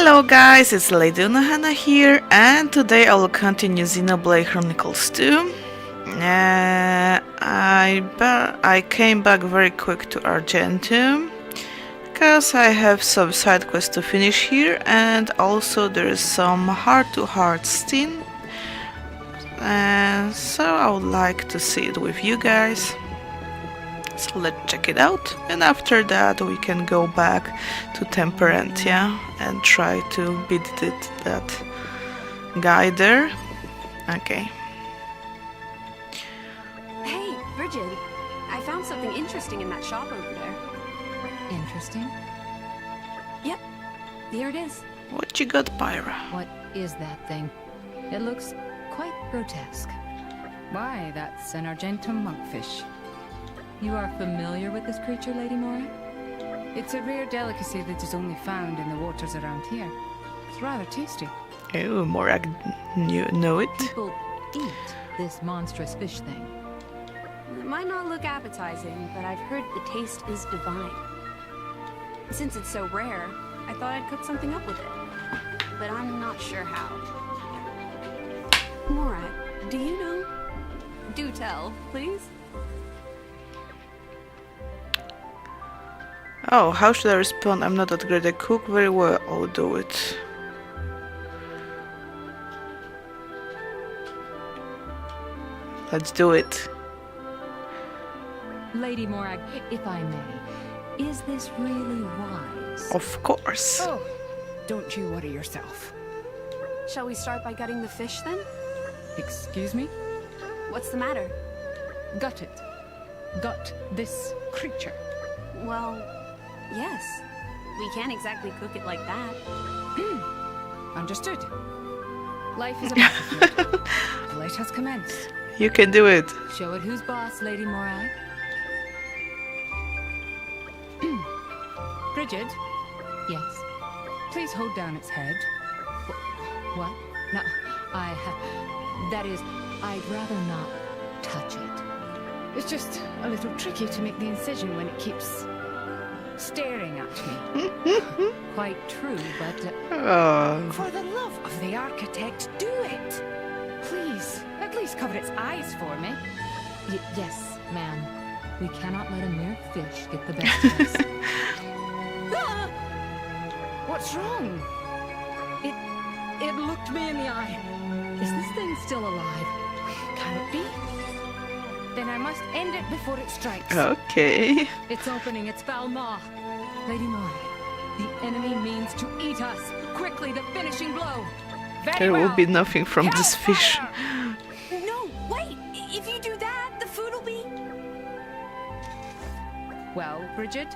Hello guys, it's Lady Unohana here, and today I will continue Xenoblade Chronicles 2. I came back very quick to Argentum, because I have some side quests to finish here, and also there is some heart-to-heart scene, so I would like to see it with you guys. So let's check it out, and after that we can go back to Temperantia and try to beat that guy there. Okay. Hey, Bridget, I found something interesting in that shop over there. Interesting? Yep, here it is. What you got, Pyra? What is that thing? It looks quite grotesque. Why, that's an Argentum monkfish. You are familiar with this creature, Lady Mora? It's a rare delicacy that is only found in the waters around here. It's rather tasty. Oh, Morag, you know it? People eat this monstrous fish thing. It might not look appetizing, but I've heard the taste is divine. Since it's so rare, I thought I'd cook something up with it. But I'm not sure how. Morag, do you know? Do tell, please. Oh, how should I respond? I'm not that great. I cook very well. I'll do it. Let's do it. Lady Morag, if I may, is this really wise? Of course. Oh, don't you worry yourself. Shall we start by gutting the fish then? Excuse me? What's the matter? Gut it. Gut this creature. Well, yes. We can't exactly cook it like that. Understood. Life is a battlefield. Let us commence. You can do it. Show it who's boss, Lady Morag. Bridget, Yes. please hold down its head. What? No, that is, I'd rather not touch it. It's just a little tricky to make the incision when it keeps staring at me. Quite true, but For the love of the architect, do it! Please, at least cover its eyes for me. Yes, ma'am. We cannot let a mere fish get the best of us. Ah! What's wrong? It looked me in the eye. Is this thing still alive? Can it be? Then I must end it before it strikes. okay. It's opening its foul maw. Lady Morag, the enemy means to eat us. Quickly, the finishing blow. Very There will well. be nothing from this fish. Hellfire! No, wait! If you do that, the food will be... Well, Bridget,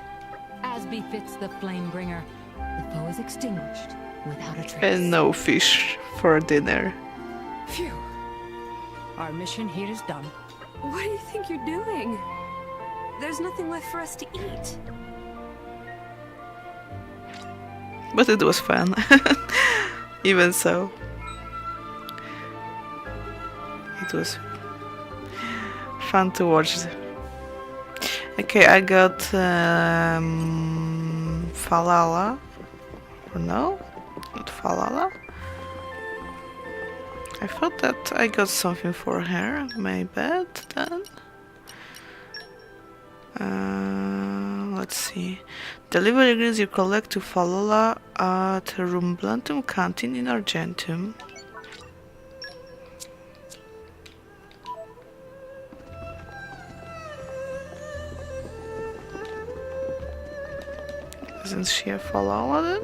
As befits the Flamebringer, the foe is extinguished without a trace. And no fish for dinner. phew. Our mission here is done. What do you think you're doing? There's nothing left for us to eat. But it was fun. Even so. It was fun to watch. Okay, I got Falala. Or no? Not Falala. I thought that I got something for her. My bad then. Let's see. Deliver ingredients you collect to Falala at Rumblantum Canteen in Argentum. Isn't she a Falala then?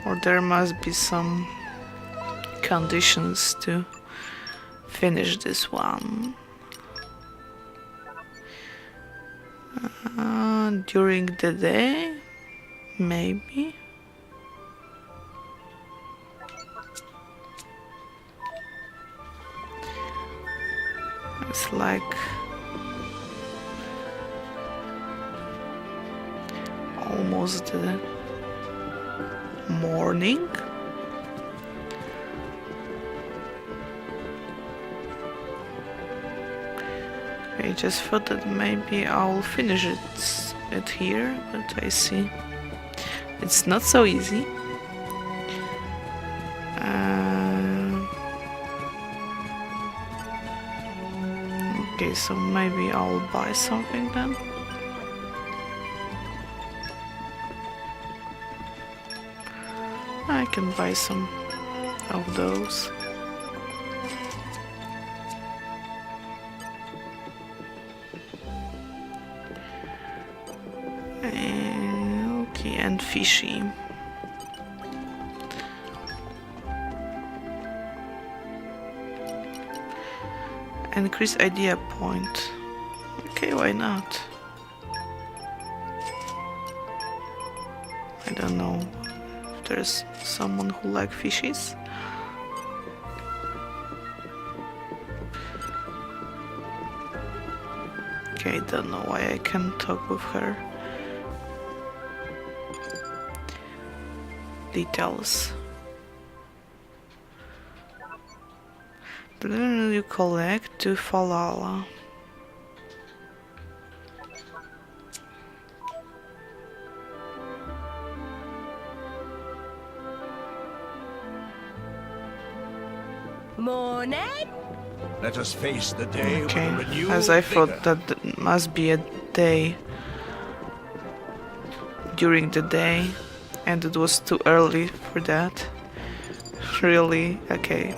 Or there must be some conditions to finish this one. During the day, maybe. It's like almost the morning. I just thought that maybe I'll finish it here, but I see It's not so easy. Okay, so maybe I'll buy something then. I can buy some of those. Okay, and fishy. Increase idea point. Okay, why not? I don't know if there's someone who likes fishies. Okay, I don't know why I can't talk with her. Details. You collect to Falala. Morning. Let us face the day with Okay, a renewed as I vigor. thought that must be a day during the day, and it was too early for that. Really? Okay.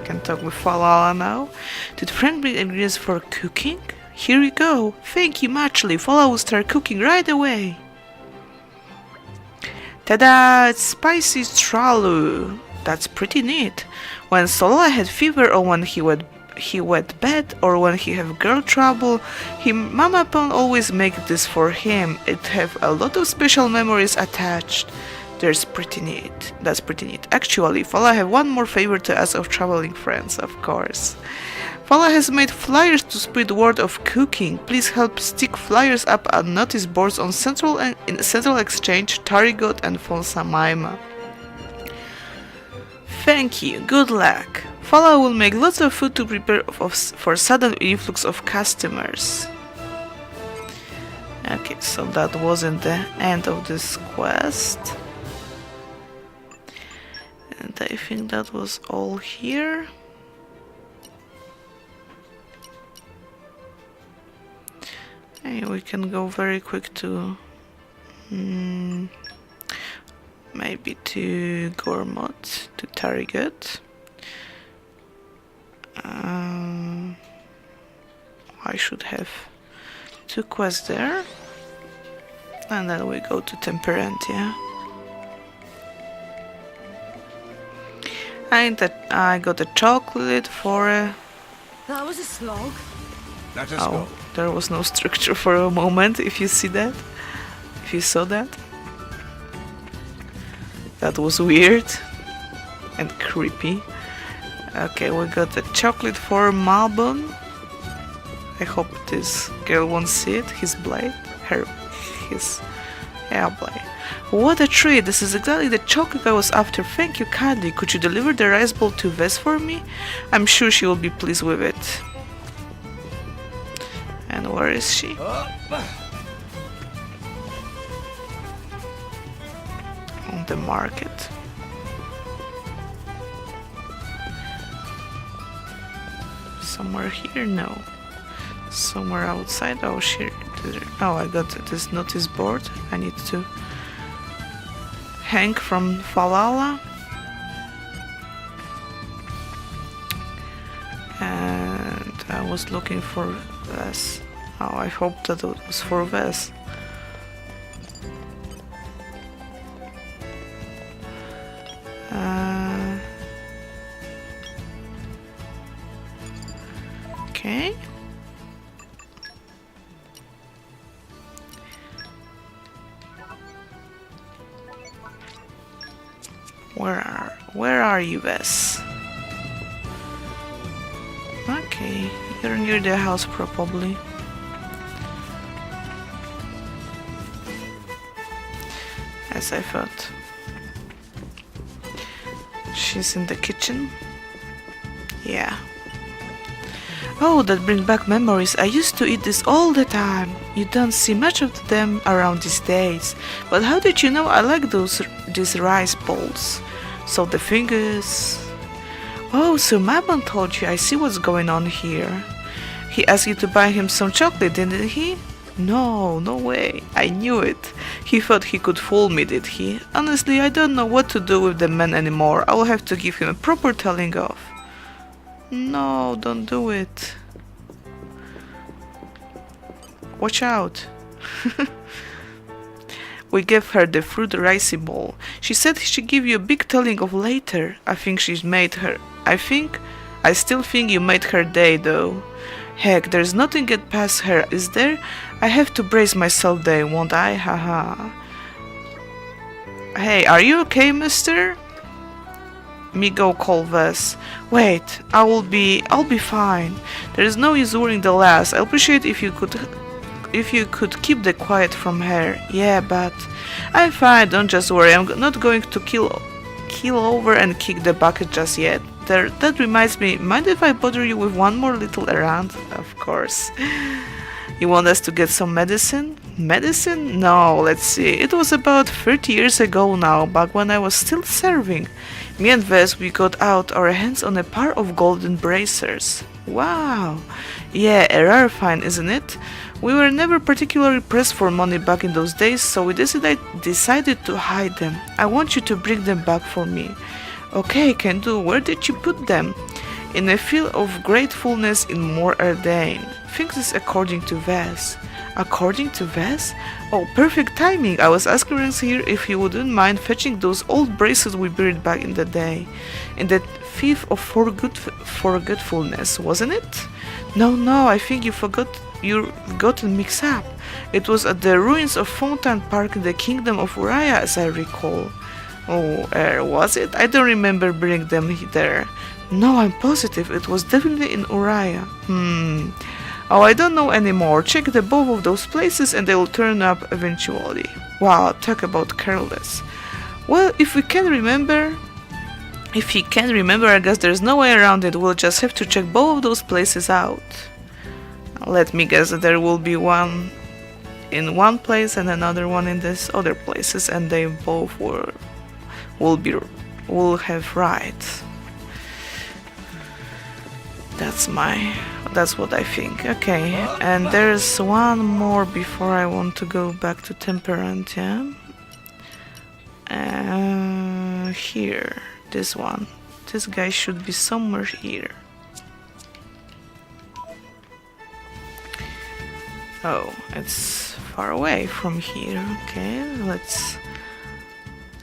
Can talk with Falala now. Did friend bring ingredients for cooking? Here we go. Thank you muchly. Falala will start cooking right away. Ta-da! It's spicy stralu. That's pretty neat. When Solala had fever or when he wet bed or when he have girl trouble, Mama Pon always make this for him. It have a lot of special memories attached. That's pretty neat. Actually, Fala have one more favor to ask of traveling friends, of course. Fala has made flyers to spread word of cooking. Please help stick flyers up on notice boards on Central Exchange, Tarigot, and Fonsamaima. Thank you. Good luck. Fala will make lots of food to prepare for sudden influx of customers. Okay, so that wasn't the end of this quest. And I think that was all here. And we can go very quick to maybe to Gormot, to Tarigot. I should have 2 quests there. And then we go to Temperantia. And I got a chocolate for a... That was a slog. Let us go. There was no structure for a moment, if you see that. If you saw that. That was weird. And creepy. Okay, we got a chocolate for Malbon. I hope this girl won't see it. His blade. His hair blade. What a treat! This is exactly the chocolate I was after. Thank you kindly. Could you deliver the rice bowl to Vess for me? I'm sure she will be pleased with it. And where is she? On the market. Somewhere here? No. Somewhere outside? Oh, I got this notice board. I need to hang from Falala. And I was looking for Vess. Oh, I hope that it was for Vess. Okay. Where are you, Vess? Okay, you're near the house probably. As I thought. She's in the kitchen. Yeah. Oh, that brings back memories. I used to eat this all the time. You don't see much of them around these days. But how did you know I like these rice balls? So the thing is... Oh, so Mammon told you. I see what's going on here. He asked you to buy him some chocolate, didn't he? No, no way. I knew it. He thought he could fool me, did he? Honestly, I don't know what to do with the man anymore. I will have to give him a proper telling off. No, don't do it. Watch out. We gave her the fruit ricey ball. She said she'd give you a big telling off later. I still think you made her day though. Heck, there's nothing get past her, is there? I have to brace myself there, won't I? Haha. Hey, are you okay, mister? Me go call Vess. Wait, I'll be fine. There is no use worrying the lass. I appreciate if you could keep the quiet from her. Yeah, but I'm fine, don't just worry. I'm not going to keel over and kick the bucket just yet. That reminds me, mind if I bother you with one more little errand? Of course. You want us to get some medicine? Medicine? No, let's see. It was about 30 years ago now, back when I was still serving. Me and Vess, we got out our hands on a pair of golden bracers. Wow. Yeah, a rare find, isn't it? We were never particularly pressed for money back in those days, so we decided to hide them. I want you to bring them back for me. Okay, can do. Where did you put them? In a field of gratefulness in Mor Erdain. Things is according to Vess. According to Vess? Oh, perfect timing. I was asking Rex here if he wouldn't mind fetching those old bracelets we buried back in the day. In that thief of forgetfulness, wasn't it? No, I think you've gotten mixed up. It was at the ruins of Fountain Park in the Kingdom of Uriah, as I recall. Oh, was it? I don't remember bringing them there. No, I'm positive. It was definitely in Uriah. Oh, I don't know anymore. Check the both of those places and they will turn up eventually. Wow, talk about careless. Well, if he can remember, I guess there's no way around it. We'll just have to check both of those places out. Let me guess that there will be one in one place and another one in this other places, and they both will have right. That's what I think. Okay, and there's one more before I want to go back to Temperantia. Here, this one. This guy should be somewhere here. Oh, it's far away from here. Okay, let's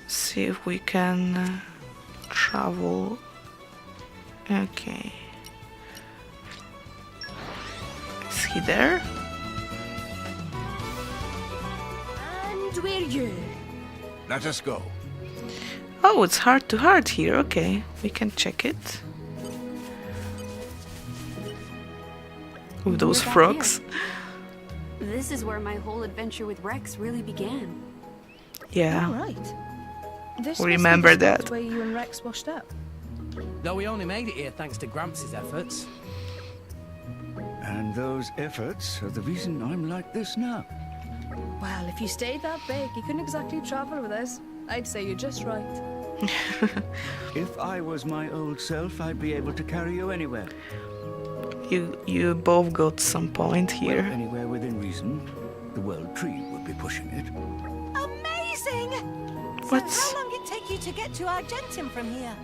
see if we can travel. Okay. Is he there? And we're you. Let us go. Oh, it's heart to heart here. Okay, we can check it. With those Where's that frogs. man? This is where my whole adventure with Rex really began. Yeah. All right. This We remember must be the that. spot where you and Rex washed up. Though we only made it here thanks to Gramps' efforts. And those efforts are the reason I'm like this now. Well, if you stayed that big, you couldn't exactly travel with us. I'd say you're just right. If I was my old self, I'd be able to carry you anywhere. You both got some point Well, here. anywhere within reason. The World Tree would be pushing it. Amazing! What's- So how long it take you to get to Argentum from here?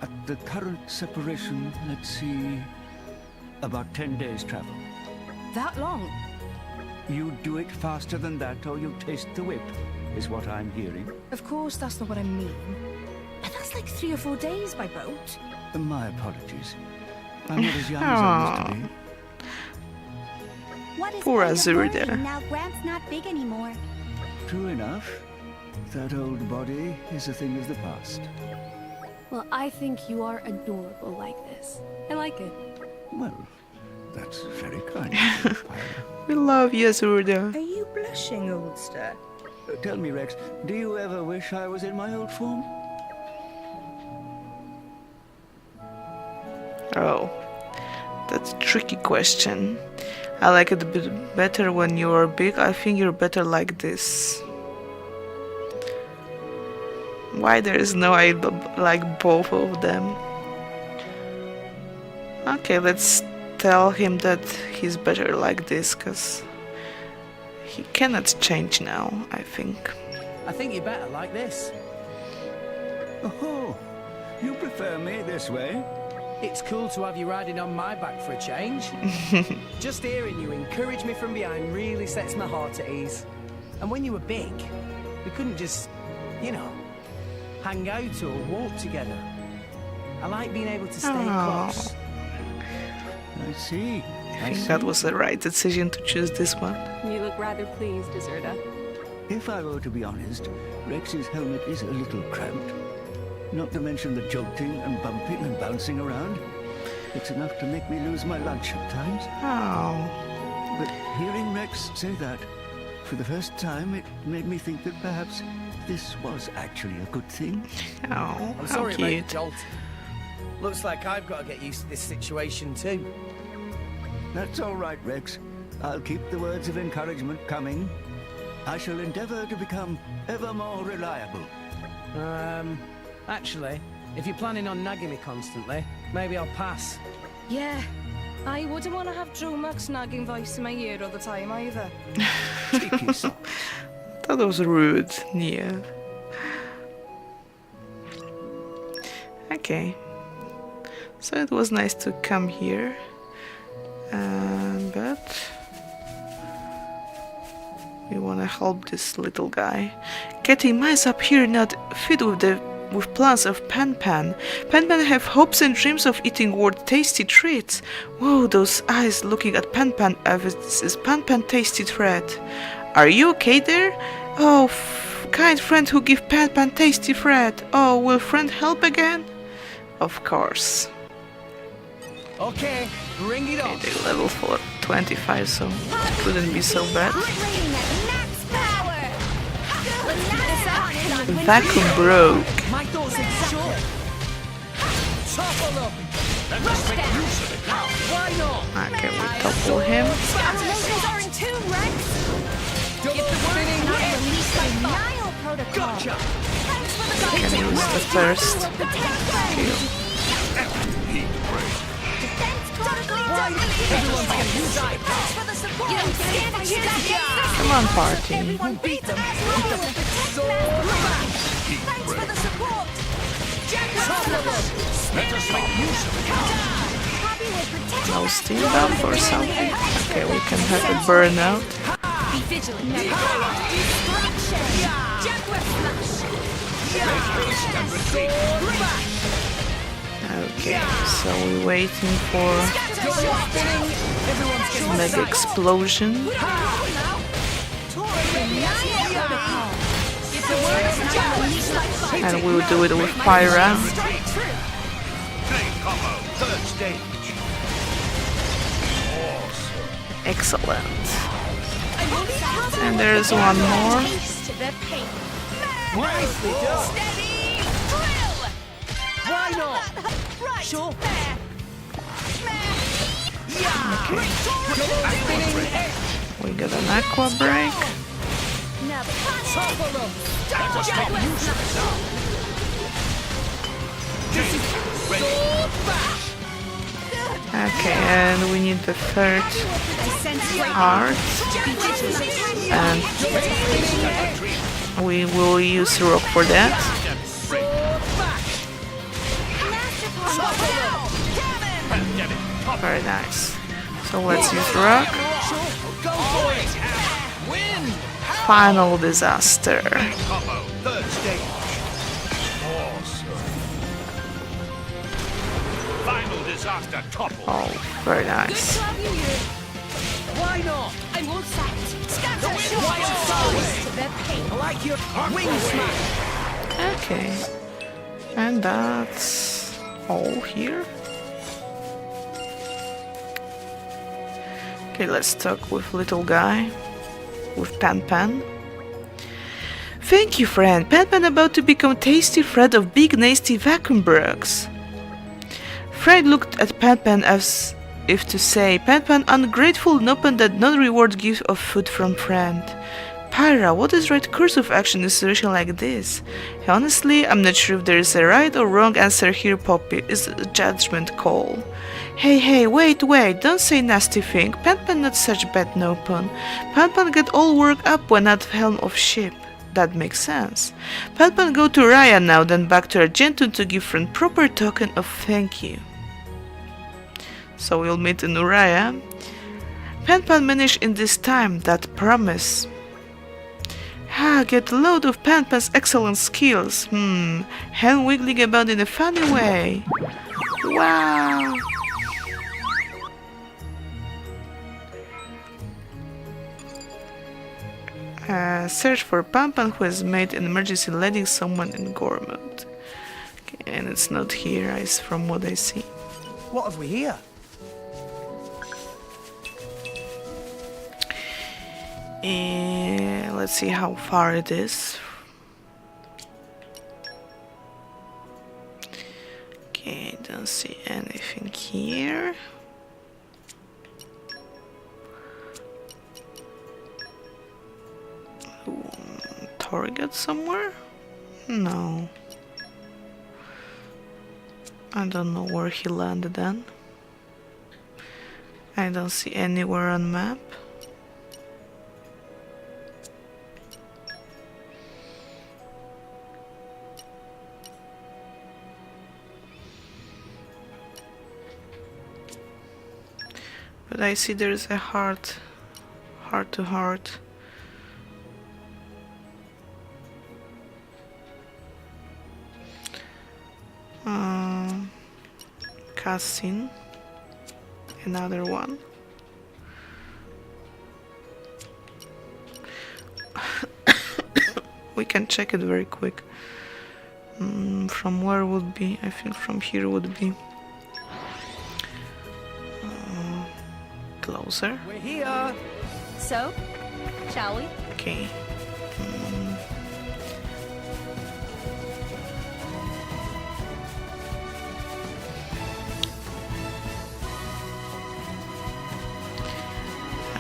At the current separation, let's see, about 10 days travel. That long? You do it faster than that or you taste the whip, is what I'm hearing. Of course, that's not what I mean. But that's like 3 or 4 days by boat. My apologies. I'm not as young as I used to be. What is Poor kind of Azurda. worrying now Grant's not big anymore? True enough. That old body is a thing of the past. Well, I think you are adorable like this. I like it. Well, that's very kind. We love you, Azurda. Are you blushing, oldster? Tell me, Rex, do you ever wish I was in my old form? Oh. That's a tricky question. I like it a bit better when you are big. I think you're better like this. Why there is no I like both of them? Okay, let's tell him that he's better like this, cause he cannot change now, I think. I think you're better like this. Oh, you prefer me this way? It's cool to have you riding on my back for a change. Just hearing you encourage me from behind really sets my heart at ease. And when you were big, we couldn't just, you know, hang out or walk together. I like being able to stay close. I see. I think that was the right decision to choose this one. You look rather pleased, Deserta. If I were to be honest, Rex's helmet is a little cramped. Not to mention the jolting and bumping and bouncing around. It's enough to make me lose my lunch at times. Oh. But hearing Rex say that, for the first time, it made me think that perhaps this was actually a good thing. Oh, I'm how sorry about the cute. jolt. Looks like I've got to get used to this situation too. That's all right, Rex. I'll keep the words of encouragement coming. I shall endeavor to become ever more reliable. Actually, if you're planning on nagging me constantly, maybe I'll pass. Yeah, I wouldn't want to have Dromac's nagging voice in my ear all the time either. Cheeky socks. That was rude, Nia. Okay. So it was nice to come here. But we wanna help this little guy. Getting mice up here not fit with plans of Pan Pan. Pan Pan have hopes and dreams of eating world tasty treats. Whoa, those eyes looking at Pan Pan is Pan Pan tasty threat. Are you okay there? Oh, kind friend who give Pan Pan tasty threat. Oh, will friend help again? Of course. Okay, bring it on. Okay, they level 25, so it couldn't be so bad. Vacuum broke. My door's short. Topple up. Let's make use of it now. Why not? Okay, we topple him. Gotcha. Can use the first kill. Come on, party. No steam dump or something. Okay, we can have a burnout. Okay, so we're waiting for mega explosion. And we'll do it with Pyra. Excellent. And there's one more. Why not? Sure. Okay. We got an aqua break. Okay, and we need the third art. And we will use rock for that. Very nice. So let's use rock. Final disaster. Oh, very nice. Why not? I'm all set. Scatter I like your wing smash. Okay. And that's all here. Okay, let's talk with little guy. With Pan Pan. Thank you, friend. Pan Pan about to become tasty thread of big nasty vacuum bugs. Fred looked at Pan Pan as if to say, Pan ungrateful Nopan that non-reward gift of food from friend. Pyra, what is right course of action in a situation like this? Honestly, I'm not sure if there is a right or wrong answer here, Poppy. It's a judgment call. Hey, wait, don't say nasty thing. Pan not such bad Nopan. Pan get all worked up when at helm of ship. That makes sense. Pan go to Raya now, then back to Argentum to give friend proper token of thank you. So we'll meet in Uraya. Pan managed in this time, that promise. Get a load of Pan's excellent skills. Hand wiggling about in a funny way. Wow. Search for Pan who has made an emergency landing someone in Gormod. Okay, and it's not here, from what I see. What have we here? Let's see how far it is. Okay, don't see anything here. Target somewhere? No. I don't know where he landed then. I don't see anywhere on map. But I see there is a heart to heart. Cutscene. Another one. We can check it very quick. From where would be? I think from here would be closer. We're here. So, shall we? Okay.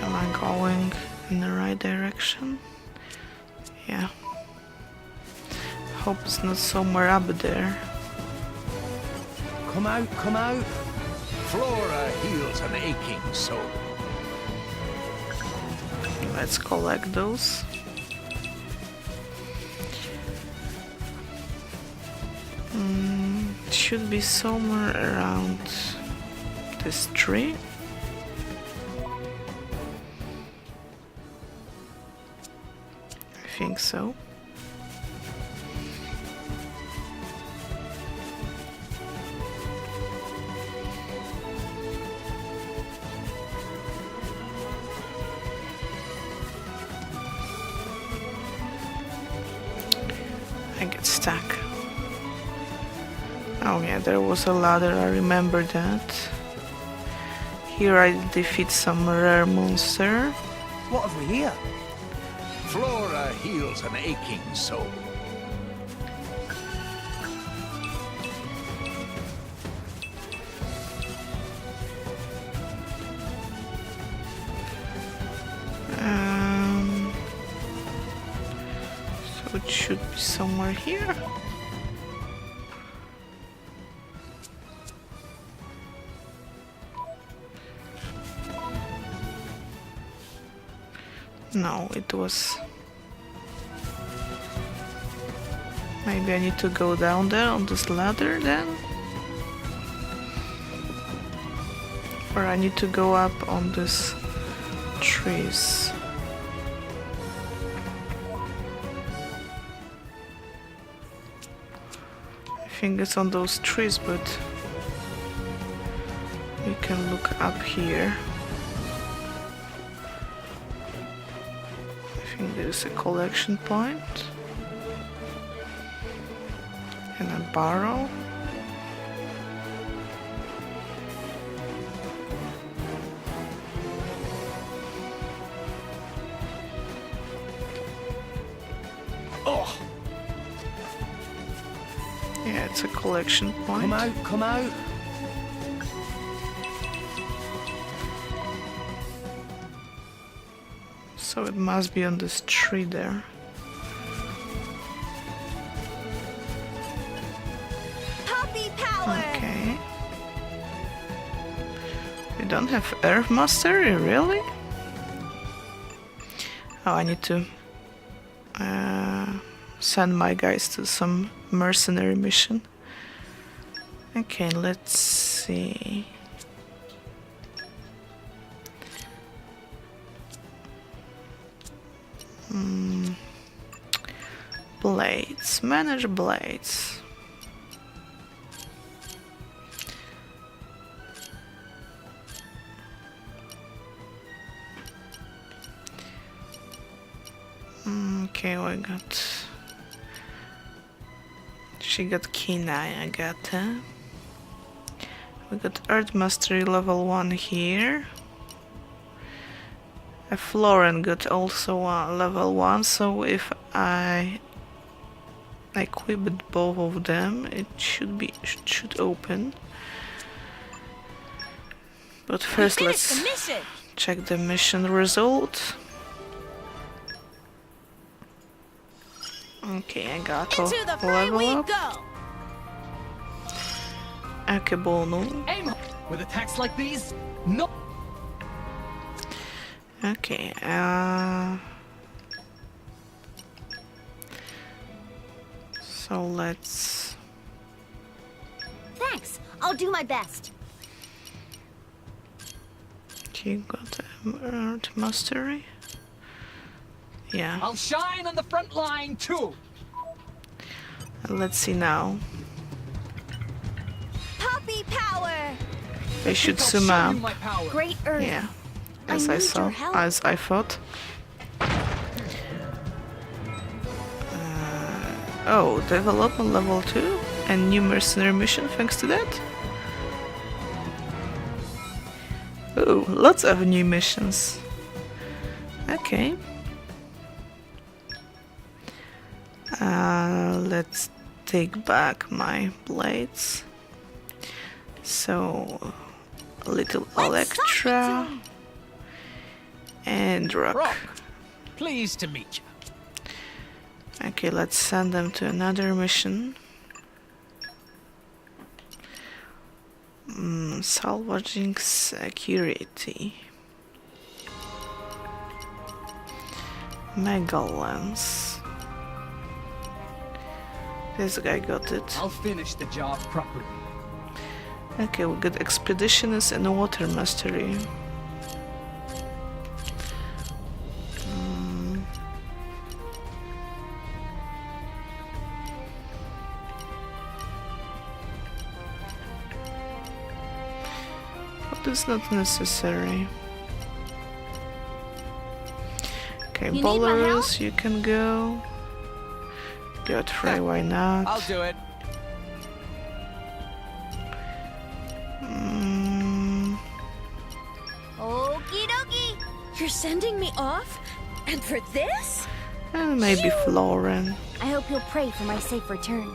Am I going in the right direction? Yeah. Hope it's not somewhere up there. Come out. Flora heals an aching soul. Let's collect those. It should be somewhere around this tree. I think so. I get stuck. Oh yeah, there was a ladder, I remember that. Here I defeat some rare monster. What have we here? Flora heals an aching soul. So it should be somewhere here. No, it was... Maybe I need to go down there on this ladder then? Or I need to go up on these trees. I think it's on those trees, but we can look up here. I think there's a collection point and a barrel. Oh, Yeah, it's a collection point. Come out. So it must be on this tree there. Puppy power! Okay. We don't have Earth Mastery, really? Oh, I need to send my guys to some mercenary mission. Okay, let's see. Blades. Manage blades. Okay, we got... She got Kenai, I got her. We got Earth Mastery level 1 here. A Florin got also level 1, so if I equip both of them, it should open. But first let's check the mission result. Okay, I got a level up. Akebono. Aim with attacks like these. No. Okay, so let's... Thanks. I'll do my best. You got Earth Mastery? Yeah. I'll shine on the front line too. Let's see now. Puppy power! They should I'll zoom show up. you my power. Great Earth. Yeah, I as I need saw, your help. as I thought. Oh, development level 2 and new mercenary mission thanks to that. Oh, lots of new missions. Okay. Let's take back my blades. So, a little Electra and Rock. Pleased to meet you. Okay, let's send them to another mission. Salvaging security. Mega Lens. This guy got it. I'll finish the job properly. Okay, we got Expeditionist and Water Mastery. But it's not necessary. Okay, You need my Bowlers, you can go. Godfrey, why not? I'll do it. Okie dokie. You're sending me off? And for this? And maybe Florin. I hope you'll pray for my safe return.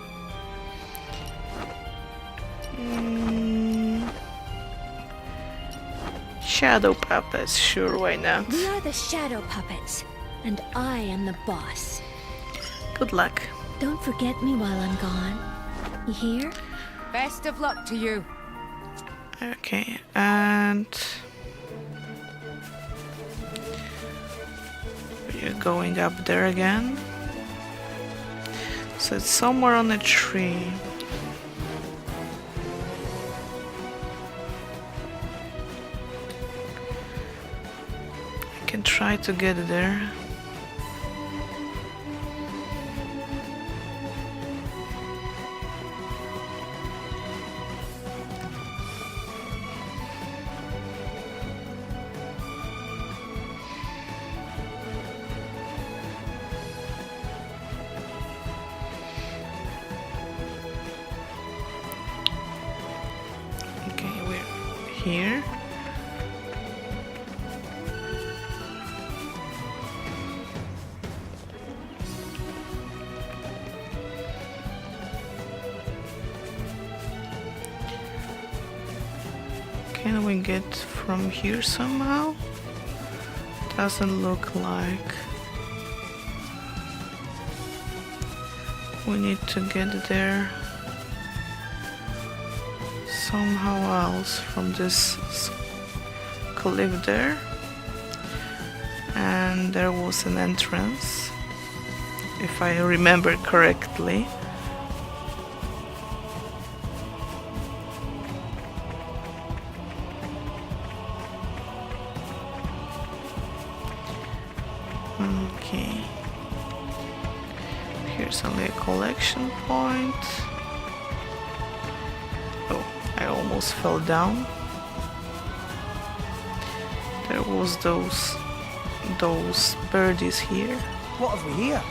Shadow Puppets, sure, why not? We are the shadow puppets, and I am the boss. Good luck. Don't forget me while I'm gone. You hear? Best of luck to you. Okay, and... We're going up there again. So it's somewhere on a tree. I can try to get there. Okay, we're here. Can we get from here somehow? Doesn't look like we need to get there somehow else from this cliff there. And there was an entrance, if I remember correctly. Okay. Here's only a collection point. Oh, I almost fell down. There was those birdies here. What have we here?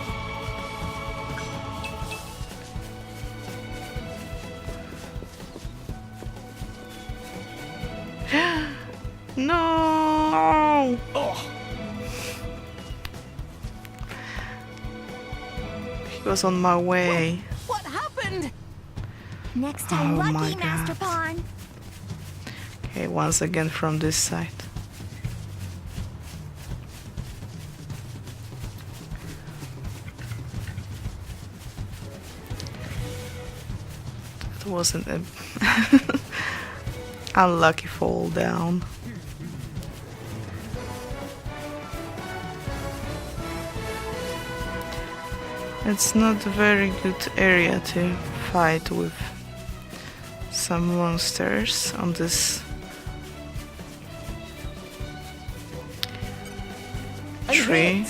No! Oh, He was on my way. What happened? Next time, Oh my lucky, God. Master Pawn. Okay, once again from this side. It wasn't a unlucky fall down. It's not a very good area to fight with some monsters on this tree.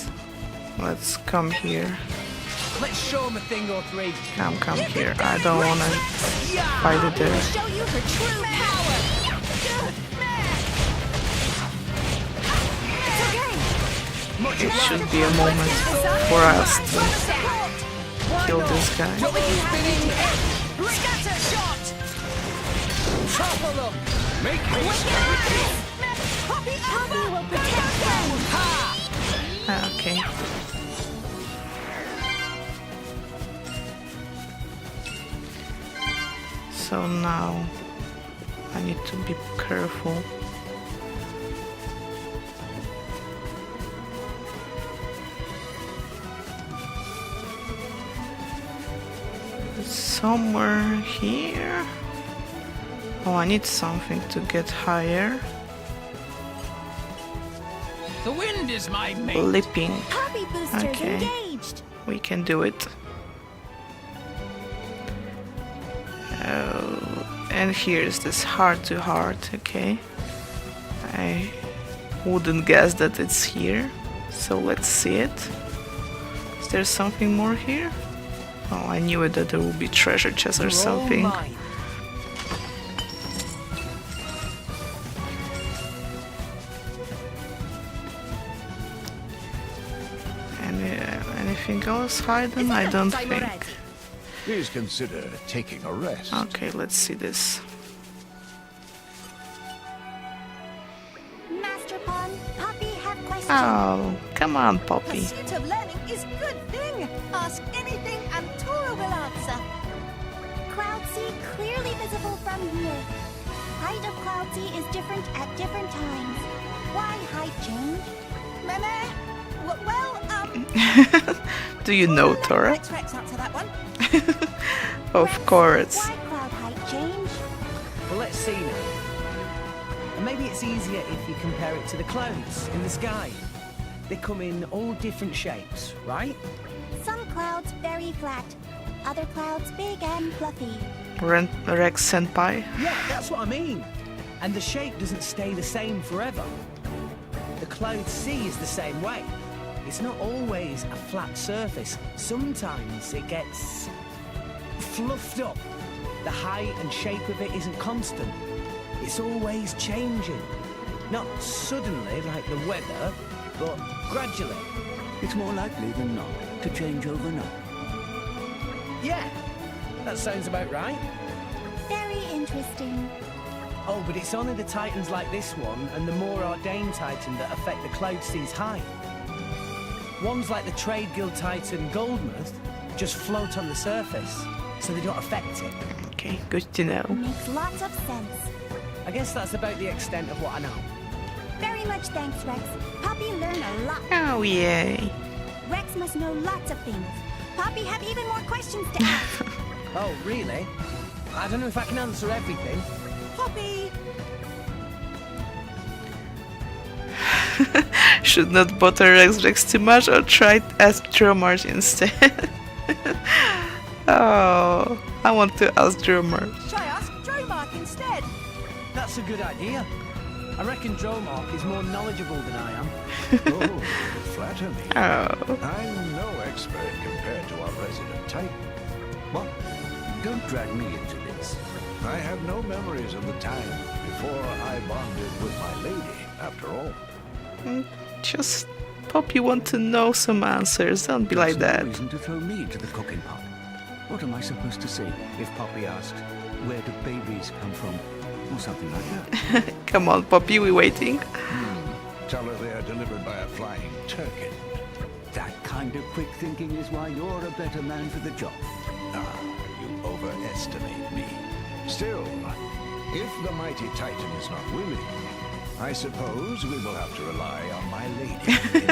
Let's come here. let's show 'em a thing or three. Come here. I don't wanna fight it there. Show you her true power. It should be a moment for us to kill this guy. Scatter shot! Topple them! Make haste! Poppy will protect them. Okay. So now I need to be careful. Somewhere here. Oh, I need something to get higher. The wind is my mate. Leaping. Poppy boosters Okay. engaged. We can do it. Oh, and here's this heart to heart. Okay. I wouldn't guess that it's here. So let's see it. Is there something more here? Oh, I knew it that there would be treasure chest or something. Anything else hidden? I don't think. Please consider taking a rest. Okay, let's see this. Master Pawn, Poppy have questions. Oh, come on, Poppy. Pursuit of learning is good thing. Ask anything and Tora will answer. Cloud Sea clearly visible from here. Height of Cloud Sea is different at different times. Why height change? Do you know, Tora? Rex answer that one. Of course. Why cloud height change? Well, let's see now. And maybe it's easier if you compare it to the clouds in the sky. They come in all different shapes, right? Some clouds very flat. Other clouds big and fluffy. Rex Senpai. Yeah, that's what I mean. And the shape doesn't stay the same forever. The cloud sea is the same way. It's not always a flat surface. Sometimes it gets fluffed up. The height and shape of it isn't constant. It's always changing. Not suddenly like the weather, but gradually. It's more likely than not to change overnight. Yeah, that sounds about right. Very interesting. Oh, but it's only the titans like this one and the more ordained titan that affect the Cloud Sea's height. Ones like the Trade Guild Titan Goldmouth just float on the surface, so they don't affect it. Okay, good to know. Makes lots of sense. I guess that's about the extent of what I know. Very Very much thanks, Rex. Poppy learned a lot. Oh, yay. Rex must know lots of things. Poppy have even more questions to ask. Oh, really? I don't know if I can answer everything. Poppy! Should not bother Rex too much or try to ask Dromar instead. Oh, I want to ask Dromar. Try ask Dromark instead. That's a good idea. I reckon Dromark is more knowledgeable than I am. Oh, flatter me. Oh. I'm no expert compared to our resident Titan. What? Don't drag me into this. I have no memories of the time before I bonded with my lady, after all. Just, Pop, you want to know some answers. Don't be like There's that. no reason to throw me into the cooking pot. What am I supposed to say if Poppy asks, where do babies come from? Or something like that. Come on, Poppy, we're waiting. Tell her they are delivered by a flying turkey. That kind of quick thinking is why you're a better man for the job. Ah, you overestimate me. Still, if the mighty Titan is not willing, I suppose we will have to rely on my lady.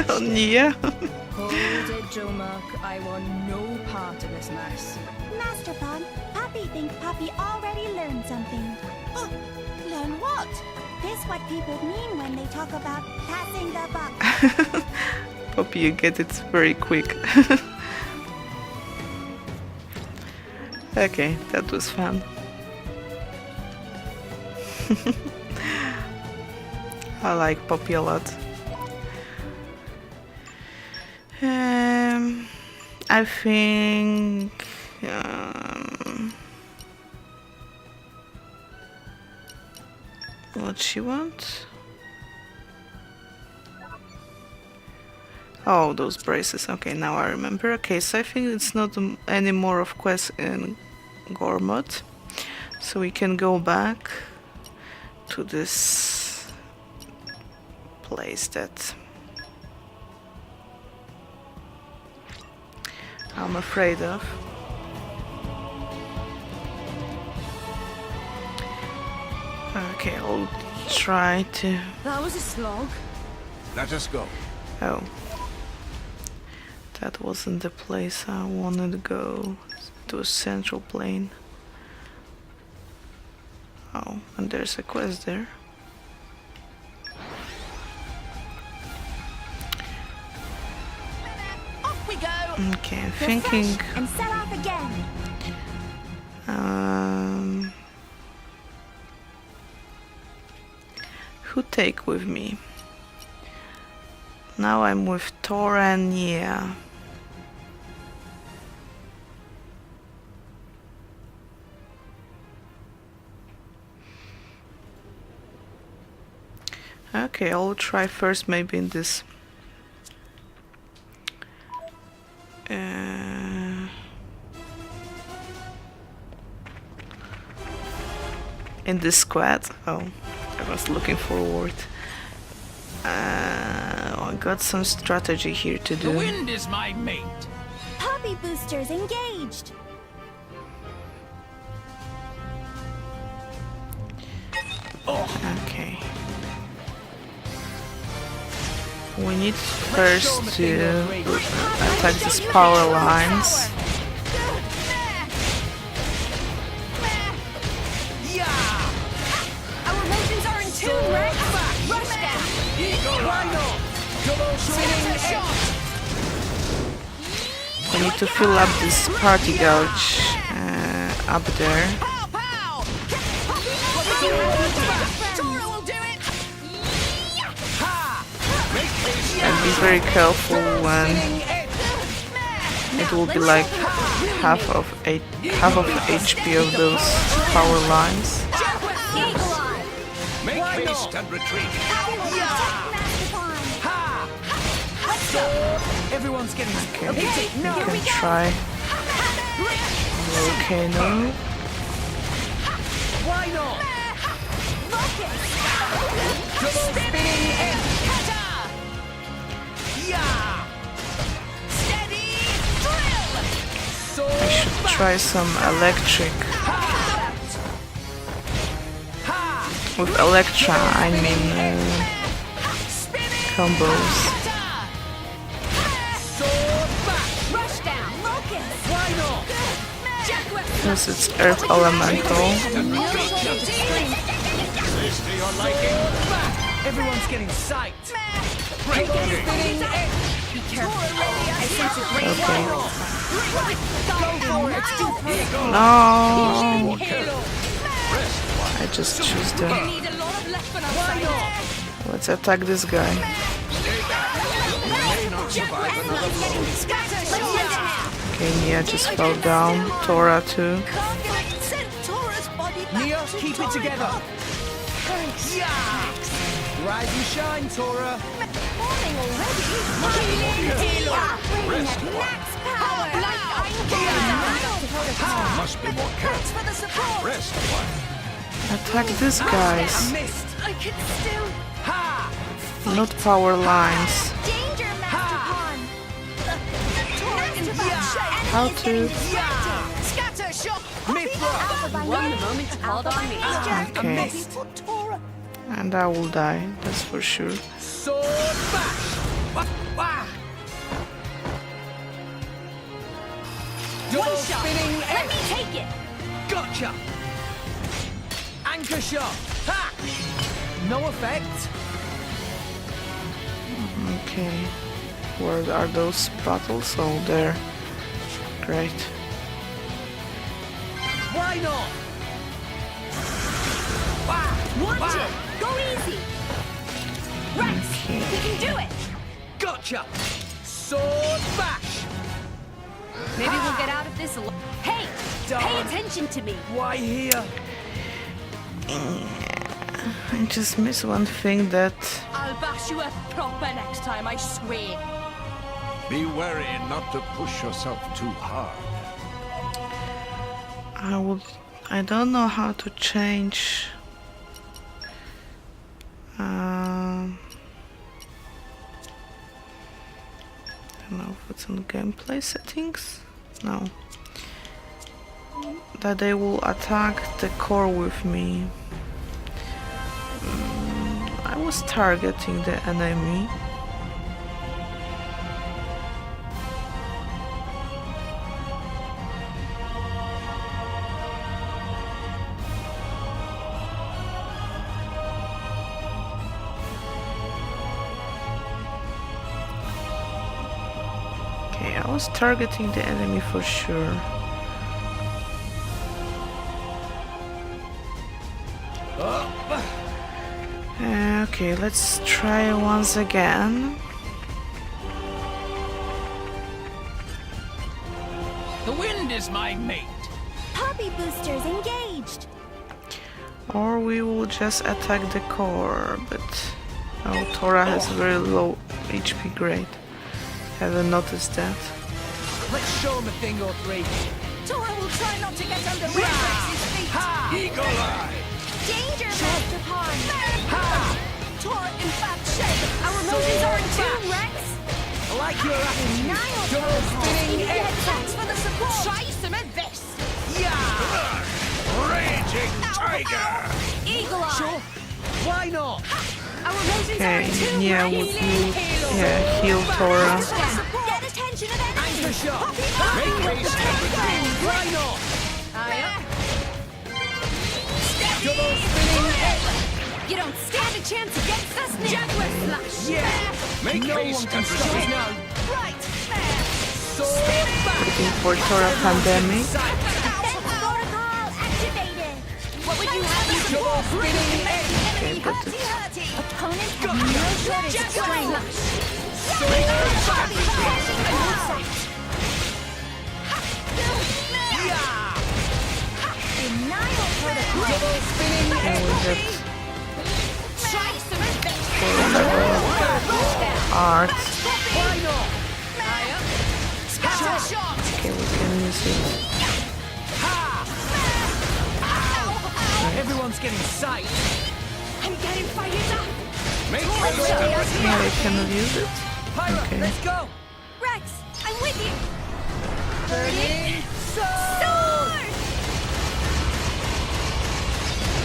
Oh, yeah. Hold it, Dromark. I want no part in this mess. Master Pond, Poppy thinks Poppy already learned something. Oh, learn what? This what people mean when they talk about passing the buck. Poppy, you get it very quick. Okay, that was fun. I like Poppy a lot. I think what she wants? Oh, those braces. Okay, now I remember. Okay, so I think it's not any more of quests in Gormod, so we can go back to this place that I'm afraid of. Okay, I'll try to... That was a slog. Let us go. Oh. That wasn't the place I wanted to go. It was Central Plain. Oh, and there's a quest there. Off we go. Okay, I'm thinking... Refresh and set off again. Who take with me? Now I'm with Temperantia. Okay, I'll try first maybe in this squad. Oh, I was looking forward. I got some strategy here to do. The wind is my mate. Poppy boosters engaged. Okay. We need first to attack these power lines. Our motions are in tune, Rex. Rush down. We need to fill up this party gouge up there. And be very careful when it will be like half of HP of those power lines. Make haste and retreat. Everyone's getting Okay, you can try volcano. Why not? Double spinning edge. Yeah. Steady drill. I should try some electric. With Electra, I mean combos. Rush down. Why not? Because it's Earth Elemental. This to your liking? Everyone's getting psyched. Break it. Be careful. I sense a great Okay. No. No! I just choose the... Let's attack this guy. Okay, Nia just fell down. Tora too. Nia, keep it together. Yeah. Rise and shine, Tora. Must be more careful. Rest one. Attack these guys. Missed. I can still. Ha! Not power lines. Danger, Master Pawn. How to... Scatter shock. Mithra. One the moment you called on me. Okay. And I will die, that's for sure. Sword bash. Wah, wah. Double spinning Let egg. me take it. Gotcha. Anchor shot. Ha! No effect. Okay. Where are those battles? Oh, there. Great. Why not? Wah, Want wah. it. Go easy. Rex, Okay. we can do it. Gotcha. Sword bash. Maybe we'll get out of this alive. Hey, pay Darn. attention to me. Why here? I just missed one thing that... I'll bash you up proper next time, I swear. Be wary not to push yourself too hard. I don't know how to change... I don't know if it's on gameplay settings. No. That they will attack the core with me. I was targeting the enemy. Okay, I was targeting the enemy for sure. Okay, let's try once again. The wind is my mate. Poppy boosters engaged. Or we will just attack the core, but... Oh, Tora has very low HP, great. Haven't noticed that. Let's show him a thing or three. Tora will try not to get under Rex's feet. Ha! Eagle Eye! Danger, Master Pawn. Ha! Tora in bad shape. Our motions are in tune, Rex. I like your attitude. Nile Double spinning egg. Thanks for the support. Try some of this. Yeah! Raging Tiger! Eagle Eye. Sure. Why not? Our motions are Okay, in tune. Nia would use... Yeah, heal Tora. Get attention of enemies. Anchor shot. Make haste and retreat! Why not? Double spinning egg. You don't stand a chance against us now. Jaguar slash. Yeah! Make No one haste can and stop us retreat! now. Right. Sword back. Looking for Tora Pandemic. Protocol activated. What would you have me do? Double spinning egg. Okay, but it's... Opponent has no shortage of strength. Sword back. Yeah! Denial protocol. Double spinning Can egg. we get Try some of this. art? Why not? Scatter shot. Okay, we can use it. Everyone's getting sight. I'm getting fired up. Make haste and retreat! Yeah, I cannot use it. Pyra, Okay. let's go. Rex, I'm with you. Burning sword. Sword.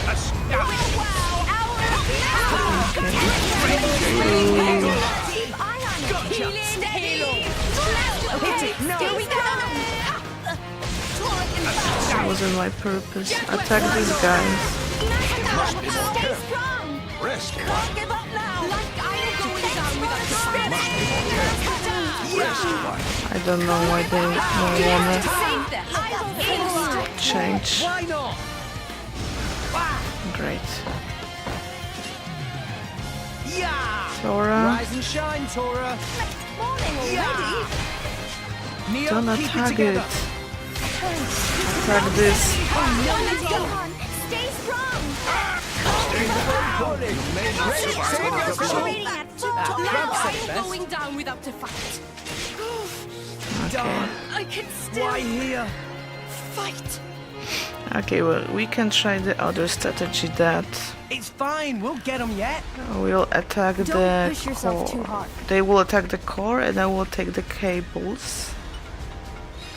A snap! Wow. Our Okay. Here we go! That wasn't my purpose. Attack these guys. Stay strong! Rest a Can't while. give up now! Like I'm going down without a fight. Rest a while. I don't know why they don't wanna Save them. change. Why not? Great. Yeah! Tora, Rise and shine, Tora. Morning already! Neo, don't keep attack it. together. Attack this. Go on! Stay strong! Operating at full Like said it I'm best. going down without a fight. Darn. I can still Why here? fight. Okay, well, we can try the other strategy that It's fine. We'll get them yet. will attack the push yourself too core. hard. They will attack the core and I will take the cables.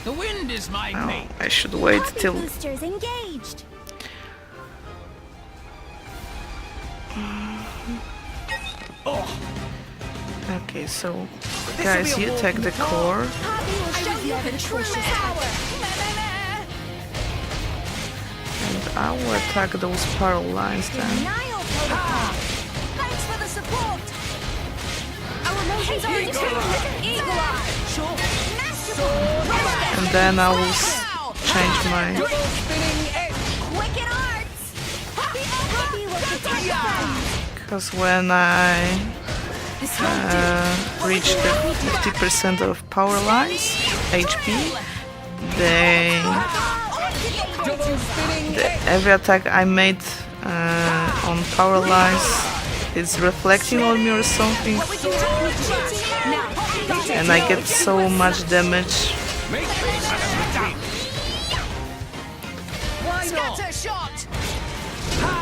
The wind is my Oh, mate. I should wait Copy till... boosters engaged! Okay, so This'll guys, be a you war take from the the core Poppy will show you the true power! and I will attack those power lines then. Denial protocol! Thanks for the support! Our motions are detected! Eagle Eye! Sure. Masterful! And then I will change my... Double spinning edge. Wicked arts! Poppy will protect them! Because when I reach the 50% of power lines, HP, they... Double spinning edge. Every attack I made on power lines is reflecting on me or something, and I get so much damage Make haste and retreat. Why not? Scatter shot.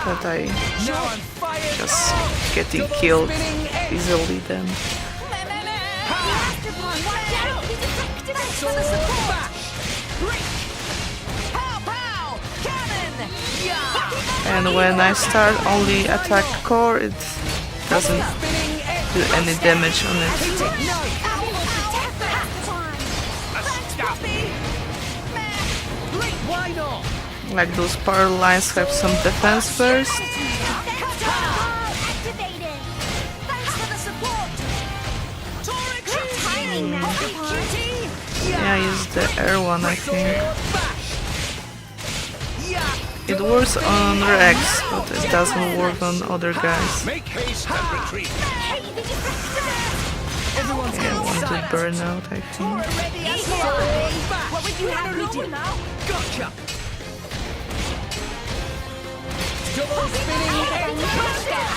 that I Now I'm fired. just getting killed Spinning edge. easily then. Master Pawn, watch out! Thanks for the Sword support! bash. Pow pow. Cannon. Yeah. And when I start only attack core, it doesn't Spinning edge. do any damage on it. Poppy will protect the Master Pawn! Let's stop. Why not? Like those power lines have some defense first, Activated! Thanks for the support! Good timing, Master Pawn! yeah, I use the air one I think. Yeah. It works on Rex, but it doesn't work on other guys. Make haste and retreat. Everyone's Yeah, getting one silent. did burn out, I think. Ready as Sword well. bash. What would you have me do? Gotcha. Double spinning edge.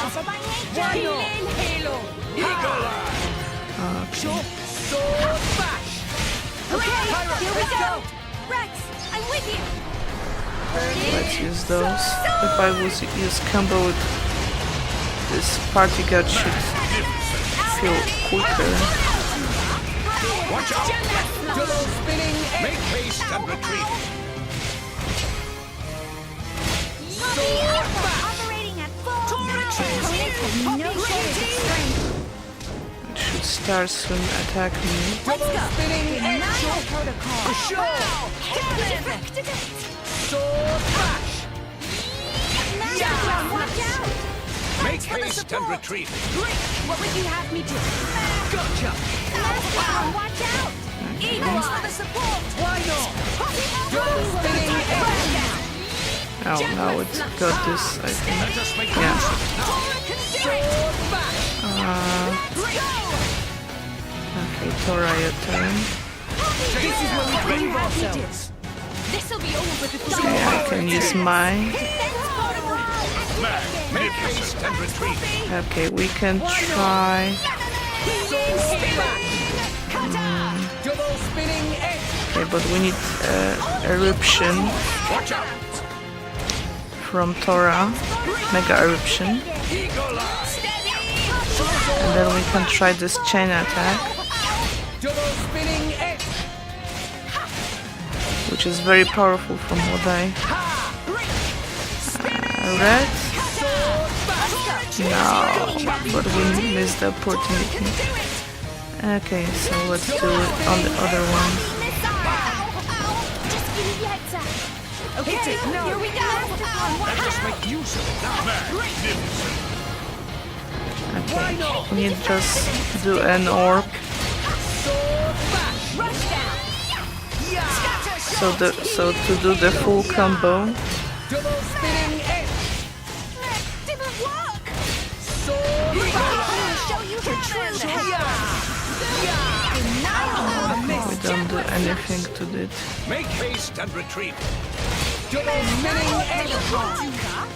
Alpha by Why nature! not? Halo. Eagle eye. Short sword bash. Okay, here we go! Rex, I'm with you! Let's use those. If I was use combo with this party guard should feel quicker. Watch out. Double spinning edge. Make haste and retreat. Sword bash. Operating at full power! Opponents have no shortage of strength! It should start soon attack me. Double spinning edge. Denial protocol! Sure. Sword bash. Master Pawn, watch out! Make haste and retreat. What would you have me do? Gotcha. Master Pawn, watch out! Thanks for the support! Why not? Double spinning edge. Oh, now it's got this, I think. Let us make Yeah. Sword bash. Okay, Tora, your turn. This is when we prove ourselves. This'll be over before Okay, I can use my... Make haste and retreat. Okay, we can try... Sword bash. Double spinning edge. Okay, but we need eruption Watch out. from Tora. Mega eruption. Eagle eye. And then we can try this chain attack, Double spinning edge. which is very powerful from what I read. No, but we missed the opportunity. Okay, so let's do it on the other one. Okay, Hit it, no. here we go. Let us make use of it now. Magnificent. Okay, we need just do an orb. Rush down. Yeah. So to do the full combo. Double spinning edge. Didn't work. Sword I'll show you her true power. We don't do anything to it. Make haste and retreat. Double spinning edge.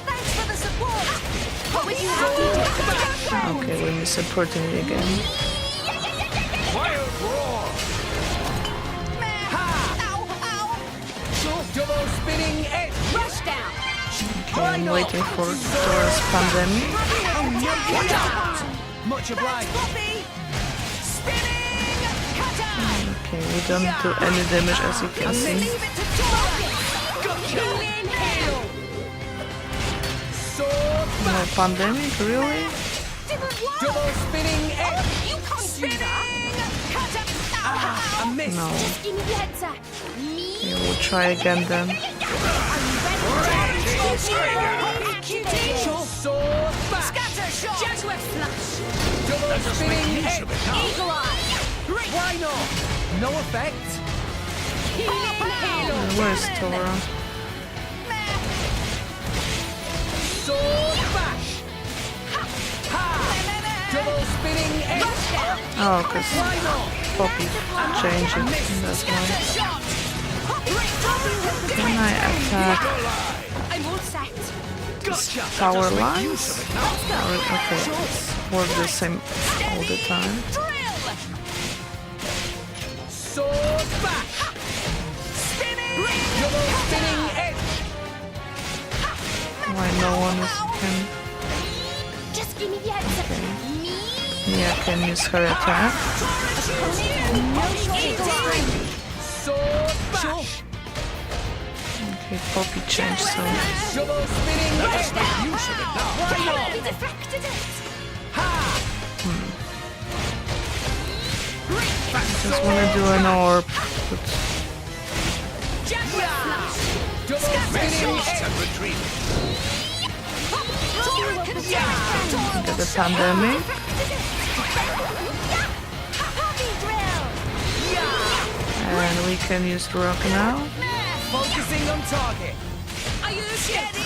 Thanks for the support. What would you have me do? Okay, we're supporting it again. Wild roar. Double spinning edge. Rush down. Okay, I'm waiting for Dora's pandemic. Watch out. Much obliged. Okay, we don't do any damage as you can see. Sword No pandemic, really? double spinning edge. You can't do that. A miss. No. Give me the heads up. Okay, we'll try again then. Sword bash. Jaguar flush. Double Let us spinning make use edge. of it now. Eagle eye. Why not? No effect. Healing halo. Where's Dora? Sword bash. Ha. Double spinning edge. Oh, because Why not? Poppy changed it, that's why. Can I attack I'm all set. Gotcha. power lines? Okay, it's work the same all the time. Sword bash. Double spinning edge. Why no one is can Just give me the heads up. Me? Mia can use her attack. Sword bash. Okay, Poppy changed so Double spinning Let us edge. make use of it now. Why We not? deflected it. Ha. just wanna do an orb, but Double Make spinning haste edge. and retreat. get the pandemic. Happy drill. And we can use the rock now. Focusing on target. Are you steady?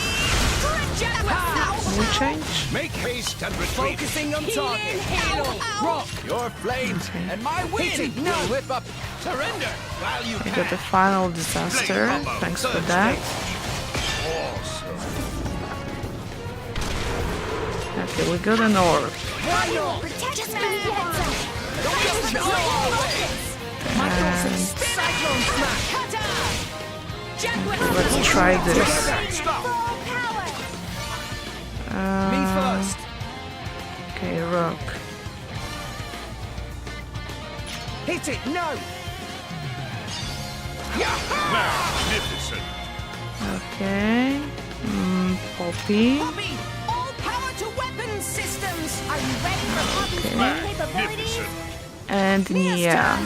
Can we change? Make haste and retreat. Focusing on target. Rock. Your flames and my wind Hit it. No. will whip up. Surrender while you We can. got the final disaster. Thanks for that. Awesome. Okay, we got an orb. Why not? Just give me the heads up. And Cyclone smash. let's try this. Stop. Me first. Okay, rock. Hit it. No. Magnificent. Okay. Poppy. All power to weapons systems. Are you ready for Poppy's new capabilities? Magnificent. And Mia.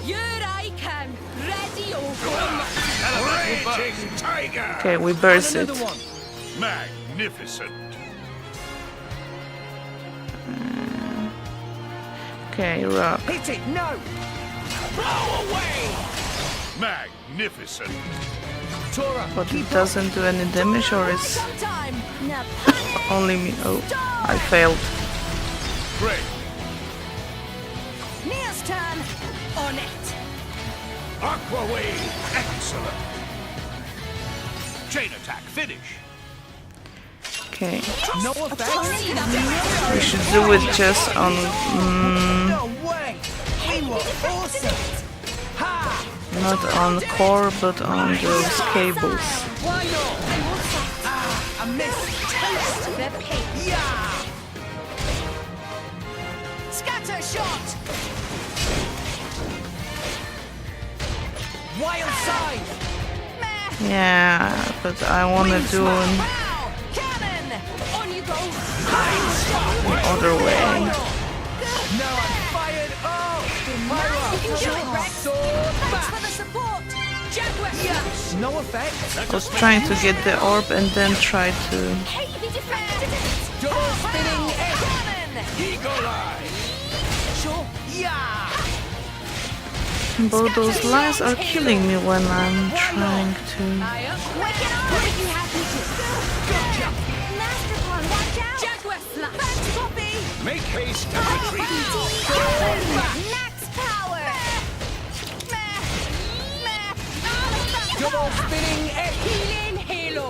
Here I can. Ready or come. Raging tiger. Okay, we burst it. Another one. Magnificent. Okay, rock. Hit it. No. Blow away. Magnificent. Tora. But it doesn't do any damage, or it's Time. Now, only me? Oh, I failed. Great. Mia's turn. On it. Aqua wave. Excellent. Chain attack. Finish. Okay, No effect. we should do it just on. No way. We were awesome. Ha. Not on core, but on those cables. Why not? Ah, I missed. Taste the pain. Yeah. Scatter shot. Wild side. Yeah, but I wanna do an Wow. Cannon. On you go. other way. Now I'm fired up. You can do it, Rex. Sword Thanks back. for the support. Jaguar flush. No effect. I was trying to get the orb and then try to... Double spinning egg. Eagle Eye. Sure. Yeah. Both those lines are killing me when I'm trying to... Make haste and retreat. Max power! Double spinning egg. Healing halo.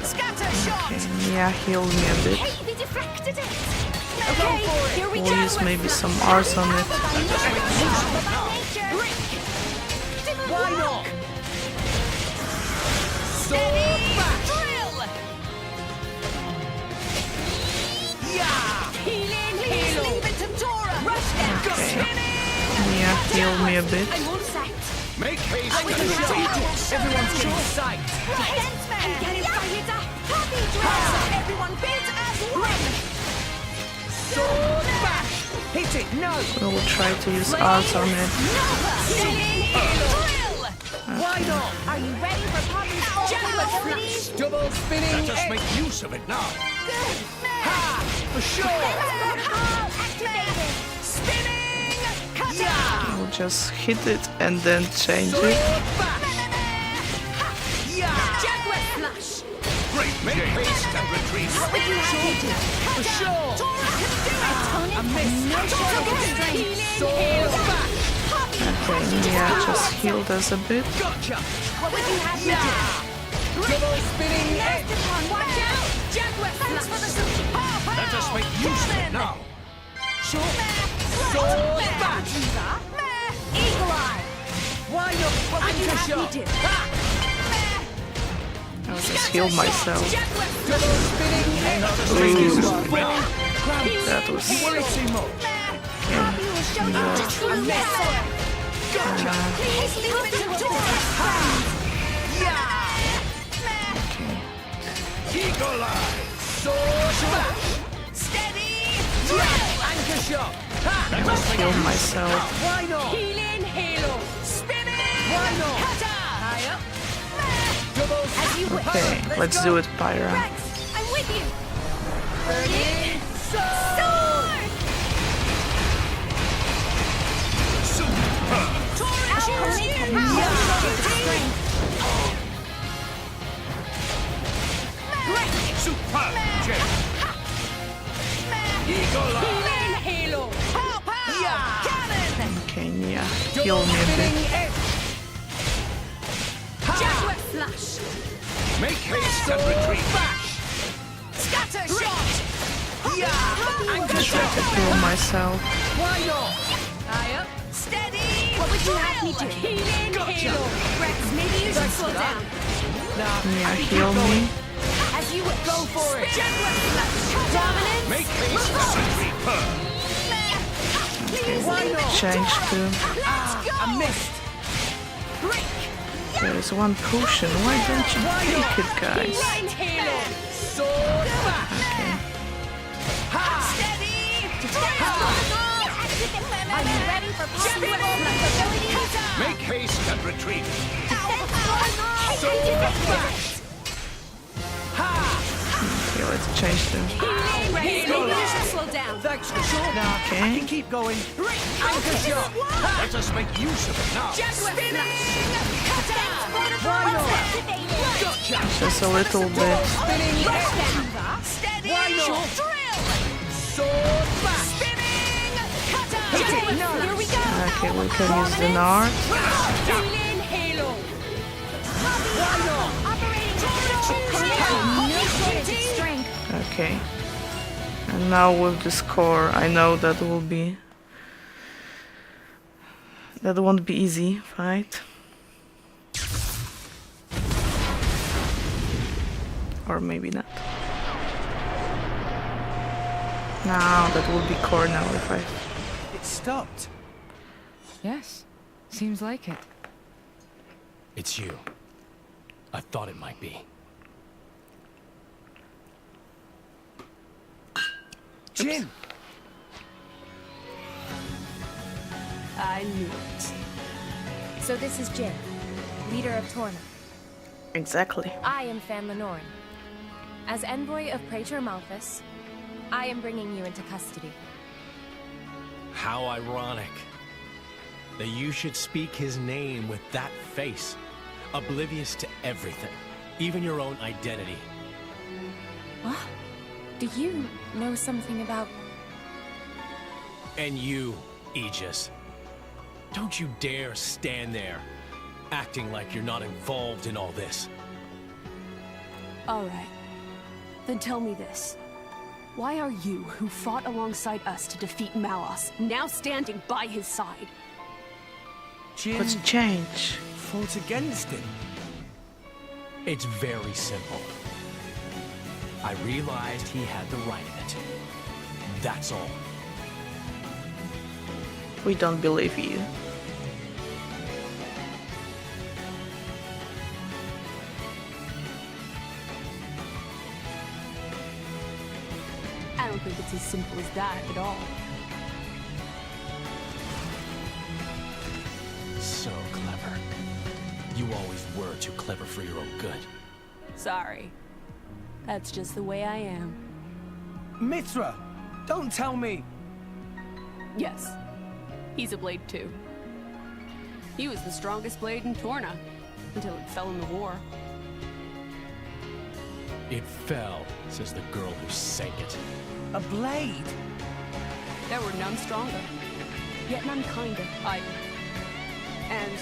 Scatter shot! Yeah, heal me a bit. Hey, we deflected it! Okay, here we We'll use maybe some Rs on it. Why not? Sword back. Yeah. Healing halo. Rush down! Yeah, heal me a bit. I'm all set. Make haste and Everyone's getting sight. I'm getting fired up! Happy drill! Everyone bid as one! Sword back. Hit it. No. I will try to use Rs on it. Why not? Are you ready for Poppy's full capabilities? Double spinning Let us egg. make use of it now. Good! Ha! For sure. All activated! Spinning! Cutter! Yeah. I'll just hit it and then change Sword it. back. Yeah. Jaguar flush! Great. Make haste and retreat. What would you have me do? For sure. I missed. No trouble strength! Sword back. Okay, yeah, just healed us a bit. Gotcha. What would you have me do? Double spinning egg. Masterpon, watch out! Jaguar flush! For the super Let us make use of it now. Sword back. Eagle Eye! Why not? What would you Anchor have me shot. do? I'll just heal myself. Double spinning egg. Ooh, That that was... Way too much. Poppy will show you the true power! Gotcha. Please leave it to Dora! Yeah. Eagle Eye. Sword back. Steady! Yeah. Anchor shot. Ha. Let us make Heal use of it myself. now. Why not? Healing halo. Spinning! Why not? Cutter! High up. Double. As you wish. Okay, let's do it, Pyra. Rex, I'm with you! Ready. Sword! Super. Super. Jet. Eagle Eye. Healing halo. Yeah. Okay, yeah, heal me a bit. Spinning egg. Jaguar flush. Make haste and retreat. Scatter shot! Yeah. Anchor Try to shot. heal myself. Why not? High up. Steady! What would you have me do? Healing halo. Rex, maybe you should slow down. Nah. Yeah, heal me. As you wish. Go for it. Dominance! Make haste and retreat. Why not? Change to... I missed. There's one potion. Why don't you take it, guys? Healing halo. Sword back. Okay. Ha. Are you ready for possible capabilities? Make haste and retreat. Sword back. Ha. Okay, let's change to... Maybe you should slow down. Thanks for sure. Nah. Okay. I can keep going. Anchor shot. Let us make use of it now. Why not? Gotcha. Just a little bit. Spinning egg. Steady! Why not? Drill! Sword back. Spinning! Cutter! Hit it. No. Here we go! Okay, we can use the Nard. Healing halo. Why not? Operating no shortage of strength. Okay. And now with the score, I know that will be... That won't be easy, right? Or maybe not. No, that will be core now if I... It stopped. Yes, seems like it. It's you. I thought it might be. Jin. I knew it. So this is Jin, leader of Torna. Exactly. I am Fan Lenoren. As envoy of Praetor Malthus, I am bringing you into custody. How ironic that you should speak his name with that face, oblivious to everything, even your own identity. What? Do you know something about... And you, Aegis. Don't you dare stand there, acting like you're not involved in all this. All right. Then tell me this. Why are you, who fought alongside us to defeat Malos, now standing by his side? Jin What's changed? fought against him. It's very simple. I realized he had the right of it. That's all. We don't believe you. I don't think it's as simple as that at all. So clever. You always were too clever for your own good. Sorry. That's just the way I am. Mithra, don't tell me. Yes. He's a blade too. He was the strongest blade in Torna, until it fell in the war. It fell, says the girl who sank it. A blade? There were none stronger, yet none kinder either. And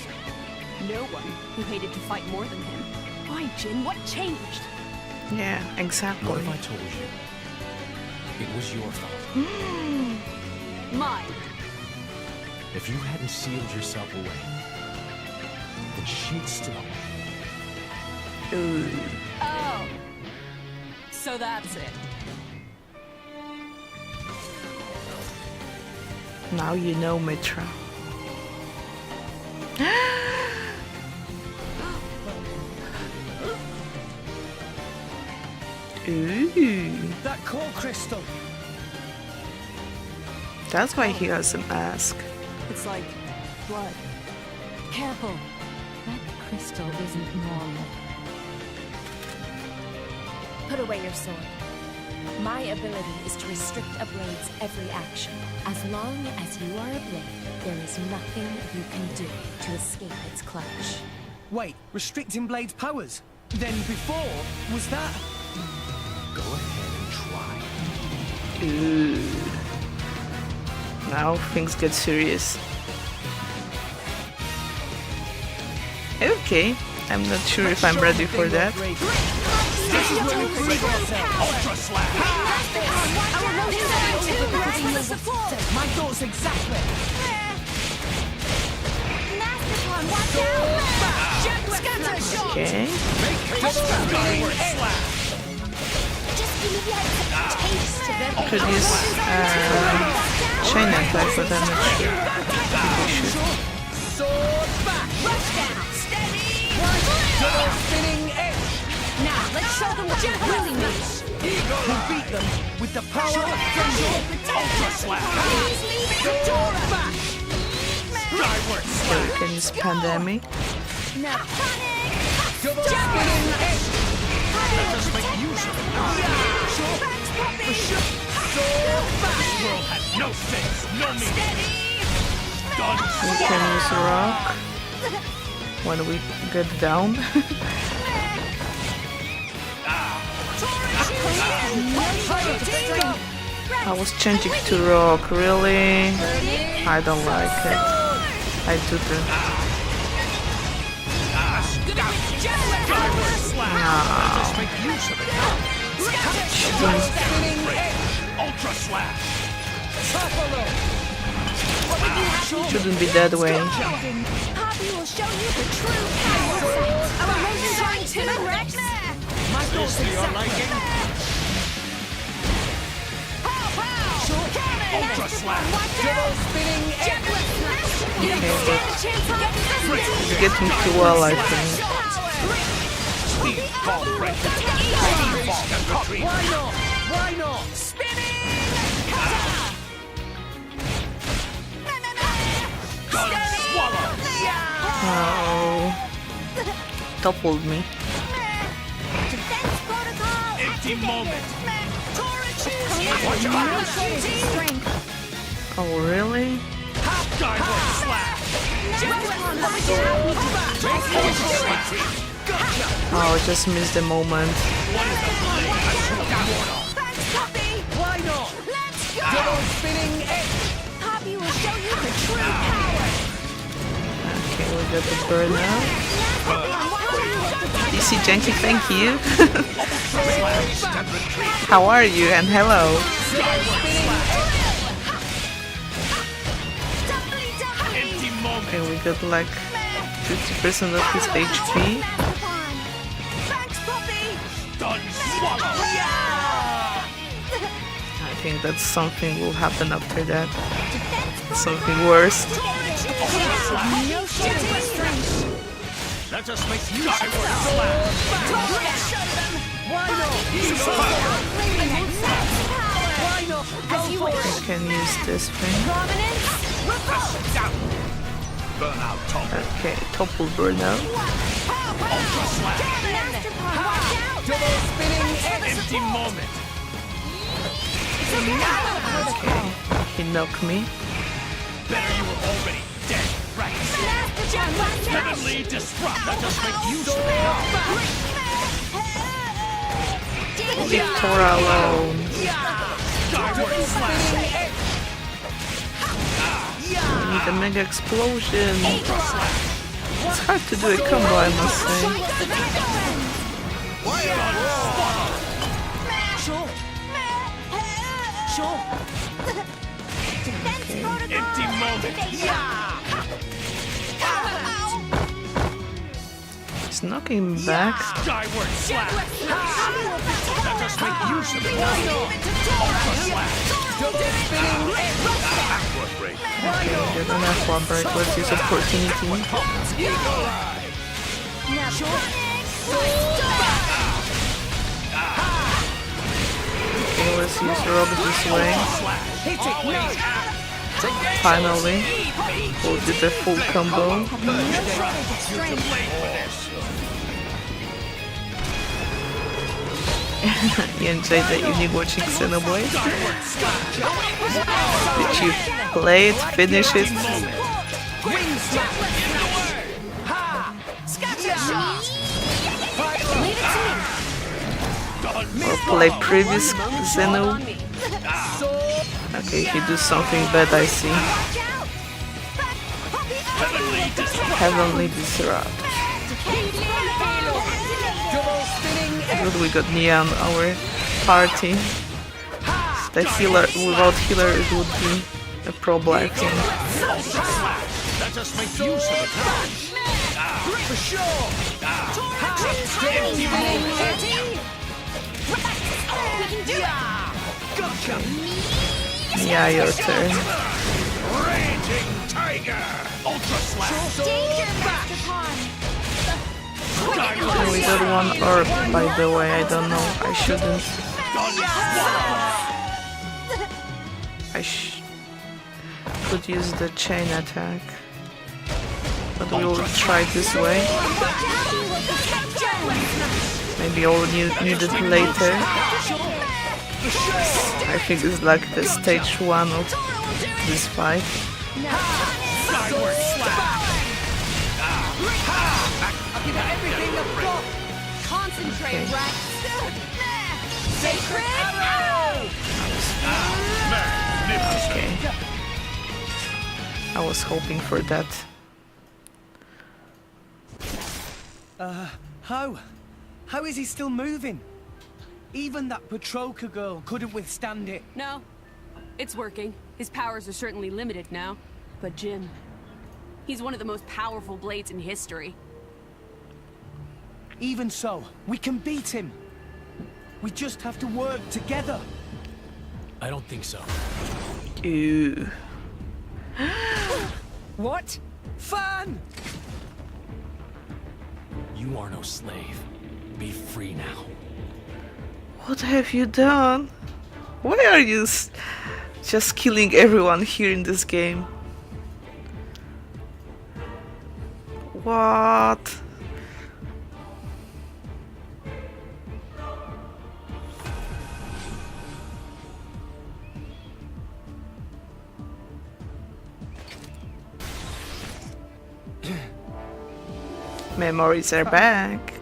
no one who hated to fight more than him. Why, Jin? What changed? Yeah, exactly. What if I told you it was your fault? Mine. If you hadn't sealed yourself away, then she'd still... Ooh. Oh. So that's it. Now you know, Mitra. Ooh. That core crystal. That's why he has a mask. It's like blood. Careful. That crystal isn't normal. Put away your sword. My ability is to restrict a blade's every action. As long as you are a blade, there is nothing you can do to escape its clutch. Wait, restricting Blade's powers? Then before, was that... Go ahead and try. Ooh. Now things get serious. Okay, I'm not sure if I'm ready for that. Ultra Slap! My thoughts exactly. Okay. Could use chain attack, but I'm not sure if we should. Sword back. Double spinning edge. Now, let's show them what you really mean. We'll beat them with the power of thunder. Ultra Slap! Sword back. Skyward So Slap! we can use Pandemic. Double spinning edge. Let us make use of it now! Sword back. This world has no sense, no meaning! Done! We can use Rock when we get down. I was changing to Rock, really? I don't like it. I do the... Skyward Slap! Let us make use of it now! Ultra Slap! Shouldn't be that way. Poppy will show you the true power. Our emotions are too, Rex. My This thoughts to your exactly. liking? Ultra Slap! Double spinning edge. Okay, but it's getting too well, I think. Speed ball break! Speed ball and retreat! Why not? Why not? Gun swallow! Oh, toppled me. Empty moment. Oh, really? Skyward slash. Oh, I just missed the moment. Why not? Let's go! Double spinning X. Poppy will show you her true power. Okay, we got the burnout. DC Janky, thank you. How are you? And hello. Empty moment. Okay, we got like 50% of his HP. Thanks, Poppy. Done swallow. I think that something will happen after that. Something worse. Let us make skyward slash. Why not? Why not? Go for it. I can use this thing. Burnout topple. Okay, topple burnout. Ultra slash. Double spinning X. Empty moment. Okay, he knocked me. Better you were already dead, right? Heavenly disrupt. Let us make use of it. Leave Tora alone. Skyward slash. I need a mega explosion. Ultra slash. It's hard to do a combo, I must say. Sure. Empty moment. He's knocking me back. Skyward slash. Let us make use of it. Ultra slash. Backward break. Okay, you're gonna have one break. Let's use opportunity. Okay, let's use Rob this way. Finally, we'll do the full combo. You enjoyed the evening watching Xenoblade? Did you play it, finish it? Or play previous Xeno? Okay, he do something bad, I see. Heavenly Disrupt. Good, we got Nia on our party. The healer, without healer it would be a problem, I think. Let us make use of it. For sure. Yeah, your turn. Raging tiger. Ultra slash. Okay, we got one orb, by the way. I don't know. I shouldn't. Could use the chain attack, but we will try this way. Maybe I'll need it later. I think it's like the stage 1 of this fight. Concentrate, Okay. Rex. Sacred arrow. Okay. I was hoping for that. How is he still moving? Even that Petroka girl couldn't withstand it. No, it's working. His powers are certainly limited now. But Jim, he's one of the most powerful blades in history. Even so, we can beat him. We just have to work together. I don't think so. Ew. What? Fan! You are no slave. Be free now. What have you done? Why are you just killing everyone here in this game? What? Memories are back.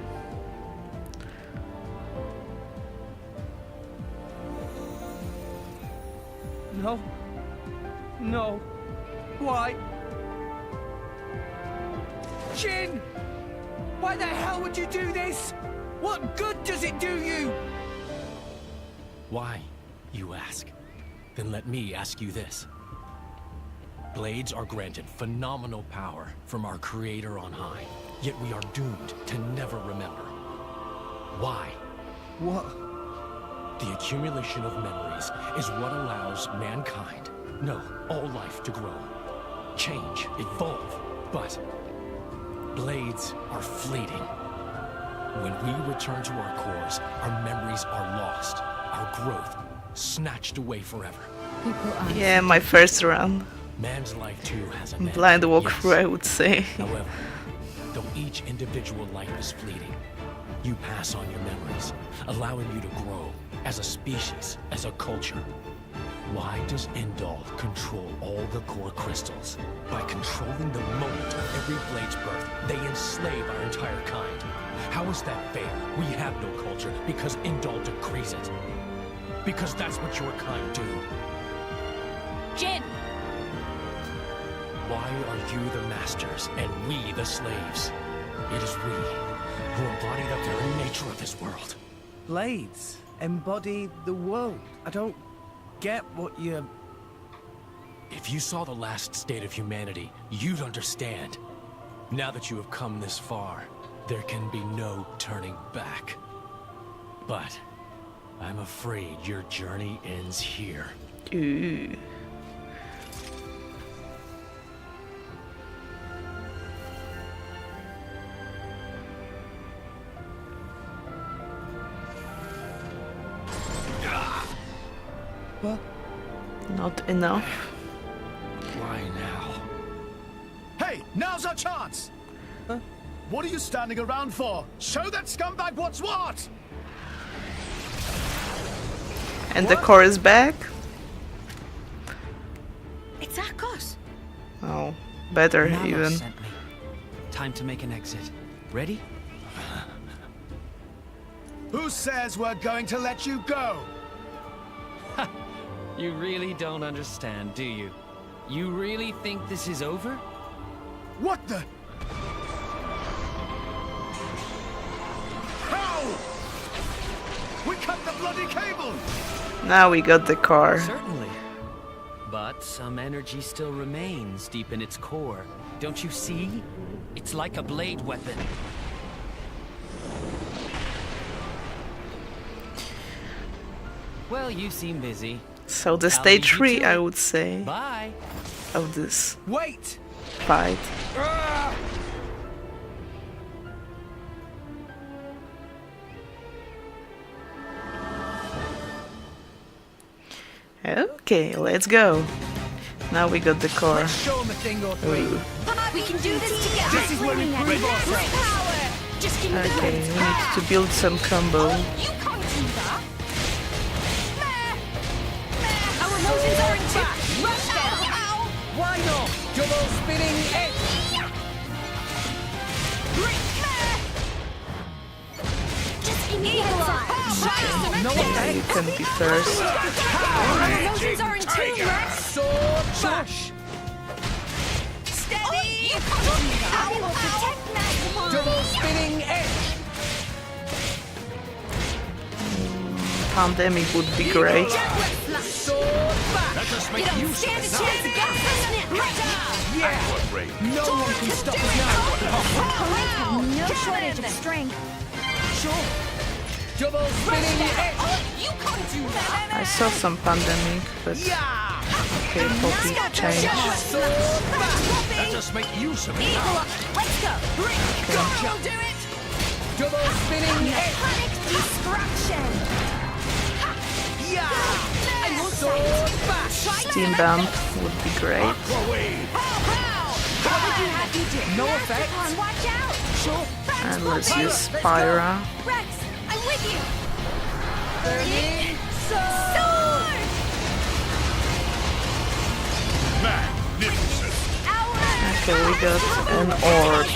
No. No. Why? Jin! Why the hell would you do this? What good does it do you? Why, you ask? Then let me ask you this. Blades are granted phenomenal power from our creator on high, yet we are doomed to never remember. Why? What? The accumulation of memories is what allows mankind, no, all life to grow, change, evolve, but blades are fleeting. When we return to our cores, our memories are lost, our growth snatched away forever. Yeah, my first run. Man's life too has an end. Blind yes. walkthrough, I would say. However, though each individual life is fleeting, you pass on your memories, allowing you to grow as a species, as a culture. Why does Indal control all the core crystals? By controlling the moment of every blade's birth, they enslave our entire kind. How is that fair? We have no culture because Indal decrees it. Because that's what your kind do. Jin! Why are you the masters and we the slaves? It is we who embody the very nature of this world. Blades embody the world. I don't get what you're... If you saw the last state of humanity, you'd understand. Now that you have come this far, there can be no turning back. But I'm afraid your journey ends here. Ooh. What? Not enough. Why now? Hey, now's our chance! Huh? What are you standing around for? Show that scumbag what's what! And the core is back? It's Akos. Oh, better Nana even. sent me. Time to make an exit. Ready? Who says we're going to let you go? You really don't understand, do you? You really think this is over? What the? How? We cut the bloody cable! Now we got the car. Certainly. But some energy still remains deep in its core. Don't you see? It's like a blade weapon. Well, you seem busy. So the I'll stage leave you 3, to I it. would say, Bye. of this Wait! fight. Okay, let's go. Now we got the core. Show him a thing or three. Ooh. We can do this together. This is where we prove ourselves. Power. Just give me the Okay, we need to build some combo. You can't do that. Our emotions are in check. Rush down. Why not? Double spinning edge. Just give me the heads up. No Okay, you can be first. Our emotions are in tune, Rex. Sword bash. Steady. You can't do that. I will protect Mastermind. Double spinning edge. Pandemic would be great. Sword bash. Let us You make don't use stand a of chance against us. Yeah. No one can stop us now. No shortage of strength. Sure. Double spinning edge. You can't do that. I saw some pandemic, but okay, hope it changed. Sword bash. Let us make use of it Eagle now. up. Let's go. Gotcha. We'll do it. Double spinning edge. Panic destruction. Yeah. Sword bash. Steam bump would be great. What would you have you do? No effect. Come on, watch out. Sure. And let's use Spyra. Rex, I'm with you. Burning Magnificent! Our Okay, we got an orb.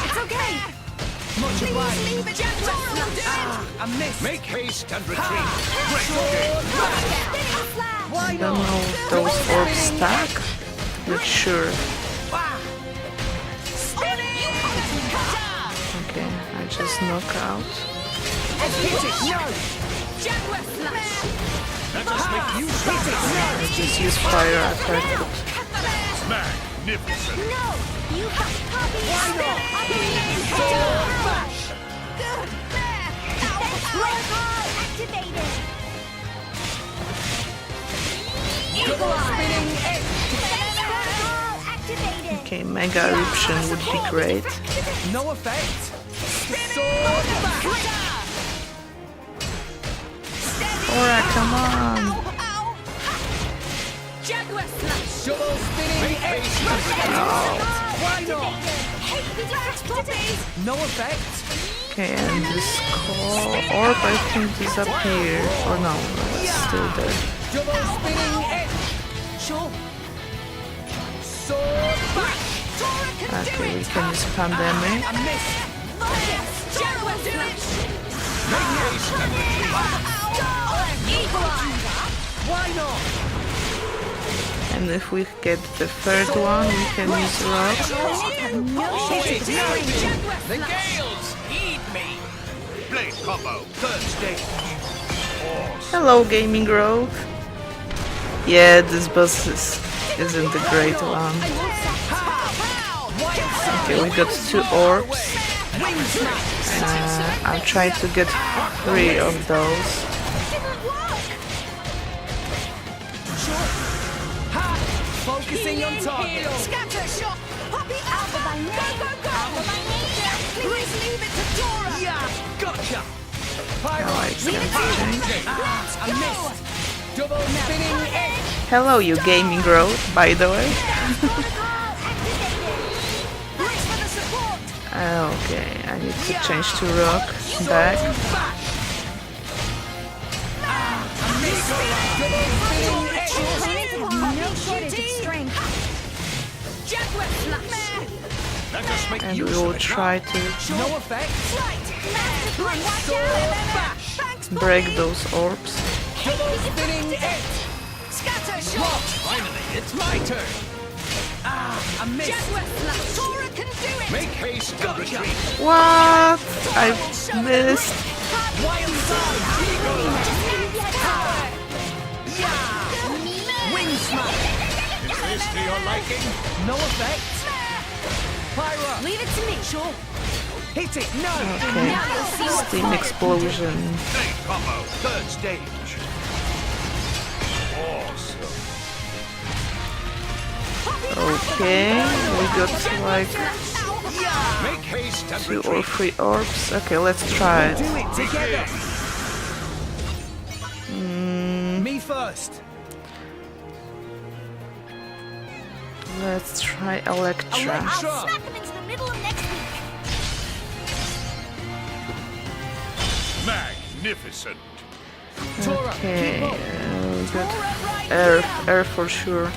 It's okay. Much obliged. Leave it, I missed. Make haste and retreat. Great game. I don't know if those orbs stack. Not sure. Okay, I just knock out. Just use fire attack. Magnificent. No! You got copies! Why not? Activated! Activated! Okay, Mega Eruption would be great. No effect. Aura, come on! Double spinning edge. Why not? No effect. Okay, and this orb I think disappeared. Or no, it's still there. Double spinning edge. Sure. Sword back. Okay, we can use Pandemic. I missed. Why not? And if we get the third one, we can use Rock. The Gales, heed me. Blade combo, third stage. Hello, Gaming Grove. Yeah, this boss isn't the great one. Okay, we got 2 orbs. I'm trying to get 3 of those. Focusing on target. Scatter shot. Poppy Alpha by name. Go, go, go. Alpha by nature. Please leave it to Dora. Yeah, gotcha. Now I can change. I missed. Double spinning edge. Hello, you Gaming Grove, by the way. Okay, I need to change to Rock. Back. And we will try to break those orbs. Finally, it's my turn. I missed. Make haste and retreat. What? I missed. Wild side. Wind smash. Is this to your liking? No effect. Pyro. Leave it to me. Sure. Hit it. No. Okay. Steam Explosion. Blade combo, third stage. Awesome. Okay, we got like Make haste and 2 or 3 orbs. Okay, let's try it. Do it together. Me first. Let's try Electra. I'll smack him into the middle of next week. Magnificent. Okay, we got air for sure.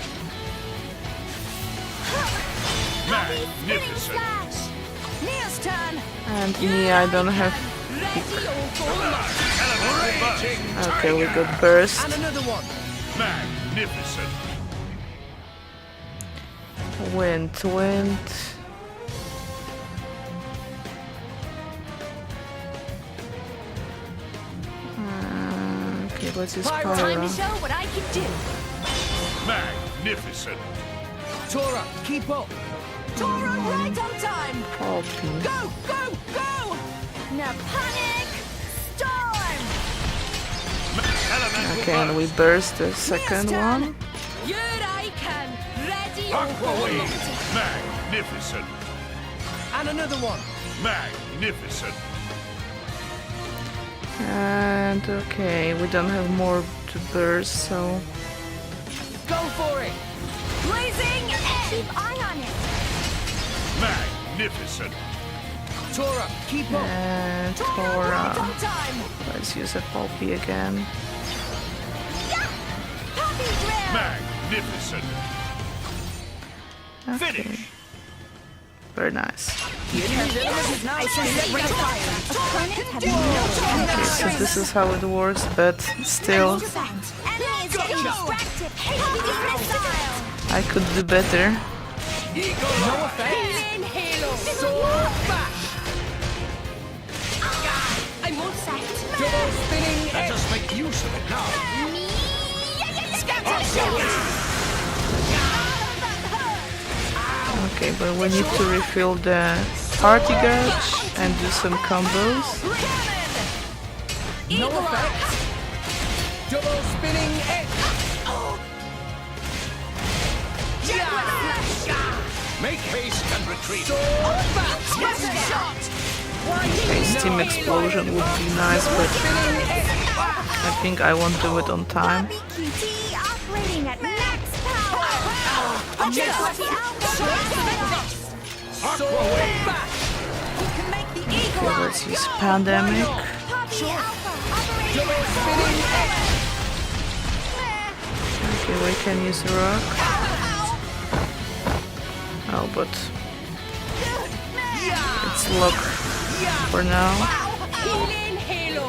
Magnificent. Mia's turn. And me, I don't have. Okay, we got burst. And another one. Magnificent. Wind. Okay, let's use Time to Pyro. show what I can do. Magnificent. Tora, keep up. Tora, right on time. Poppy. Go, go, go. Now panic. Storm. Okay, and we burst the second one. Here I can. Ready Aqua wave. Magnificent. And another one. Magnificent. And okay, we don't have more to burst, so Go for it. Blazing edge. Keep eye on it. Magnificent. Tora, keep up. And Tora. Let's use a Poppy again. Magnificent. Okay. Finish. Very nice. Okay, so this is how it works, but still, I could do better. No effect. I won't set. Double spinning Let us make use of it now. Okay, but we need to refill the party gauge and do some combos. no effect. Double spinning edge. Make haste and retreat. Okay, steam explosion would be nice, but I think I won't do it on time. QT operating at max power. Aqua wave. You can make the eagle Okay, let's use Pandemic. Double spinning edge. Okay, we can use Rock. Oh, but it's luck for now. Healing halo.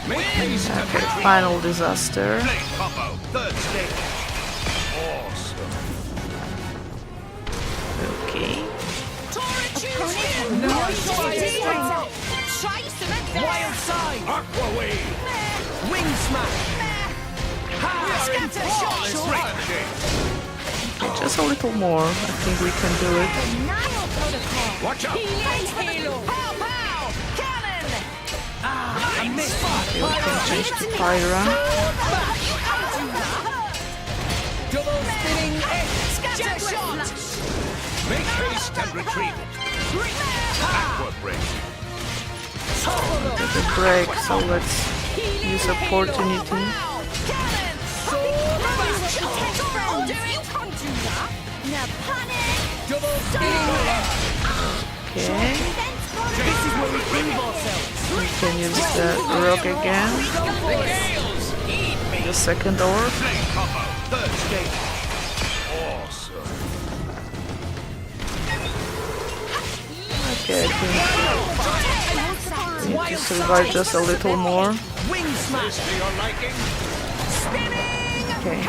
Make haste and Okay, retreat. final disaster. Blade combo. Third stage. Awesome. Okay. Wild side. Aqua wave. Wing smash. Ricochet. Okay, just a little more. I think we can do it. Watch out. I missed. Okay, we can change to Pyra. Double spinning edge. Make haste and retrieve it. Aqua break. Get a break, so let's use opportunity. Double spinning edge. Okay, This is where we prove ourselves. we can use the Rock again. The second orb. Blade combo. Third stage. Awesome. Okay, I think we need to survive just a little more. Wing smash. To your liking. Okay,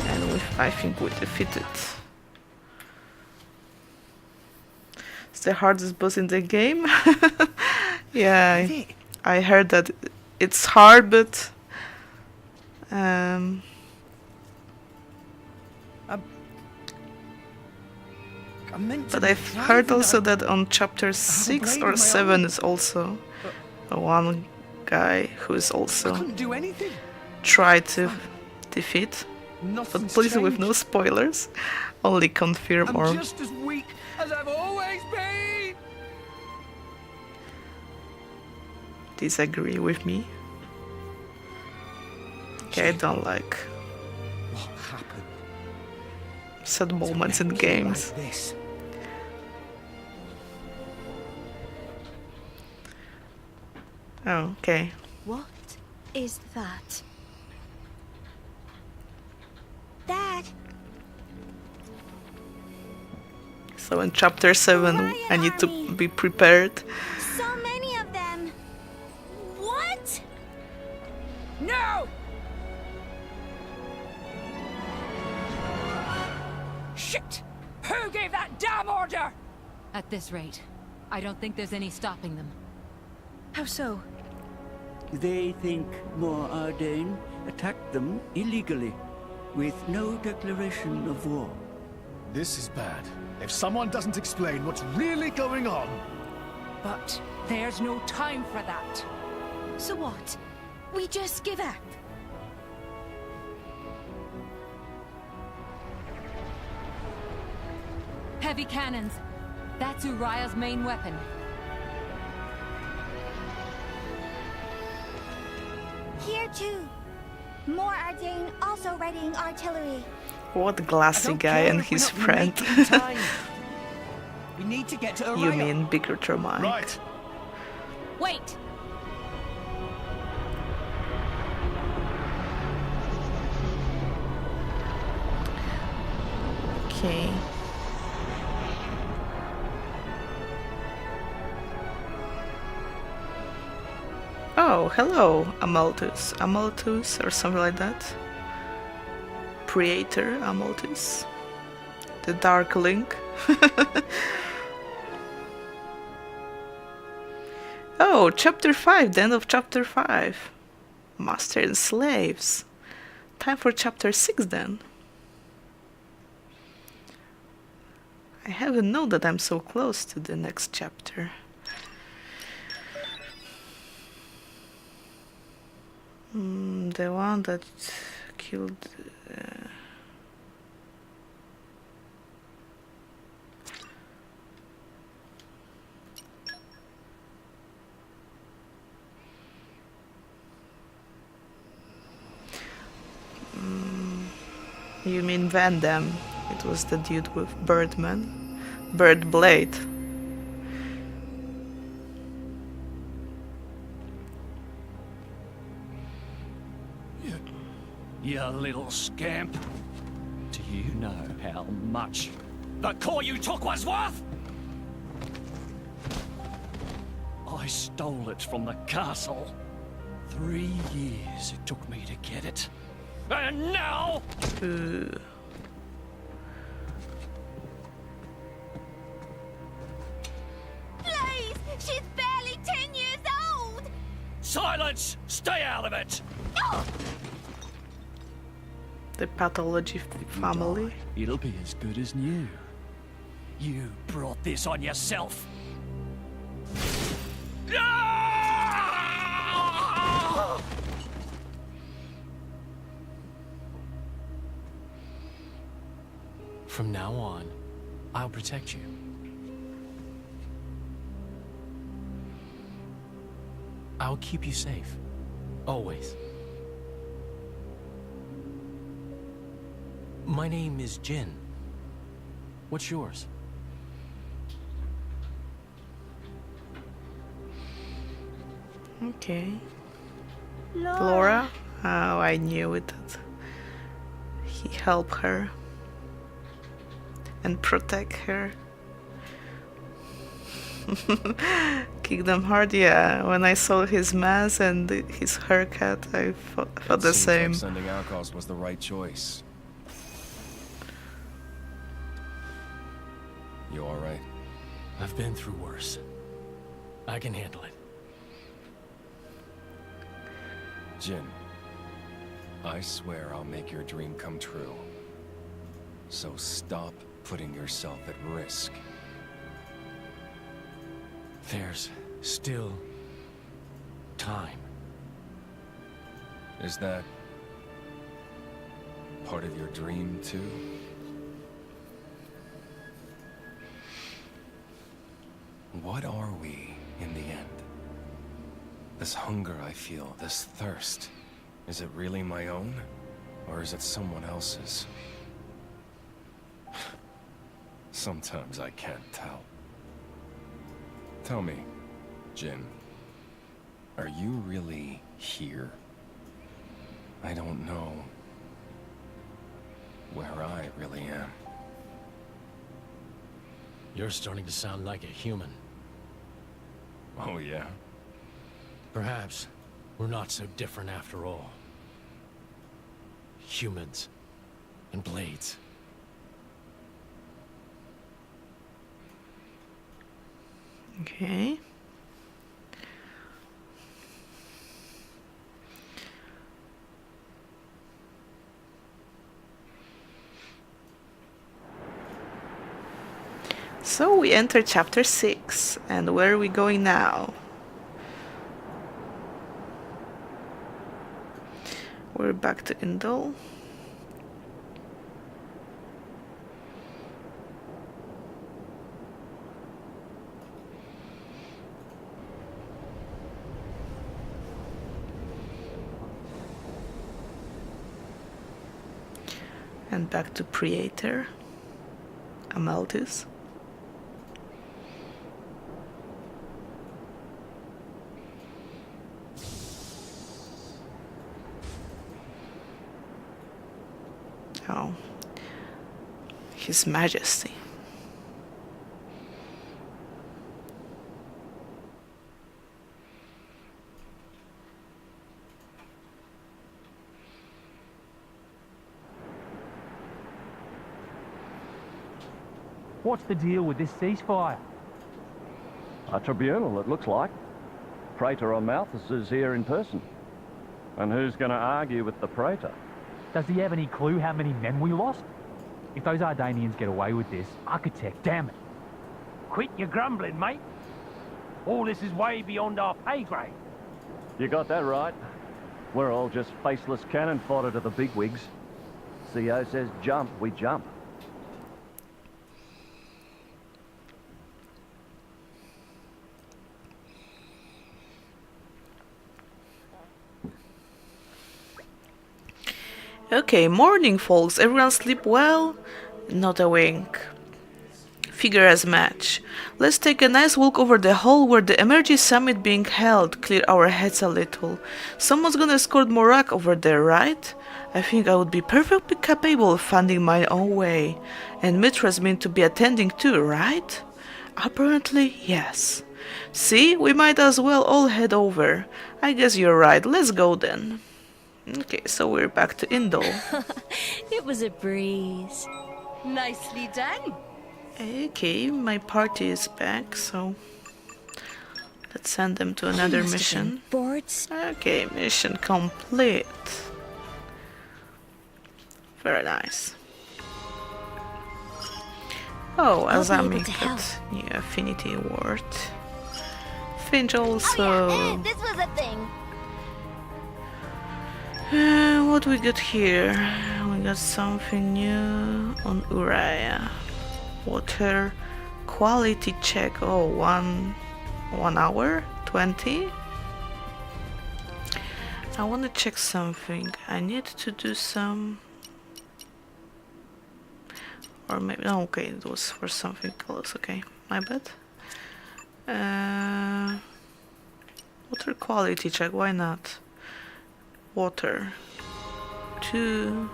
and I think we defeated. It's the hardest boss in the game. Yeah, I heard that it's hard, but I've heard also that on chapter 6 or 7 is also one guy who is also Couldn't do anything. try to defeat, but Nothing's please with no changed. spoilers, only confirm or I'm just as weak as I've always been. disagree with me. Okay, I don't like What happened? sad moments in games. Like this. Oh, okay. What is that? Dad, So in chapter 7 I need to be prepared. so many of them. What? No! Shit! Who gave that damn order? At this rate, I don't think there's any stopping them. How so? They think More Ardain attacked them illegally, with no declaration of war. This is bad. If someone doesn't explain what's really going on... But there's no time for that. So what? We just give up. Heavy cannons. That's Uriah's main weapon. Here too. More Ardain also readying artillery. What glassy guy and his friend. We need to get to You mean bigger termite? Right. Wait! Okay. Oh, hello, Amaltus. Amaltus or something like that. Praetor Amaltus. The Dark Link. Oh, chapter 5, the end of chapter 5. Master and slaves. Time for chapter 6 then. I haven't known that I'm so close to the next chapter. The one that killed... You mean Van Damme? It was the dude with Birdman. Bird Blade. You little scamp. Do you know how much the core you took was worth? I stole it from the castle. 3 years it took me to get it. And now... Please! She's barely 10 years old! Silence! Stay out of it! Oh! The pathology family. It'll be as good as new. You brought this on yourself. From now on, I'll protect you. I'll keep you safe. Always. My name is Jin. What's yours? Okay. Laura? Oh, I knew it. He helped her. And protect her. Kingdom Heart, yeah. When I saw his mask and his haircut, I felt the same. Like sending outcasts was the right choice. You all right? I've been through worse. I can handle it. Jin, I swear I'll make your dream come true. So stop putting yourself at risk. There's still time. Is that part of your dream, too? What are we, in the end? This hunger I feel, this thirst, is it really my own? Or is it someone else's? Sometimes I can't tell. Tell me, Jin, are you really here? I don't know where I really am. You're starting to sound like a human. Oh, yeah? Perhaps we're not so different after all. Humans and blades. Okay. So we enter chapter 6, and where are we going now? We're back to Indol. And back to Praetor. Amalthus. Oh, His Majesty. What's the deal with this ceasefire? A tribunal, it looks like. Praetor Amalthus is here in person. And who's going to argue with the Praetor? Does he have any clue how many men we lost? If those Ardanians get away with this, Architect, damn it. Quit your grumbling, mate. All this is way beyond our pay grade. You got that right. We're all just faceless cannon fodder to the bigwigs. CO says jump, we jump. Okay, morning folks, everyone sleep well? Not a wink. Figure as match. Let's take a nice walk over the hall where the emergency summit being held, clear our heads a little. Someone's gonna escort Morak over there, right? I think I would be perfectly capable of finding my own way. And Mitra's meant to be attending too, right? Apparently, yes. See, we might as well all head over. I guess you're right, let's go then. Okay, so we're back to Indol. It was a breeze. Nicely done. Okay, my party is back, so let's send them to another mission. Okay, mission complete. Very nice. Oh, Azami got new affinity award. Finch also. Oh yeah, this was a thing. What we got here? We got something new on Uriah. Water quality check. Oh, 1 hour 20. I want to check something. I need to do some, or maybe no, okay, it was for something else. Okay, my bad. Water quality check. Why not? Water to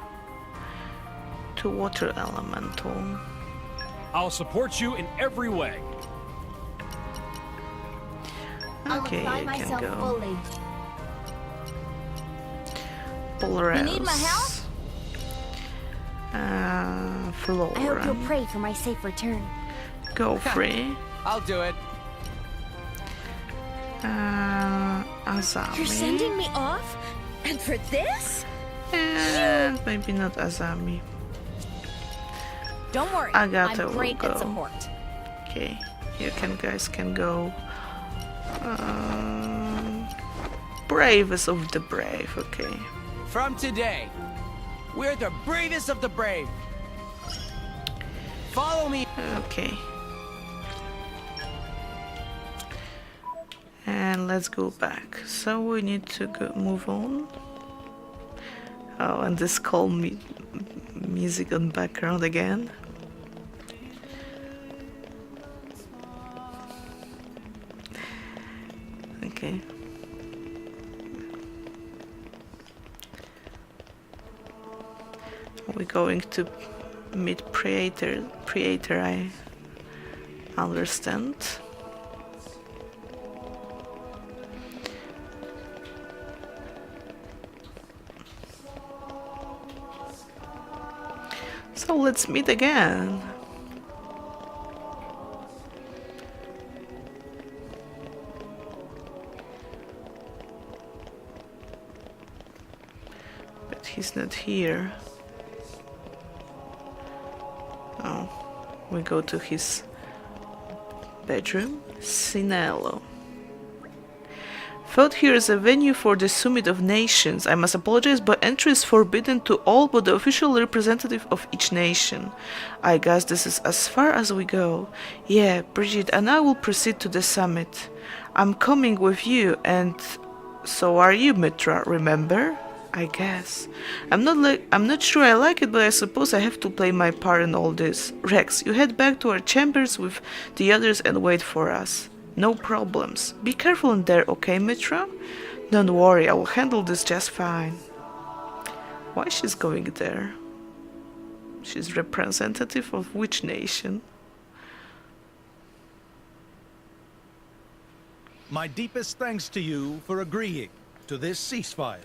water elemental. I'll support you in every way. Okay, I can go. Fully. Polaris. You need my help? Flora. I hope you'll pray for my safe return. Go free. I'll do it. Azami. You're sending me off? And for this? And maybe not Azami. Don't worry, Agata I'm great will at go. support. Okay, you guys can go. Bravest of the brave. Okay. From today, we're the bravest of the brave. Follow me. Okay. And let's go back. So we need to move on. Oh, and this calm music on background again. Okay. We're going to meet Praetor, I understand. So let's meet again. But he's not here. Oh, we go to his bedroom. Sinello. Thought here is a venue for the Summit of Nations. I must apologize, but entry is forbidden to all but the official representative of each nation. I guess this is as far as we go. Yeah, Bridget and I will proceed to the summit. I'm coming with you, and so are you, Mitra, remember? I guess. I'm not sure I like it, but I suppose I have to play my part in all this. Rex, you head back to our chambers with the others and wait for us. No problems. Be careful in there, okay, Mitra? Don't worry, I will handle this just fine. Why she's going there? She's representative of which nation? My deepest thanks to you for agreeing to this ceasefire.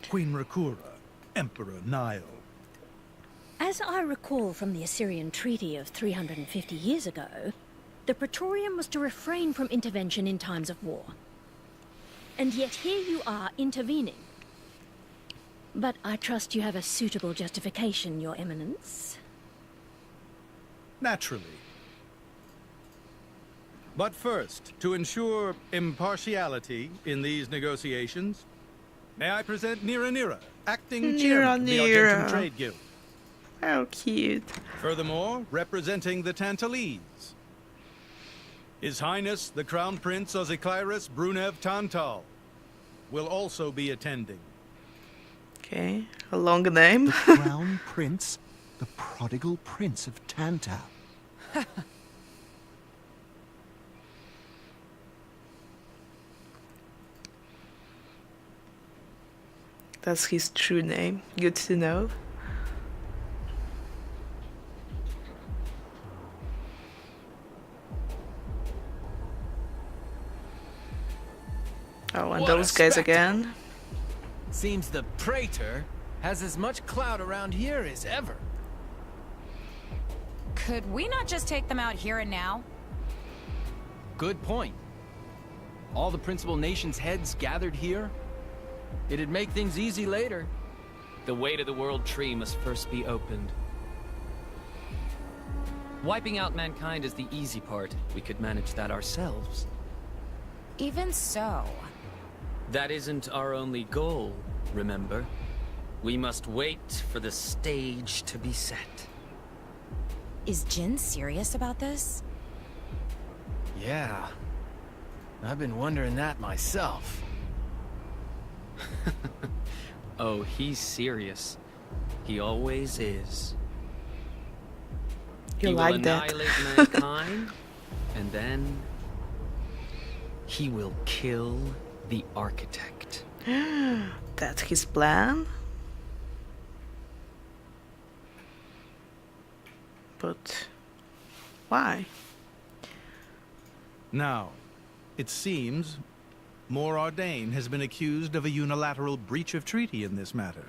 Queen Rakura, Emperor Nile. As I recall from the Assyrian treaty of 350 years ago, the Praetorium was to refrain from intervention in times of war. And yet here you are intervening. But I trust you have a suitable justification, Your Eminence. Naturally. But first, to ensure impartiality in these negotiations, may I present Nira, acting chairman of the Argentum Trade Guild. How cute. Furthermore, representing the Tantalese, His Highness the Crown Prince Ozikairis Brunev Tantal will also be attending. Okay, a long name. The Crown Prince, the prodigal Prince of Tantal. That's his true name. Good to know. Oh, and What those a guys spectacle. again. Seems the Praetor has as much clout around here as ever. Could we not just take them out here and now? Good point. All the principal nations' heads gathered here. It'd make things easy later. The way to the world tree must first be opened. Wiping out mankind is the easy part. We could manage that ourselves. Even so. That isn't our only goal, remember? We must wait for the stage to be set. Is Jin serious about this? Yeah. I've been wondering that myself. Oh, he's serious. He always is. You he like will that? annihilate mankind, and then he will kill the architect. That's his plan? But why? Now, it seems Mor Ardain has been accused of a unilateral breach of treaty in this matter.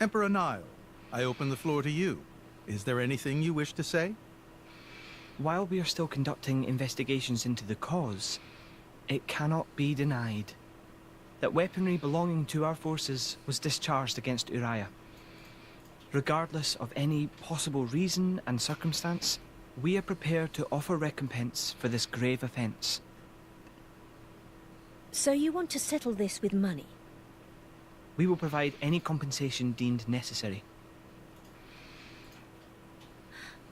Emperor Nile, I open the floor to you. Is there anything you wish to say? While we are still conducting investigations into the cause, it cannot be denied that weaponry belonging to our forces was discharged against Uriah. Regardless of any possible reason and circumstance, we are prepared to offer recompense for this grave offense. So you want to settle this with money? We will provide any compensation deemed necessary.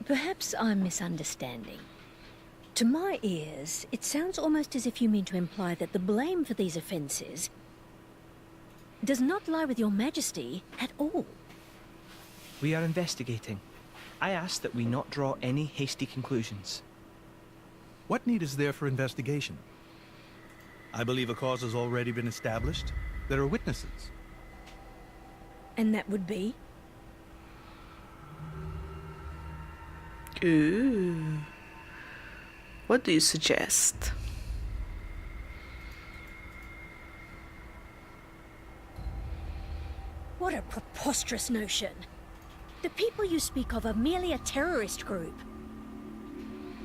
Perhaps I'm misunderstanding. To my ears, it sounds almost as if you mean to imply that the blame for these offences does not lie with your Majesty at all. We are investigating. I ask that we not draw any hasty conclusions. What need is there for investigation? I believe a cause has already been established. There are witnesses. And that would be? Ooh. What do you suggest? What a preposterous notion. The people you speak of are merely a terrorist group.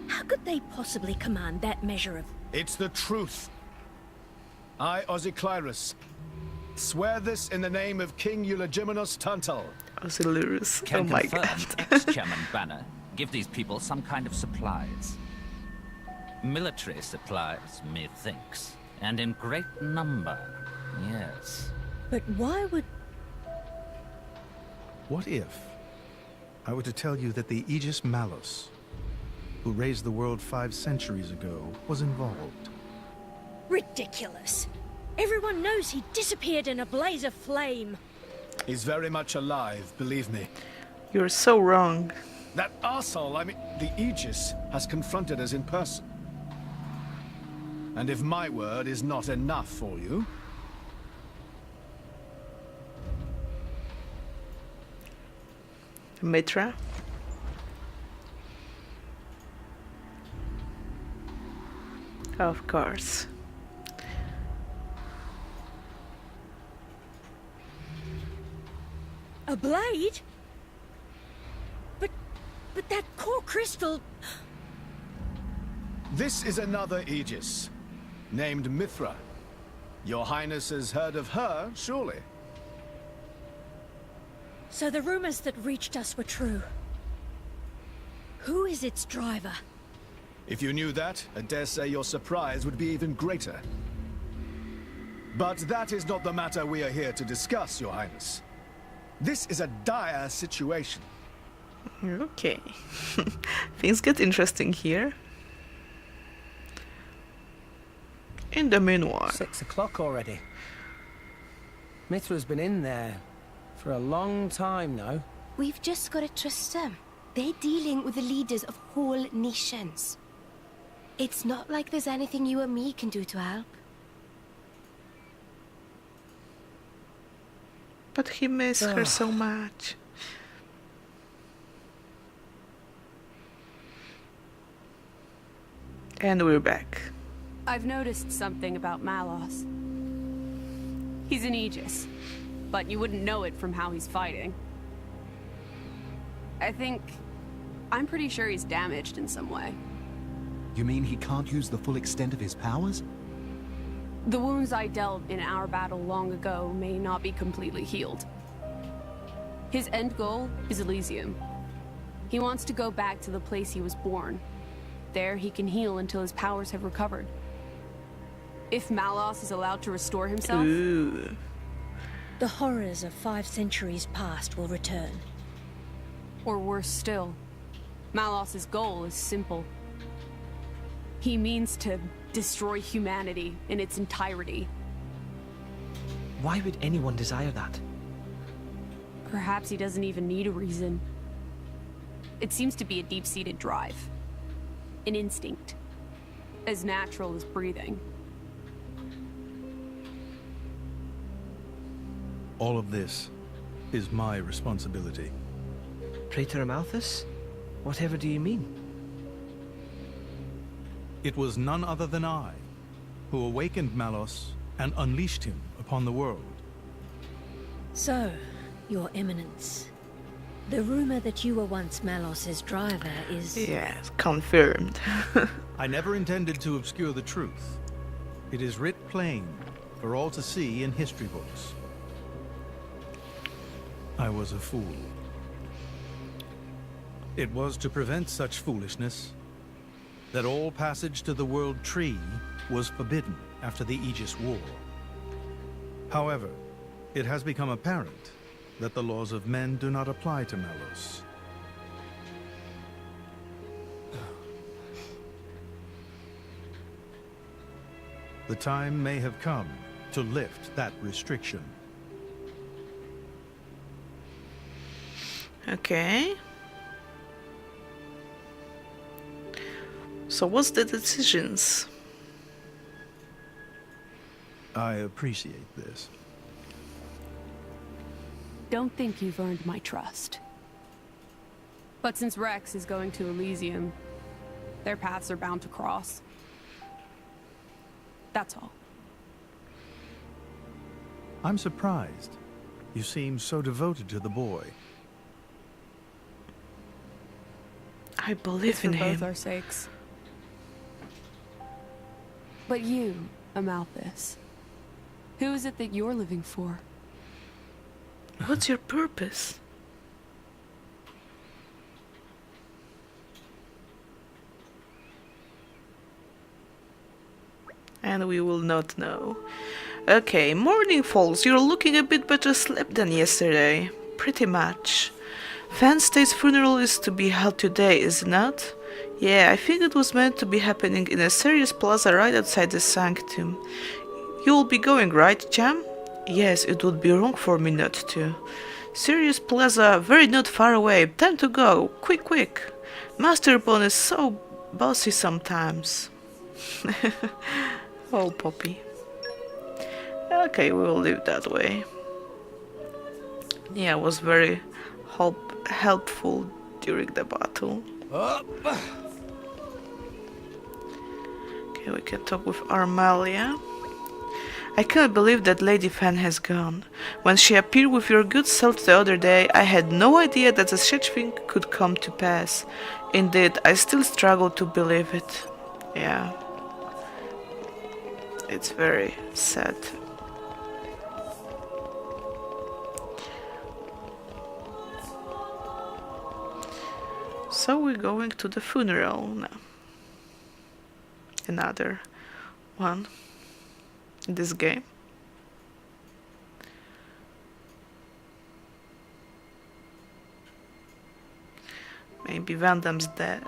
How could they possibly command that measure of... It's the truth. I, Ozikairis, swear this in the name of King Eulogimenos Tantal. Ozilurus. Oh Can my confirm god. ex-Chairman Banner give these people some kind of supplies. Military supplies, methinks. And in great number, yes. But why would... What if I were to tell you that the Aegis Malus, who raised the world 5 centuries ago, was involved? Ridiculous. Everyone knows he disappeared in a blaze of flame. He's very much alive, believe me. You're so wrong. That arsehole, I mean, the Aegis, has confronted us in person. And if my word is not enough for you... Mitra? Of course. A blade? But that core crystal... This is another Aegis, named Mithra. Your Highness has heard of her, surely? So the rumors that reached us were true. Who is its driver? If you knew that, I dare say your surprise would be even greater. But that is not the matter we are here to discuss, Your Highness. This is a dire situation. Okay. Things get interesting here. In the meanwhile... 6 o'clock already. Mithra's been in there for a long time now. We've just got to trust them. They're dealing with the leaders of whole nations. It's not like there's anything you or me can do to help. But he missed her so much. And we're back. I've noticed something about Malos. He's an Aegis, but you wouldn't know it from how he's fighting. I'm pretty sure he's damaged in some way. You mean he can't use the full extent of his powers? The wounds I dealt in our battle long ago may not be completely healed. His end goal is Elysium. He wants to go back to the place he was born. There he can heal until his powers have recovered. If Malos is allowed to restore himself... Ooh. The horrors of 5 centuries past will return. Or worse still, Malos's goal is simple. He means to destroy humanity in its entirety. Why would anyone desire that? Perhaps he doesn't even need a reason. It seems to be a deep-seated drive. An instinct. As natural as breathing. All of this is my responsibility. Praetor Amalthus? Whatever do you mean? It was none other than I who awakened Malos and unleashed him upon the world. So, Your Eminence, the rumor that you were once Malos's driver is... Yes, confirmed. I never intended to obscure the truth. It is writ plain for all to see in history books. I was a fool. It was to prevent such foolishness that all passage to the World Tree was forbidden after the Aegis War. However, it has become apparent that the laws of men do not apply to Malos. The time may have come to lift that restriction. Okay. So what's the decisions? I appreciate this. Don't think you've earned my trust. But since Rex is going to Elysium, their paths are bound to cross. That's all. I'm surprised. You seem so devoted to the boy. I believe in him. It's for both our sakes. But you, Amalthus, who is it that you're living for? What's your purpose? And we will not know. Okay, morning falls. You're looking a bit better slept than yesterday. Pretty much. Fanstay's funeral is to be held today, is it not? Yeah, I think it was meant to be happening in a serious plaza right outside the sanctum. You'll be going, right, Jam? Yes, it would be wrong for me not to. Sirius Plaza, very not far away. Time to go. Quick, quick. Master Pawn is so bossy sometimes. Oh, Poppy. Okay, we will leave that way. Yeah, it was very helpful during the battle. Okay, we can talk with Armalia. I can't believe that Lady Fan has gone. When she appeared with your good self the other day, I had no idea that such thing could come to pass. Indeed, I still struggle to believe it. Yeah. It's very sad. So we're going to the funeral now. Another one in this game. Maybe Vandam's dead.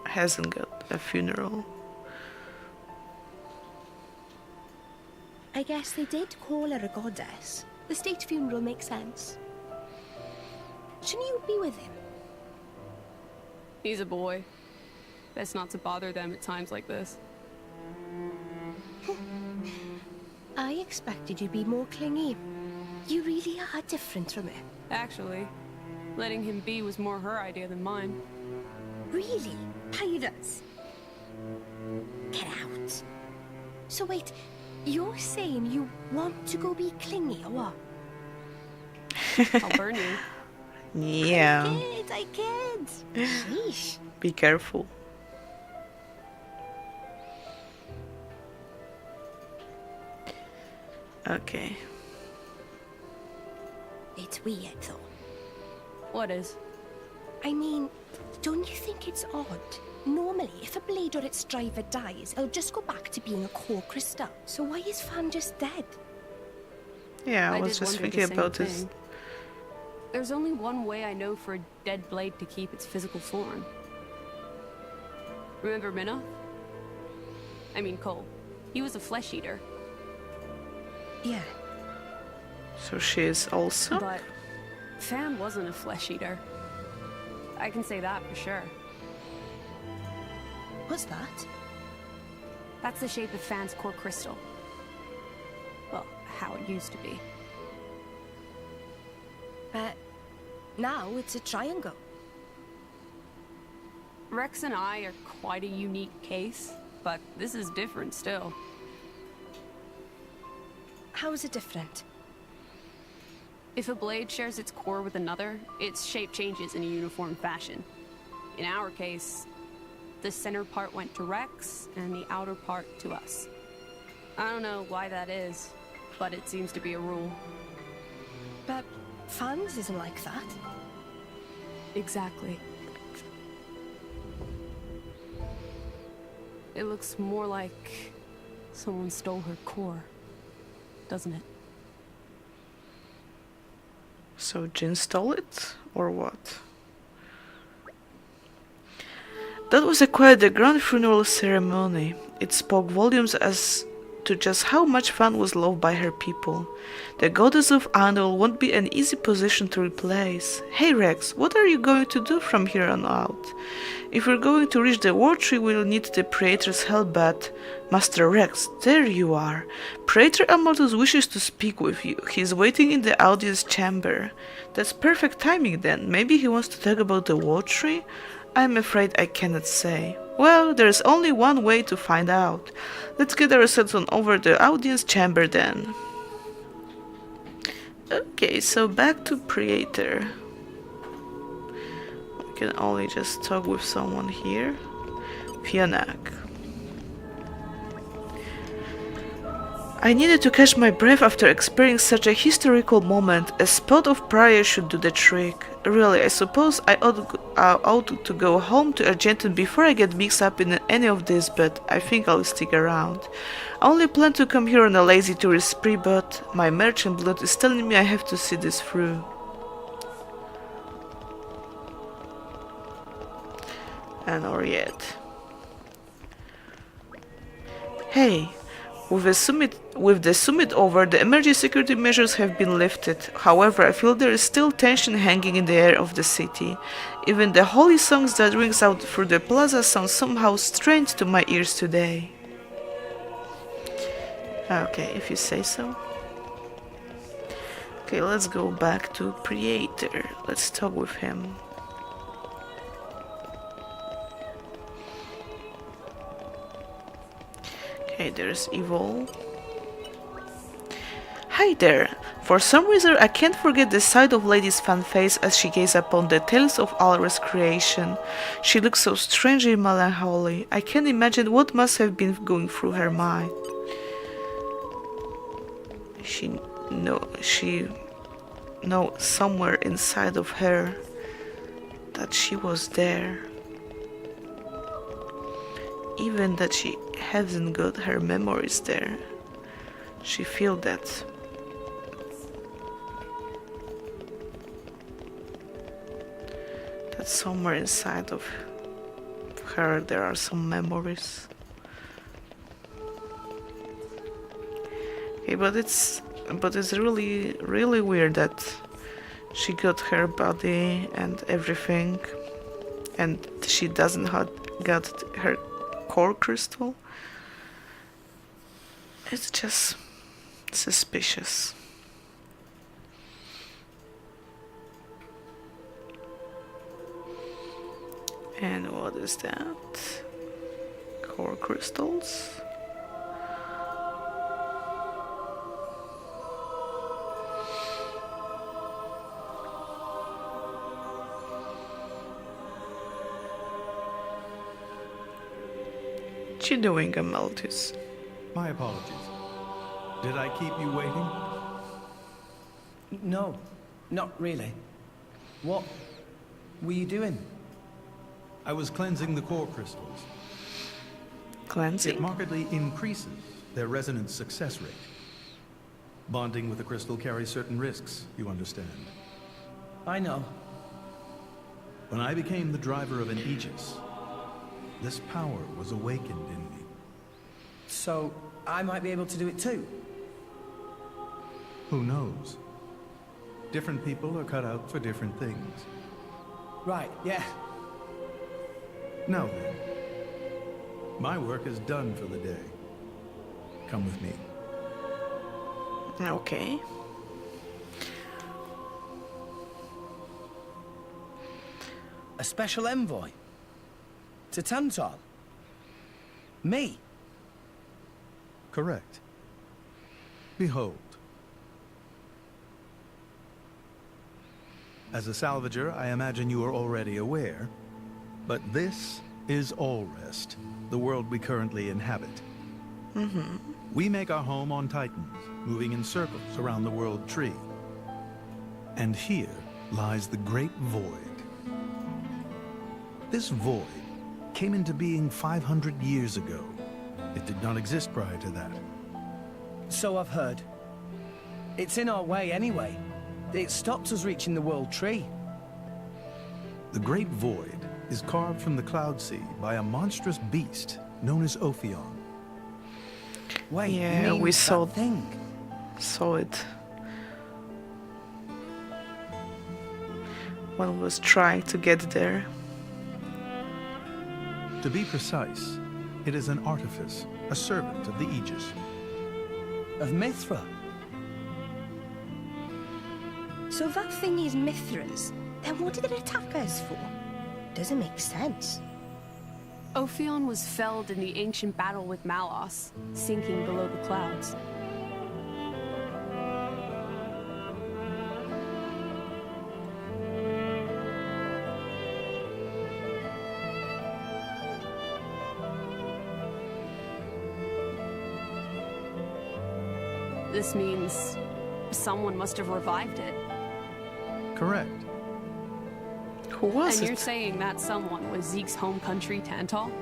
Hasn't got a funeral. I guess they did call her a goddess. The state funeral makes sense. Shouldn't you be with him? He's a boy. Best not to bother them at times like this. I expected you to be more clingy. You really are different from him. Actually, letting him be was more her idea than mine. Really? Pirates? Get out. So wait, you're saying you want to go be clingy or what? I'll burn you. Yeah. I can't. Sheesh. Be careful. Okay. It's weird though. What is? I mean, don't you think it's odd? Normally, if a blade or its driver dies, it'll just go back to being a core crystal. So why is Fan just dead? Yeah, I was just thinking about this. There's only one way I know for a dead blade to keep its physical form. Remember Minna? I mean Cole. He was a flesh eater. Yeah. So she is also? But Fan wasn't a flesh eater. I can say that for sure. What's that? That's the shape of Fan's core crystal. Well, how it used to be. But now it's a triangle. Rex and I are quite a unique case, but this is different still. How is it different? If a blade shares its core with another, its shape changes in a uniform fashion. In our case, the center part went to Rex, and the outer part to us. I don't know why that is, but it seems to be a rule. But Fan's isn't like that. Exactly. It looks more like someone stole her core, doesn't it? So Jin stole it, or what? That was quite a grand funeral ceremony. It spoke volumes as to just how much Fan was loved by her people. The goddess of Anul won't be an easy position to replace. Hey Rex, what are you going to do from here on out? If we're going to reach the War Tree, we'll need the Praetor's help, but... Master Rex, there you are. Praetor Amortus wishes to speak with you. He's waiting in the audience chamber. That's perfect timing then. Maybe he wants to talk about the War Tree? I'm afraid I cannot say. Well, there's only one way to find out. Let's get ourselves on over the audience chamber then. Okay, so back to Praetor. We can only just talk with someone here. Fionnac. I needed to catch my breath after experiencing such a historical moment. A spot of prayer should do the trick. Really, I suppose I ought to go home to Argentum before I get mixed up in any of this, but I think I'll stick around. I only plan to come here on a lazy tourist spree, but my merchant blood is telling me I have to see this through. and or yet. Hey, with the summit over, the emergency security measures have been lifted. However, I feel there is still tension hanging in the air of the city. Even the holy songs that rings out through the plaza sound somehow strange to my ears today. Okay, if you say so. Okay, let's go back to Praetor. Let's talk with him. Okay, there's Evil. Hi there! For some reason I can't forget the sight of Lady's fan face as she gazes upon the tales of Alra's creation. She looks so strangely melancholy. I can't imagine what must have been going through her mind. She knows somewhere inside of her that she was there. Even that she hasn't got her memories there. She feels that. That somewhere inside of her there are some memories. Okay, but it's really weird that she got her body and everything, and she doesn't have got her core crystal. It's just suspicious. And what is that? Core crystals? What you doing, Amalthus? My apologies. Did I keep you waiting? No, not really. What were you doing? I was cleansing the core crystals. Cleansing? It markedly increases their resonance success rate. Bonding with the crystal carries certain risks, you understand. I know. When I became the driver of an Aegis, this power was awakened in me. So, I might be able to do it too? Who knows? Different people are cut out for different things. Right, yeah. Now then, my work is done for the day. Come with me. Okay. A special envoy? To Tantal? Me? Correct. Behold. As a salvager, I imagine you are already aware, but this is Allrest, the world we currently inhabit. We make our home on Titans, moving in circles around the world tree. And here lies the Great Void. This void came into being 500 years ago. It did not exist prior to that. So I've heard. It's in our way anyway. It stopped us reaching the world tree. The Great Void is carved from the Cloud Sea by a monstrous beast known as Ophion. Wait, yeah, we saw it when we was trying to get there. To be precise, it is an artifice, a servant of the Aegis. Of Mithra? So that thing is Mithra's. Then what did it attack us for? Doesn't make sense. Ophion was felled in the ancient battle with Malos, sinking below the clouds. This means someone must have revived it. Correct. Who was And you're saying that someone was Zeke's home country, Tantal?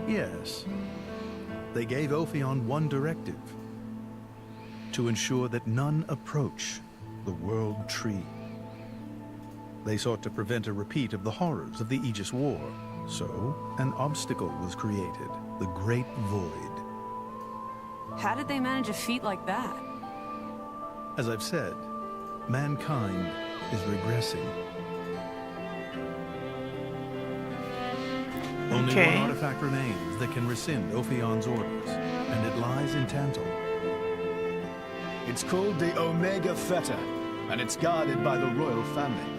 Yes. They gave Ophion one directive: to ensure that none approach the World Tree. They sought to prevent a repeat of the horrors of the Aegis War. So, an obstacle was created, the Great Void. How did they manage a feat like that? As I've said, mankind is regressing. Only one artifact remains that can rescind Ophion's orders, and it lies in Tantal. It's called the Omega Theta, and it's guarded by the royal family.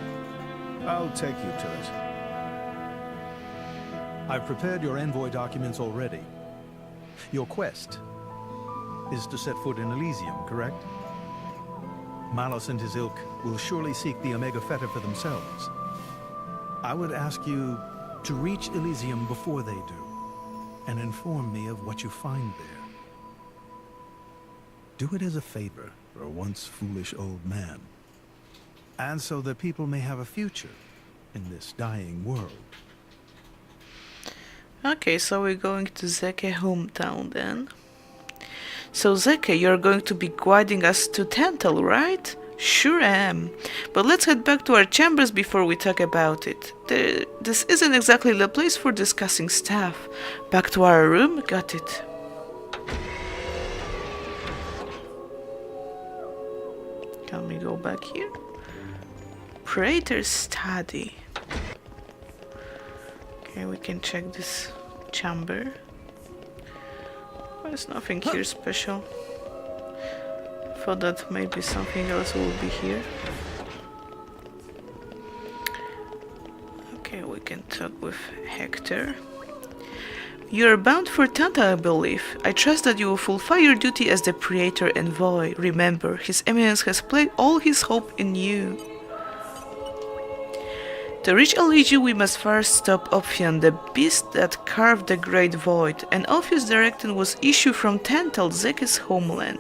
I'll take you to it. I've prepared your envoy documents already. Your quest is to set foot in Elysium, correct? Malus and his ilk will surely seek the Omega Theta for themselves. I would ask you to reach Elysium before they do, and inform me of what you find there. Do it as a favor for a once foolish old man, and so that people may have a future in this dying world. Okay, so we're going to Zeke hometown then. So Zeke, you're going to be guiding us to Tantal, right? Sure am. But let's head back to our chambers before we talk about it. This isn't exactly the place for discussing stuff. Back to our room? Got it. Can we go back here? Praetor's study. Okay, we can check this chamber. There's nothing here special. Thought that maybe something else will be here. Okay, we can talk with Hector. You are bound for Tanta, I believe. I trust that you will fulfill your duty as the Praetor Envoy. Remember, His Eminence has placed all his hope in you. To reach Elysium, we must first stop Ophion, the beast that carved the Great Void. An office directive was issued from Tantal, Zeke's homeland.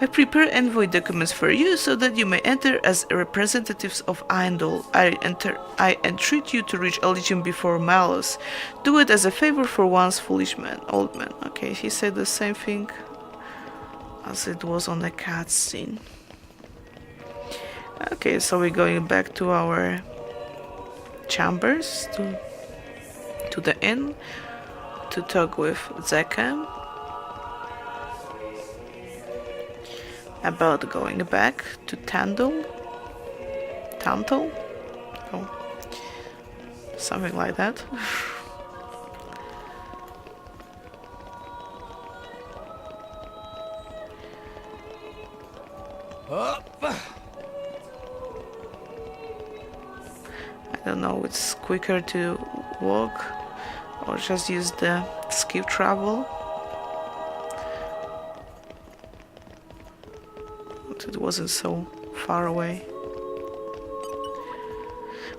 I prepare envoy documents for you so that you may enter as representatives of Eindel. I entreat you to reach Elysium before Malus. Do it as a favor for once, foolish man, old man. Okay, he said the same thing as it was on the cutscene. Okay, so we're going back to our chambers, to the inn, to talk with Zeke about going back to Tantal, oh, something like that. I don't know, it's quicker to walk or just use the skip travel. But it wasn't so far away.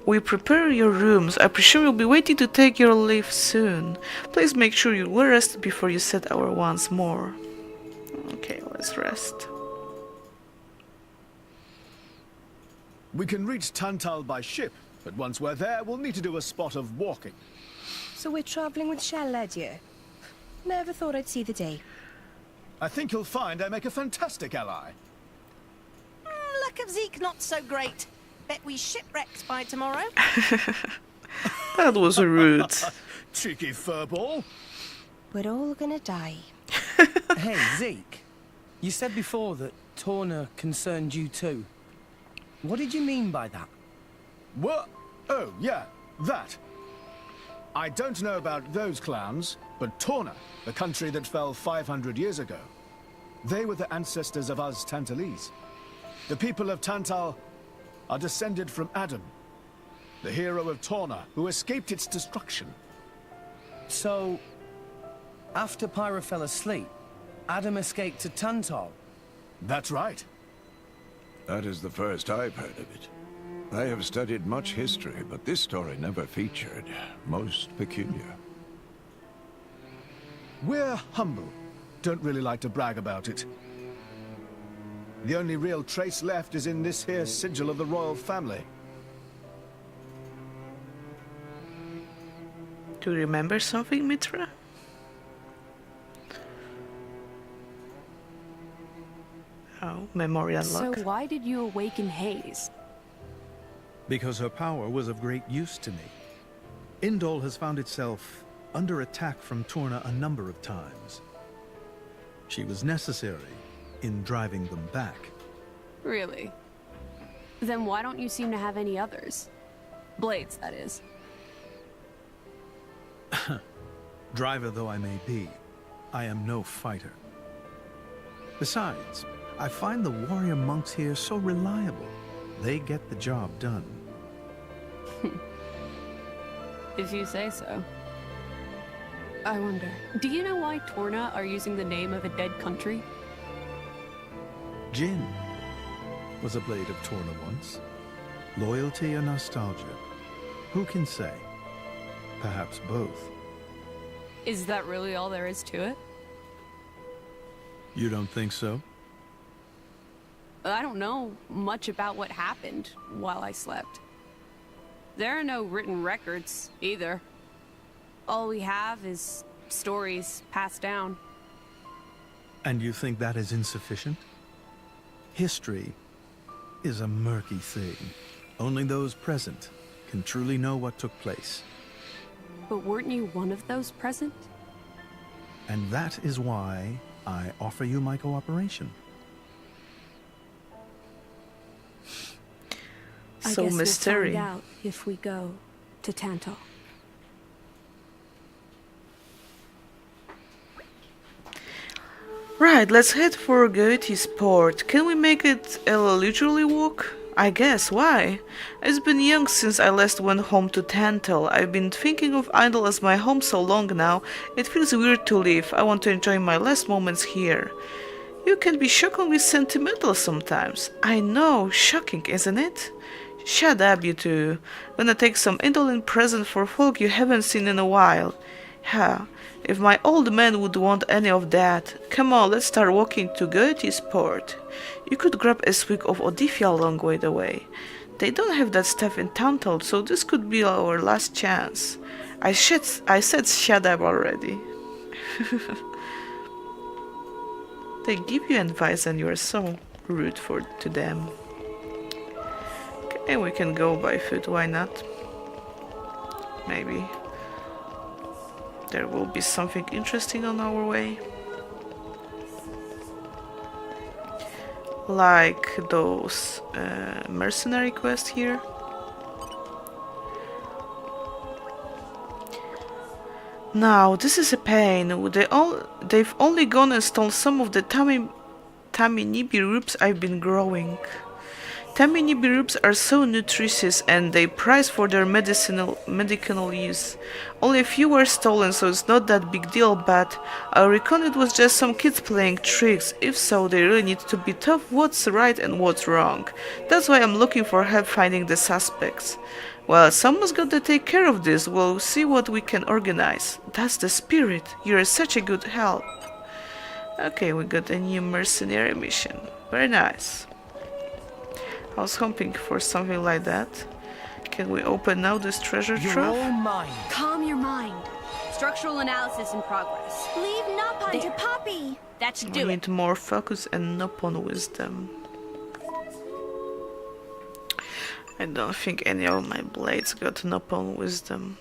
We prepare your rooms. I presume you'll be waiting to take your leave soon. Please make sure you're well rested before you set out once more. Okay, let's rest. We can reach Tantal by ship, but once we're there, we'll need to do a spot of walking. So we're traveling with Shell Ledyard. Never thought I'd see the day. I think you'll find I make a fantastic ally. Luck of Zeke not so great. Bet we shipwrecked by tomorrow. That was rude. Cheeky furball. We're all gonna die. Hey, Zeke. You said before that Torna concerned you too. What did you mean by that? What? Oh, yeah, that. I don't know about those clowns, but Torna, the country that fell 500 years ago, they were the ancestors of us Tantalese. The people of Tantal are descended from Adam, the hero of Torna, who escaped its destruction. So, after Pyra fell asleep, Adam escaped to Tantal? That's right. That is the first I've heard of it. I have studied much history, but this story never featured. Most peculiar. We're humble. Don't really like to brag about it. The only real trace left is in this here sigil of the royal family. Do you remember something, Mitra? Oh, memory unlocked. So why did you awaken Hayes? because her power was of great use to me. Indol has found itself under attack from Torna a number of times. She was necessary in driving them back. Really? Then why don't you seem to have any others? Blades, that is. Driver though I may be, I am no fighter. Besides, I find the warrior monks here so reliable. They get the job done. If you say so. I wonder, do you know why Torna are using the name of a dead country? Jin was a blade of Torna once. Loyalty or nostalgia? Who can say? Perhaps both. Is that really all there is to it? You don't think so? I don't know much about what happened while I slept. There are no written records, either. All we have is stories passed down. And you think that is insufficient? History is a murky thing. Only those present can truly know what took place. But weren't you one of those present? And that is why I offer you my cooperation. So mystery. We'll find out if we go to Tantal. Right, let's head for Goethe's port. Can we make it a leisurely walk? I guess, why? It's been young since I last went home to Tantal. I've been thinking of Idle as my home so long now, it feels weird to leave. I want to enjoy my last moments here. You can be shockingly sentimental sometimes. I know, shocking, isn't it? Shut up, you two. Gonna take some indolent present for folk you haven't seen in a while. Ha, if my old man would want any of that. Come on, let's start walking to Goethe's port. You could grab a swig of Odifia along the way. They don't have that stuff in Tantal, so this could be our last chance. I said shut up already. They give you advice and you are so rude to them. Okay, we can go by foot, why not? Maybe there will be something interesting on our way. Like those mercenary quests here. Now, this is a pain. They've only gone and stolen some of the Taminibi roots I've been growing. Taminibi roots are so nutritious and they prize for their medicinal use. Only a few were stolen, so it's not that big deal, but I reckon it was just some kids playing tricks. If so, they really need to be tough what's right and what's wrong. That's why I'm looking for help finding the suspects. Well, someone's got to take care of this. We'll see what we can organize. That's the spirit. You're such a good help. Okay, we got a new mercenary mission. Very nice. I was hoping for something like that. Can we open now this treasure trove? Calm your mind. Structural analysis in progress. Leave Nopon to There. Poppy. That should We do it. need more focus and Nopon wisdom. I don't think any of my blades got Nopon wisdom.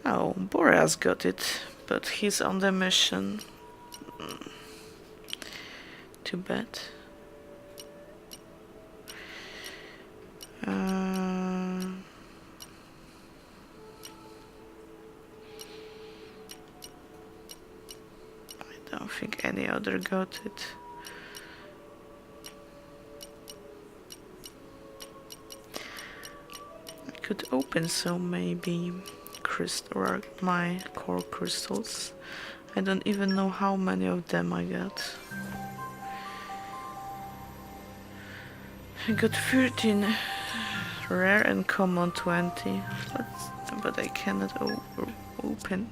Oh, Boreas got it, but he's on the mission. Too bad. I don't think any other got it. I could open some maybe or my core crystals. I don't even know how many of them I got. I got 13 rare and common 20, but I cannot open.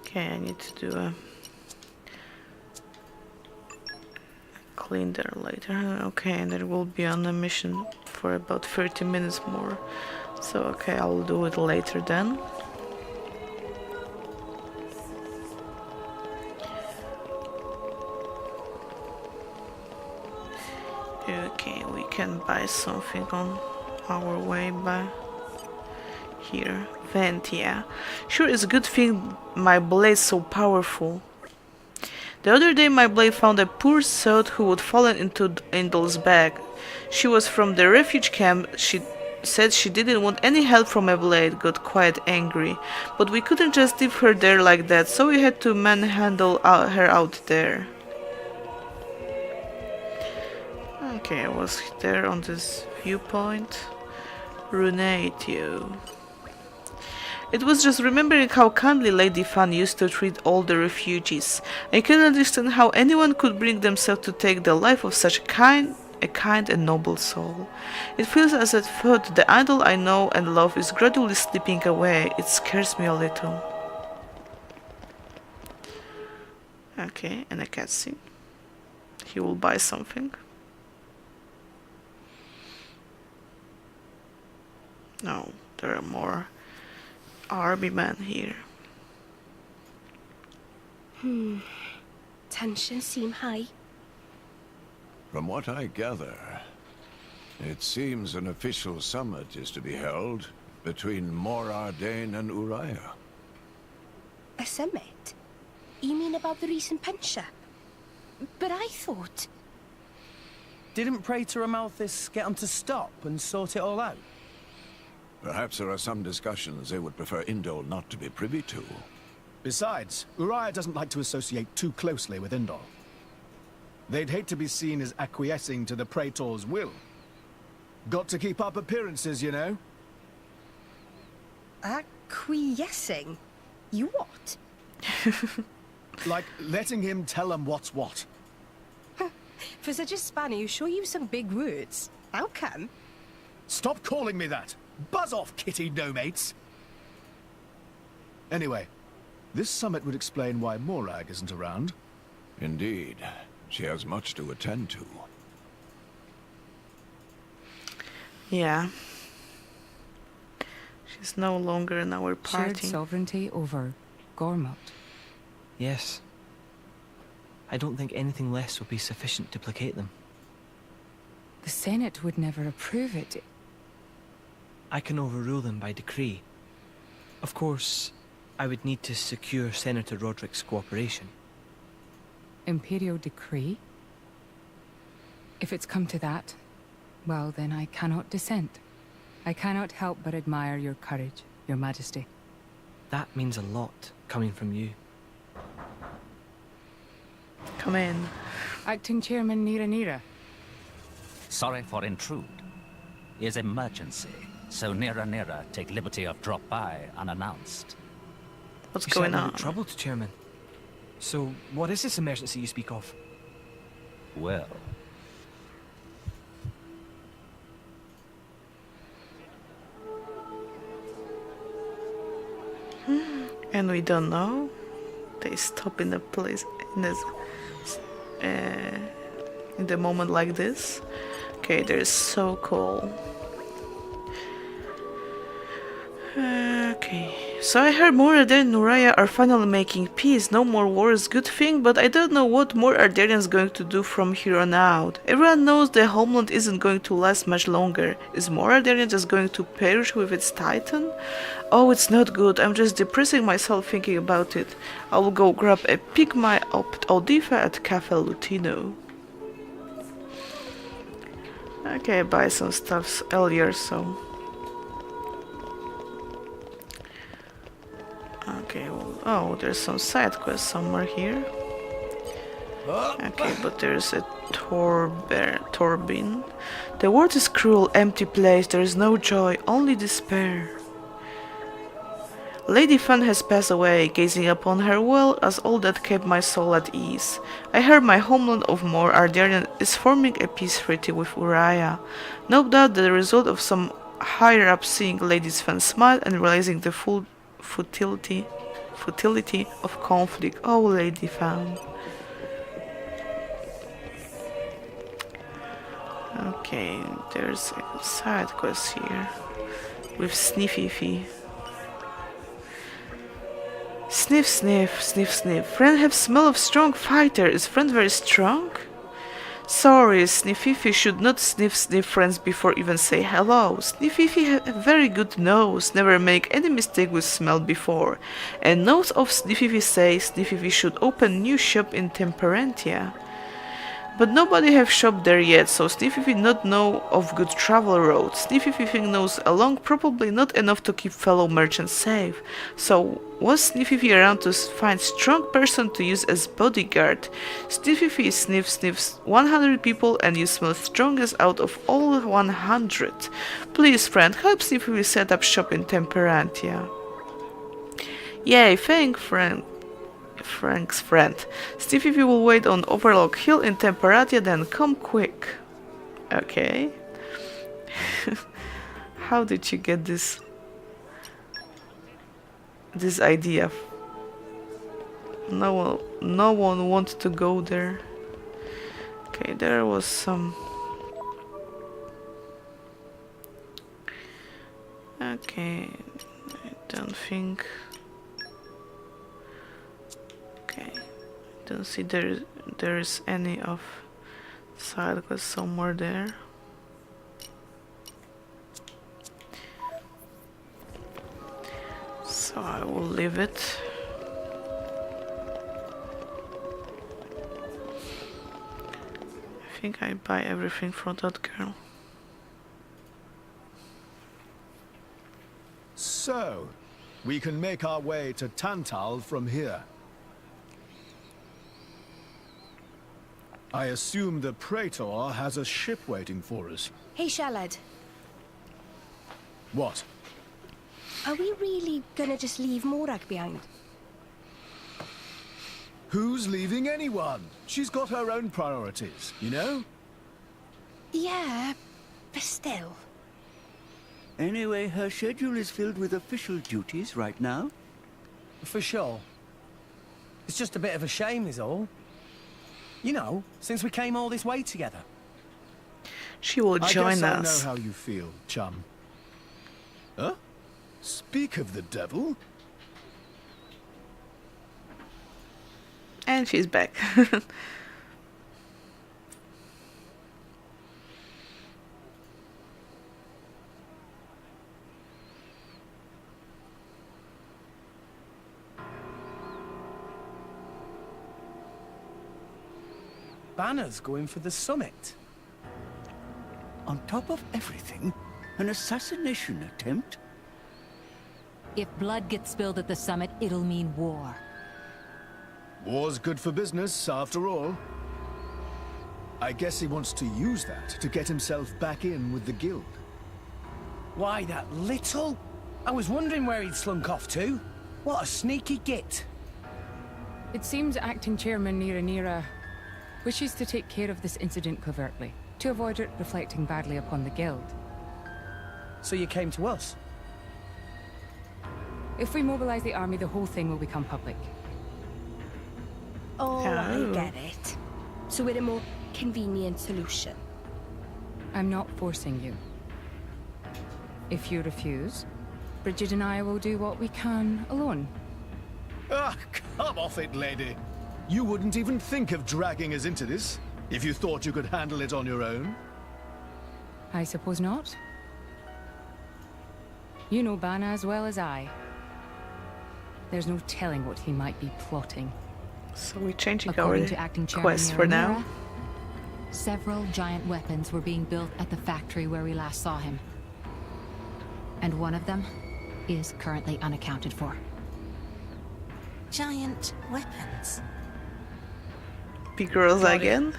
Okay, I need to do a clean there later. Okay, and it will be on a mission for about 30 minutes more. So okay, I'll do it later then. Okay, we can buy something on our way by here. Ventia. Sure, it's a good thing my blade's so powerful. The other day my blade found a poor soul who would fallen into Indol's bag. She was from the refuge camp. She said she didn't want any help from a blade, got quite angry. But we couldn't just leave her there like that, so we had to manhandle her out there. Okay, I was there on this viewpoint. Runatio. It was just remembering how kindly Lady Fan used to treat all the refugees. I can understand how anyone could bring themselves to take the life of such a kind and noble soul. It feels as if the idol I know and love is gradually slipping away. It scares me a little. Okay, and a cutscene. He will buy something. No, there are more army men here. Tensions seem high. From what I gather, it seems an official summit is to be held between Morardain and Uriah. A summit? You mean about the recent pension? But I thought... Didn't Praetor Amalthus get him to stop and sort it all out? Perhaps there are some discussions they would prefer Indol not to be privy to. Besides, Uriah doesn't like to associate too closely with Indol. They'd hate to be seen as acquiescing to the Praetor's will. Got to keep up appearances, you know. Acquiescing? You what? Like letting him tell them what's what. For such a spanner, you sure use some big words. How come? Stop calling me that! Buzz off, kitty no-mates! Anyway, this summit would explain why Morag isn't around. Indeed. She has much to attend to. Yeah. She's no longer in our party. Shared sovereignty over Gormott. Yes. I don't think anything less would be sufficient to placate them. The Senate would never approve it. I can overrule them by decree. Of course, I would need to secure Senator Roderick's cooperation. Imperial decree? If it's come to that, well then I cannot dissent. I cannot help but admire your courage, your majesty. That means a lot, coming from you. Come in. Acting Chairman Nira. Sorry for intrude. Is emergency, so Nira take liberty of drop by unannounced. What's You going certainly on? look troubled, Chairman. So, what is this emergency you speak of? Well, And we don't know. They stop in a place in the moment like this. Okay, they're so cool. Okay, so I heard Morardain and Uriah are finally making peace. No more wars, good thing, but I don't know what Morardaian's going to do from here on out. Everyone knows the homeland isn't going to last much longer. Is Morardaian just going to perish with its titan? Oh, it's not good. I'm just depressing myself thinking about it. I will go grab a pick my Odifa at Cafe Lutino. Okay, I buy some stuff earlier, so... Okay, well, oh, there's some side quest somewhere here. Okay, but there's a Torbin. The world is cruel, empty place. There is no joy, only despair. Lady Fan has passed away, gazing upon her well as all that kept my soul at ease. I heard my homeland of Morardain is forming a peace treaty with Uriah. No doubt the result of some higher up seeing Lady Fan smile and realizing the full futility of conflict. Oh, Lady Fan. Okay, there's a side quest here with Sniffy. Sniff, sniff, sniff, sniff. Friend have smell of strong fighter. Is friend very strong? Sorry, Sniffy should not sniff friends before even say hello. Sniffy have a very good nose, never make any mistake with smell before. And notes of Sniffy say Sniffy should open new shop in Temperantia. But nobody have shop there yet, so Sniffy not know of good travel roads. Sniffy knows along probably not enough to keep fellow merchants safe. So was Sniffy around to find strong person to use as bodyguard? Sniffy sniffs 100 people and you smell strongest out of all 100. Please friend, help Sniffy set up shop in Temperantia. Yay, thank friend. Frank's friend. Sniffy will wait on Overlook Hill in Temperantia, then come quick. Okay. How did you get this idea? No one wants to go there. Okay, there was some. Okay, I don't think. Okay, don't see there is any of side quest somewhere there. So I will leave it. I think I buy everything from that girl. So, we can make our way to Tantal from here. I assume the Praetor has a ship waiting for us. Hey, Shalad. What? Are we really gonna just leave Morag behind? Who's leaving anyone? She's got her own priorities, you know? Yeah, but still. Anyway, her schedule is filled with official duties right now. For sure. It's just a bit of a shame is all. You know, since we came all this way together. She will join I us. guess I know how you feel, chum. Huh? Speak of the devil. And she's back. Banner's going for the summit. On top of everything, an assassination attempt? If blood gets spilled at the summit, it'll mean war. War's good for business, after all. I guess he wants to use that to get himself back in with the guild. Why, that little? I was wondering where he'd slunk off to. What a sneaky git. It seems acting chairman Nira wishes to take care of this incident covertly, to avoid it reflecting badly upon the guild. So you came to us? If we mobilize the army, the whole thing will become public. Oh, I get it. So we're a more convenient solution. I'm not forcing you. If you refuse, Bridget and I will do what we can alone. Ah, come off it, lady. You wouldn't even think of dragging us into this, if you thought you could handle it on your own. I suppose not. You know Bana as well as I. There's no telling what he might be plotting. So we're changing According our to acting quest chairman for now. Several giant weapons were being built at the factory where we last saw him. And one of them is currently unaccounted for. Giant weapons. Big girls again?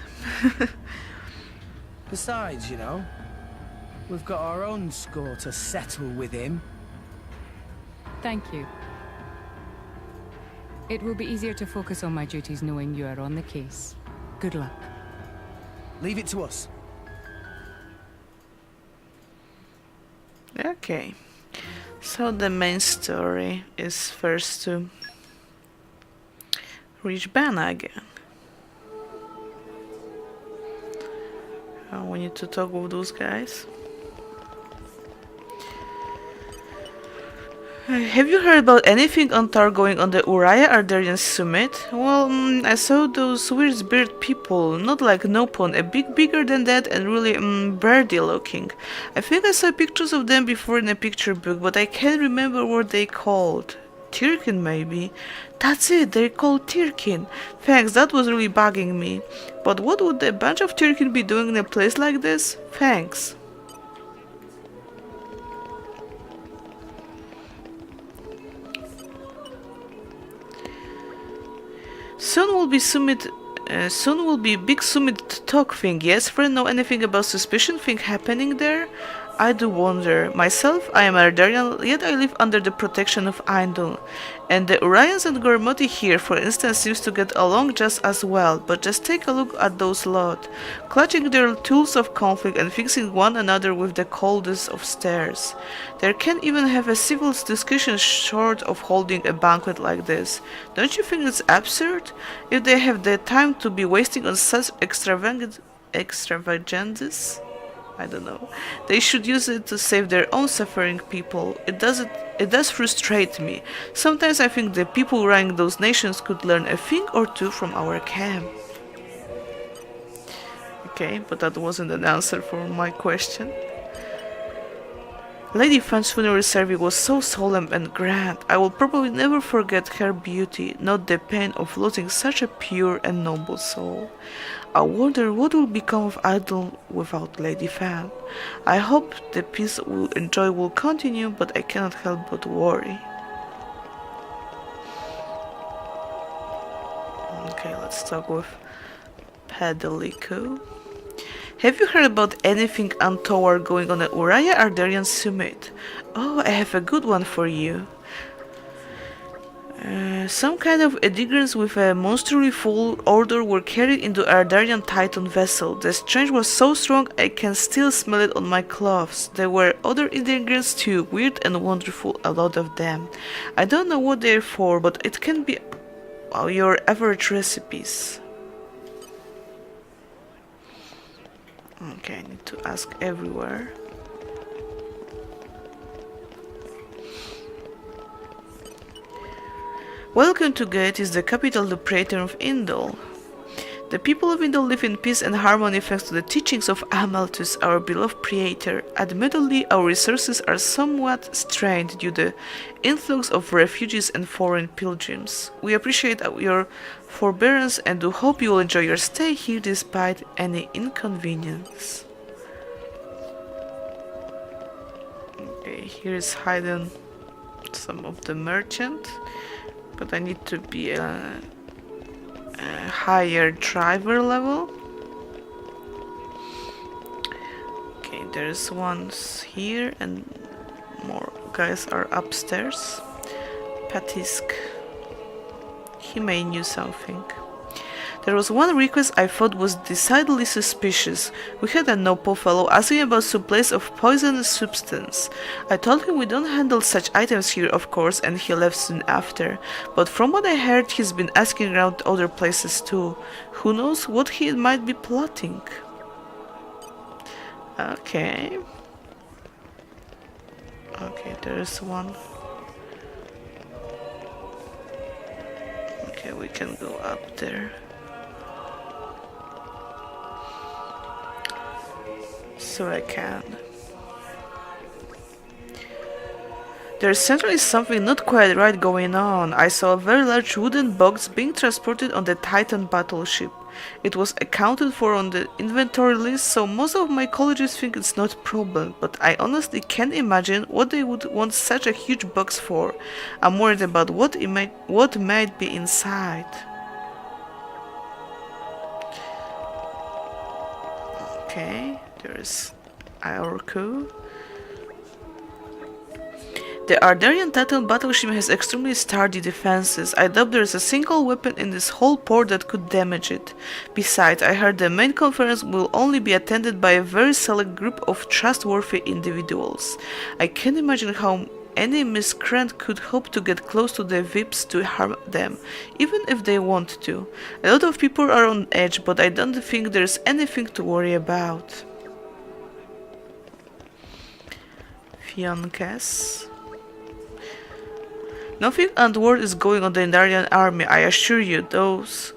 Besides, you know, we've got our own score to settle with him. Thank you. It will be easier to focus on my duties knowing you are on the case. Good luck. Leave it to us. Okay. So the main story is first to reach Bana again. We need to talk with those guys. Have you heard about anything on Tar going on the Uriah Ardarian summit? Well, I saw those weird beard people, not like Nopon, a bit bigger than that and really birdy looking. I think I saw pictures of them before in a picture book, but I can't remember what they called. Tirkin maybe? That's it, they're called Tirkin. Thanks, that was really bugging me. But what would a bunch of Tirkin be doing in a place like this? Thanks. Soon will be big summit talk thing, yes? Friend, know anything about suspicion thing happening there? I do wonder. Myself, I am Ardarian, yet I live under the protection of Eindel. And the Urians and Gormoti here, for instance, seems to get along just as well, but just take a look at those lot, clutching their tools of conflict and fixing one another with the coldest of stares. They can't even have a civil discussion short of holding a banquet like this. Don't you think it's absurd? If they have the time to be wasting on such extravagances? I don't know. They should use it to save their own suffering people. It does frustrate me. Sometimes I think the people running those nations could learn a thing or two from our camp. Okay, but that wasn't an answer for my question. Lady Fan's funeral service was so solemn and grand. I will probably never forget her beauty, not the pain of losing such a pure and noble soul. I wonder what will become of Idle without Lady Fan. I hope the peace and joy will continue, but I cannot help but worry. Okay, let's talk with Pedalico. Have you heard about anything untoward going on at Uriah Ardarian summit? Oh, I have a good one for you. Some kind of edigrants with a monstrously full order were carried into Ardarian Titan vessel. The stench was so strong I can still smell it on my clothes. There were other edigrants too, weird and wonderful, a lot of them. I don't know what they're for, but it can be your average recipes. Okay, I need to ask everywhere. Welcome to Gaetis, the capital, the praetor of Indol. The people of Indol live in peace and harmony thanks to the teachings of Amalthus, our beloved praetor. Admittedly, our resources are somewhat strained due to the influx of refugees and foreign pilgrims. We appreciate your forbearance and do hope you will enjoy your stay here despite any inconvenience. Okay, here is hidden some of the merchant. But I need to be a higher driver level. Okay, there's ones here and more guys are upstairs. Patisk. He may knew something. There was one request I thought was decidedly suspicious. We had a Nopo fellow asking about supplies of poisonous substance. I told him we don't handle such items here, of course, and he left soon after. But from what I heard, he's been asking around other places too. Who knows what he might be plotting? Okay. Okay, there's one. Okay, we can go up there. So I can. There's certainly something not quite right going on. I saw a very large wooden box being transported on the Titan battleship. It was accounted for on the inventory list, so most of my colleagues think it's not a problem, but I honestly can't imagine what they would want such a huge box for. I'm worried about what might be inside. Okay, there's Aorku. The Ardarian Titan battleship has extremely sturdy defenses. I doubt there is a single weapon in this whole port that could damage it. Besides, I heard the main conference will only be attended by a very select group of trustworthy individuals. I can't imagine how any miscreant could hope to get close to the VIPs to harm them, even if they want to. A lot of people are on edge, but I don't think there's anything to worry about. Fionkes. Nothing untoward is going on the Indarian army, I assure you. Those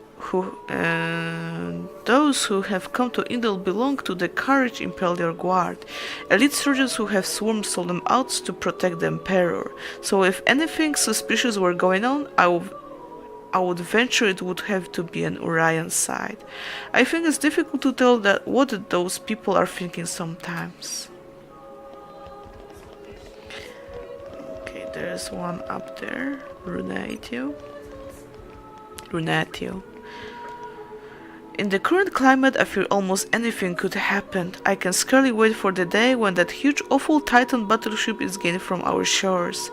who have come to Indol belong to the Courage Imperial Guard, elite soldiers who have sworn solemn oaths to protect the Emperor. So if anything suspicious were going on, I would venture it would have to be an Urian side. I think it's difficult to tell that what those people are thinking sometimes. Okay, there's one up there. Runatio. In the current climate, I feel almost anything could happen. I can scarcely wait for the day when that huge, awful Titan battleship is gained from our shores.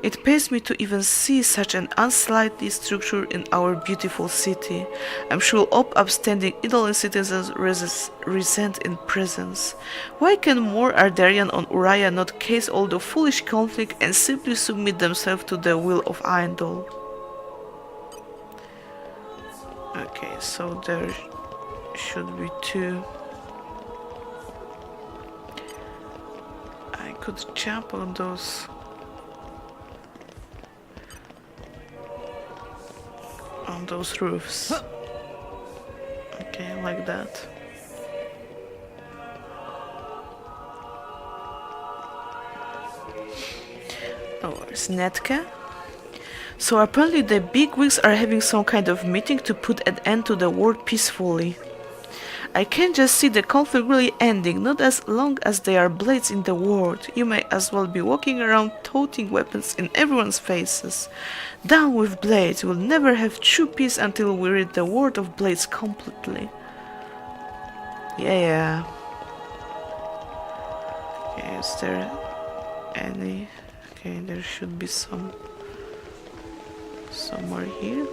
It pains me to even see such an unsightly structure in our beautiful city. I'm sure all upstanding indolent citizens resent in presence. Why can more Ardarian on Uriah not case all the foolish conflict and simply submit themselves to the will of Indol? Okay, so there should be two. I could jump on those. On those roofs. Okay, like that. Oh, there's Netka. So apparently the bigwigs are having some kind of meeting to put an end to the war peacefully. I can just see the conflict really ending, not as long as there are blades in the world. You may as well be walking around toting weapons in everyone's faces. Down with blades, we'll never have true peace until we rid the world of blades completely. Yeah. Okay, is there any... Okay, there should be some... somewhere here.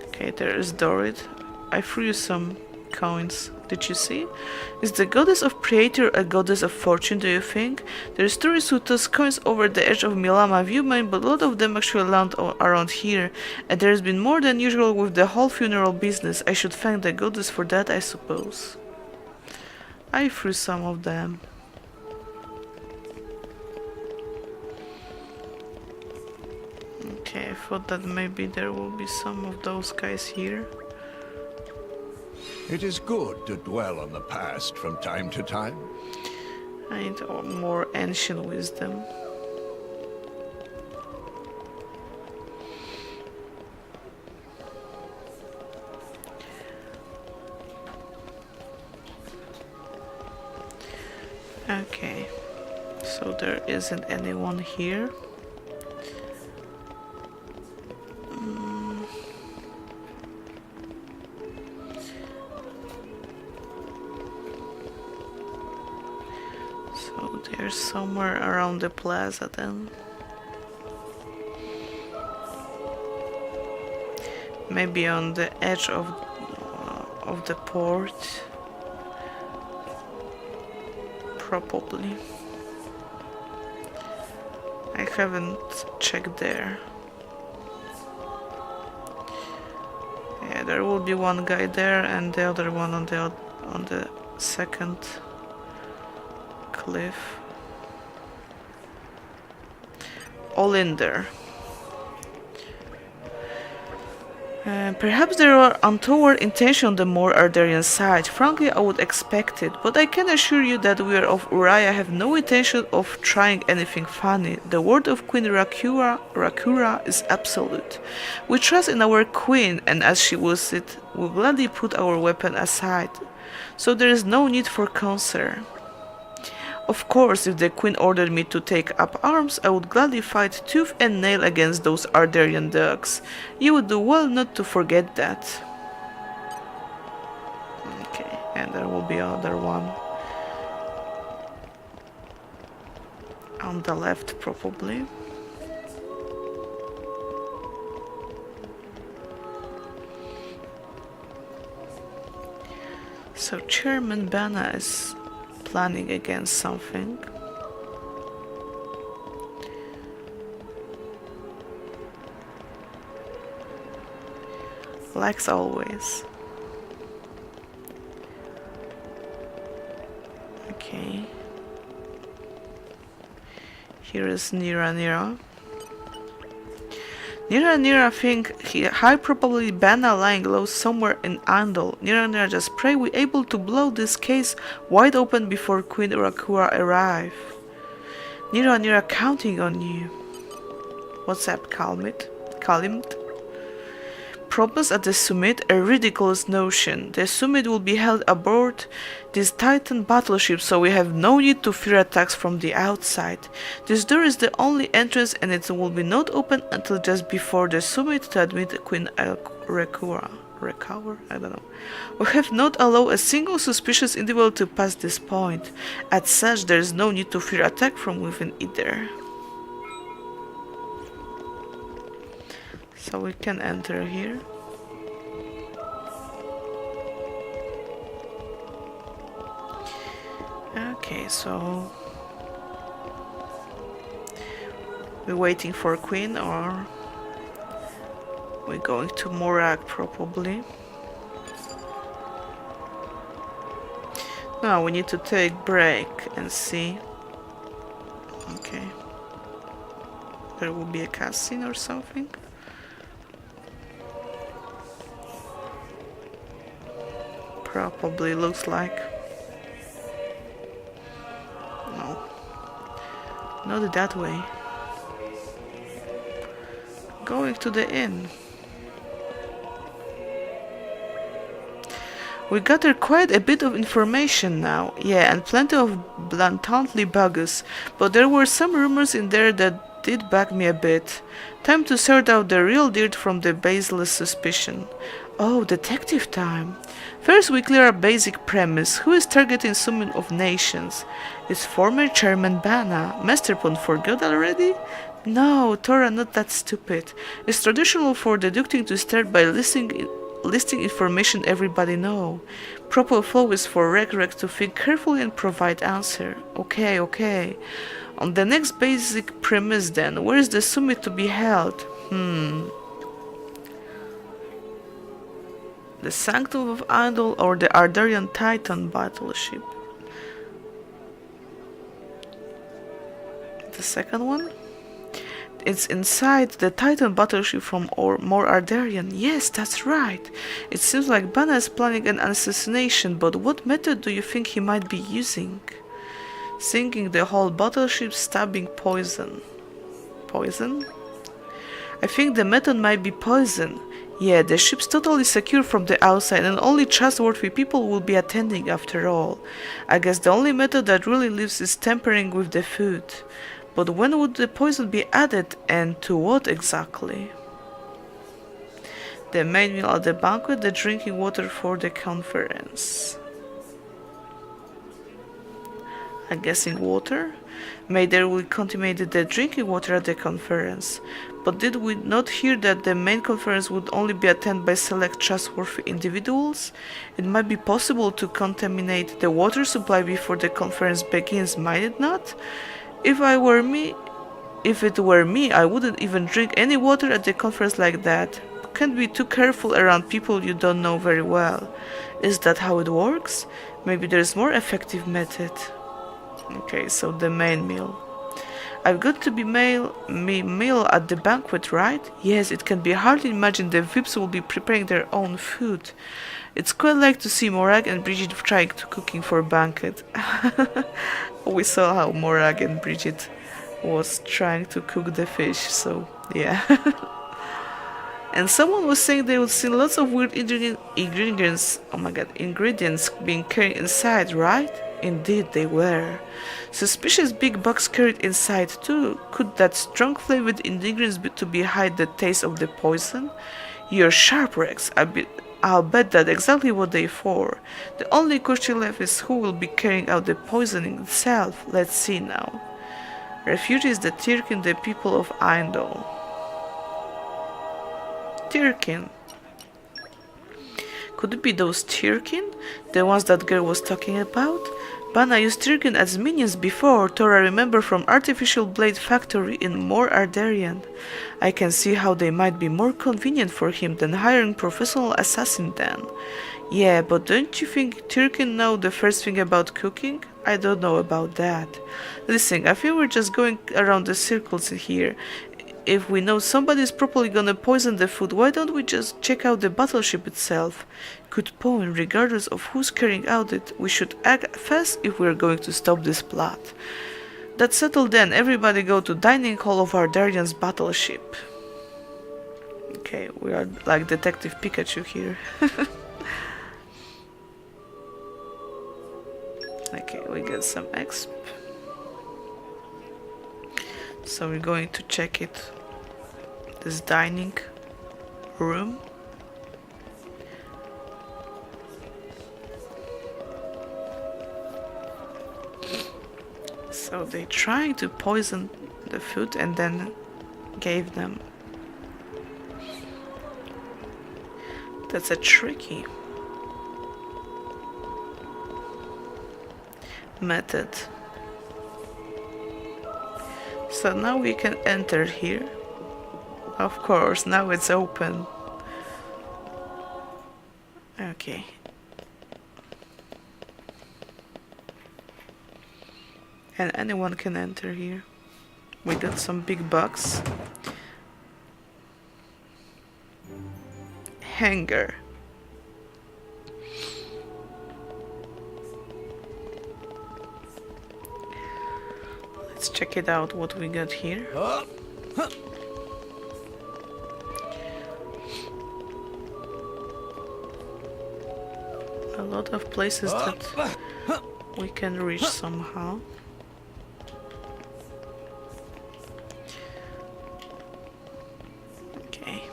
Okay, there is Dorid. I threw you some coins. Did you see? Is the goddess of Praetor a goddess of fortune, do you think? There's tourists who toss coins over the edge of Milama viewpoint, but a lot of them actually land around here, and there's been more than usual with the whole funeral business. I should thank the goddess for that, I suppose. I threw some of them. Okay, I thought that maybe there will be some of those guys here. It is good to dwell on the past from time to time. I need more ancient wisdom. Okay, so there isn't anyone here. So they're somewhere around the plaza then. Maybe on the edge of the port. Probably. I haven't checked there. Yeah, there will be one guy there and the other one on the second cliff. All in there. Perhaps there are untoward intentions on the more Ardarian side. Frankly, I would expect it, but I can assure you that we of Uriah have no intention of trying anything funny. The word of Queen Rakura is absolute. We trust in our queen, and as she wills it, we'll gladly put our weapon aside. So there is no need for concern. Of course, if the queen ordered me to take up arms, I would gladly fight tooth and nail against those Ardarian dogs. You would do well not to forget that. Okay, and there will be another one. On the left, probably. So Chairman Bana is planning against something. Like always. Okay. Here is Nira. Nira think high probably Bana lying low somewhere in Andal. Nira just pray we able to blow this case wide open before Queen Urakura arrive. Nira counting on you. What's up, Kalimt? Problems at the summit, a ridiculous notion. The summit will be held aboard this Titan battleship, so we have no need to fear attacks from the outside. This door is the only entrance and it will be not open until just before the summit to admit Queen Recover? I don't know. We have not allowed a single suspicious individual to pass this point. As such, there is no need to fear attack from within either. So we can enter here. Okay, so we're waiting for Queen, or we're going to Morag probably. No, we need to take break and see. Okay. There will be a cutscene or something. Probably looks like. No. Not that way. Going to the inn. We gathered quite a bit of information now, yeah, and plenty of blatantly bogus, but there were some rumors in there that did bug me a bit. Time to sort out the real dirt from the baseless suspicion. Oh, detective time. First we clear a basic premise. Who is targeting Summit of Nations? Is former Chairman Bana. Masterpon forgot already? No, Tora, not that stupid. It's traditional for deducting to start by listing information everybody know. Proper flow is for Reg to think carefully and provide answer. Okay. On the next basic premise then, where is the summit to be held? The Sanctum of Idol or the Ardarian Titan battleship? The second one? It's inside the Titan battleship from more Ardarian. Yes, that's right. It seems like Bana is planning an assassination, but what method do you think he might be using? Sinking the whole battleship, stabbing, poison. Poison? I think the method might be poison. Yeah, the ship's totally secure from the outside and only trustworthy people will be attending after all. I guess the only method that really lives is tampering with the food. But when would the poison be added and to what exactly? The main meal at the banquet, the drinking water for the conference. I'm guessing water? Maybe they will contaminate the drinking water at the conference. But did we not hear that the main conference would only be attended by select trustworthy individuals? It might be possible to contaminate the water supply before the conference begins, might it not? If it were me, I wouldn't even drink any water at the conference like that. Can't be too careful around people you don't know very well. Is that how it works? Maybe there's more effective method. Okay, so the main meal. I've got to be meal at the banquet, right? Yes, it can be hard to imagine the VIPs will be preparing their own food. It's quite like to see Morag and Bridget trying to cooking for a banquet. We saw how Morag and Bridget was trying to cook the fish, so yeah. And someone was saying they would see lots of weird ingredients being carried inside, right? Indeed they were. Suspicious big box carried inside too. Could that strong flavored ingredients be to hide the taste of the poison? You're sharp, Rex. I'll bet that's exactly what they're for. The only question left is who will be carrying out the poisoning itself. Let's see now. Refugees, the Tirkin, the people of Eindel. Tirkin. Could it be those Tirkin? The ones that girl was talking about? Bana used Tirkin as minions before, Tora remember from Artificial Blade Factory in More Ardarian. I can see how they might be more convenient for him than hiring professional assassin then. Yeah, but don't you think Tirkin know the first thing about cooking? I don't know about that. Listen, I feel we're just going around the circles here. If we know somebody's probably gonna poison the food, why don't we just check out the battleship itself? Good point. Regardless of who's carrying out it, we should act fast if we're going to stop this plot. That's settled then. Everybody go to dining hall of Ardarian's battleship. Okay, we are like Detective Pikachu here. Okay, we get some exp. So we're going to check it. This dining room. So they tried to poison the food and then gave them. That's a tricky method. So now we can enter here. Of course, now it's open. Okay. And anyone can enter here. We got some big bucks. Hanger. Let's check it out what we got here. A lot of places that we can reach somehow. Okay.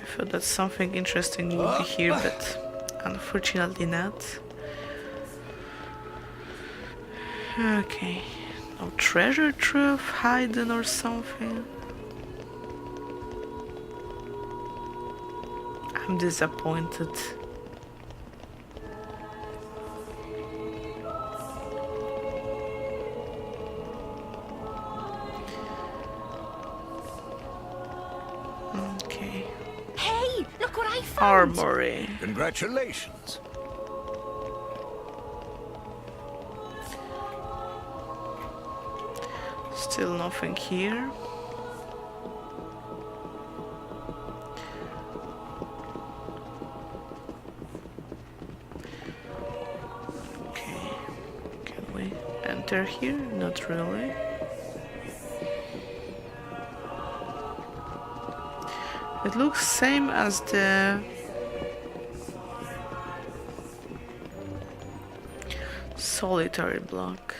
I thought that something interesting would be here, but unfortunately not. Okay. No treasure trove hidden or something. I'm disappointed. Okay. Hey, look what I found! Armory. Congratulations. Still nothing here. Okay. Can we enter here? Not really. It looks same as the solitary block.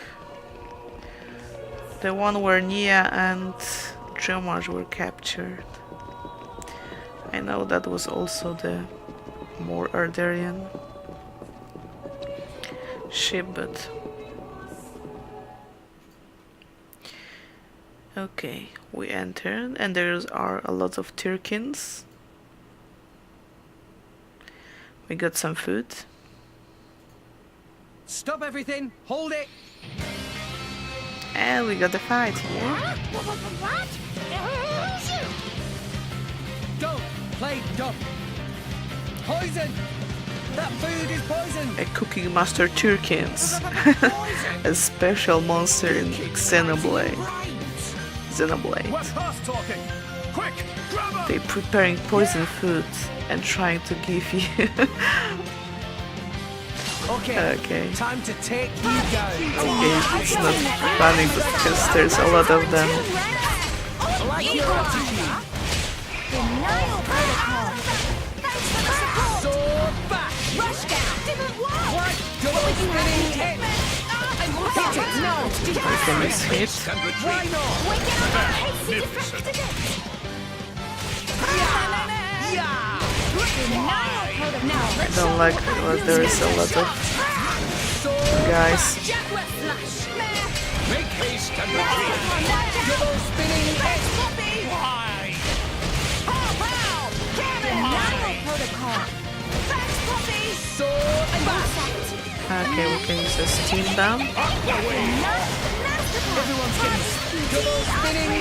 The one where Nia and Jomaj were captured. I know that was also the more Ardarian ship, but okay, we entered and there are a lot of Tirkins. We got some food. Stop everything! Hold it! And we got the fight here. What? Don't play dumb! Poison! That food is poison! A Cooking Master Tirkins. A special monster in Xenoblade. They preparing poison food and trying to give you. Okay. Time to take you down. Okay, it's not funny because there's a lot of them. I like your attitude. Denial protocol. Thanks for the support. Sword back. Rushdown. Didn't work. What? Double spinning hit. Hit it now. Like a miss hit. Why not? Wicked on that. Hasty deflected it. Yeah. Denial protocol. I don't like that there is a lot of guys. Make haste and retreat. Double spinning hit. Denial protocol. Thanks Okay, we can use a steam bomb. Everyone's getting double spinning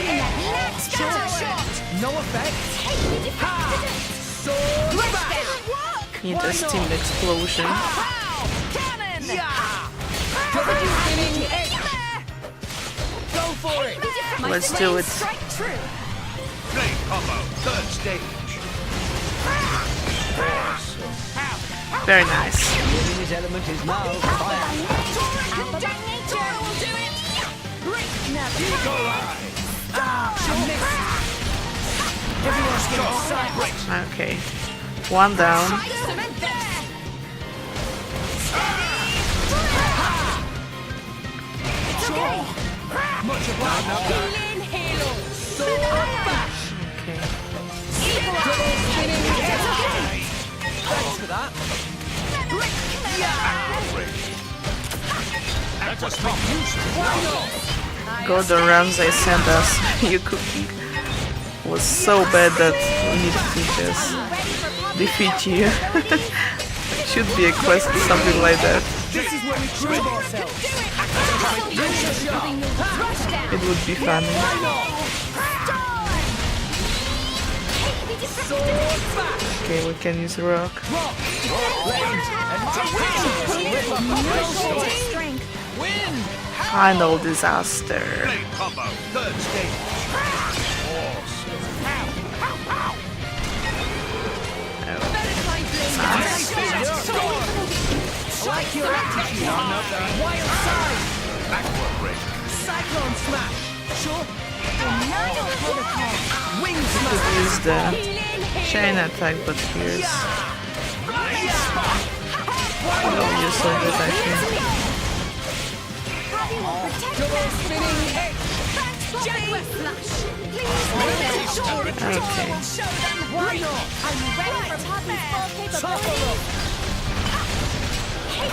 shot. No effect. Ha! Sword back. Need a steam explosion. Yeah. Double spinning egg. Go for it. Let's do it. Blade combo, third stage. Very nice. His element is now fire. Okay, one down. Okay. Thanks for that. Let us make use of it. Gordon Ramsay sent us you cookie. Was so bad that we need to just defeat you. Should be a quest or something like that. This is where we prove ourselves. It would be funny. Okay, we can use rock. Final disaster. Blade combo, third stage. Like your attitude. Wild side. Backward break. Cyclone smash. Sure. Wing Could smash. use the chain attack, but here's no use of it, I think. Double spinning egg. Okay. Why not? Are you ready for Poppy's full capabilities?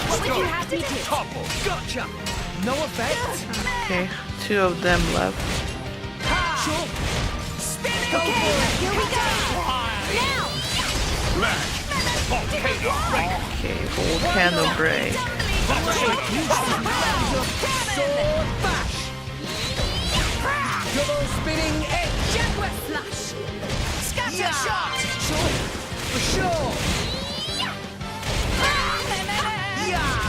What would you have me do? Topple. Gotcha. No effect. Okay, two of them left. Sure. Okay, here we go. Now. Smash. Volcano break. Okay, volcano break. Sword bash. Double spinning egg. Jaguar flush. Scatter shot. Sure. For sure.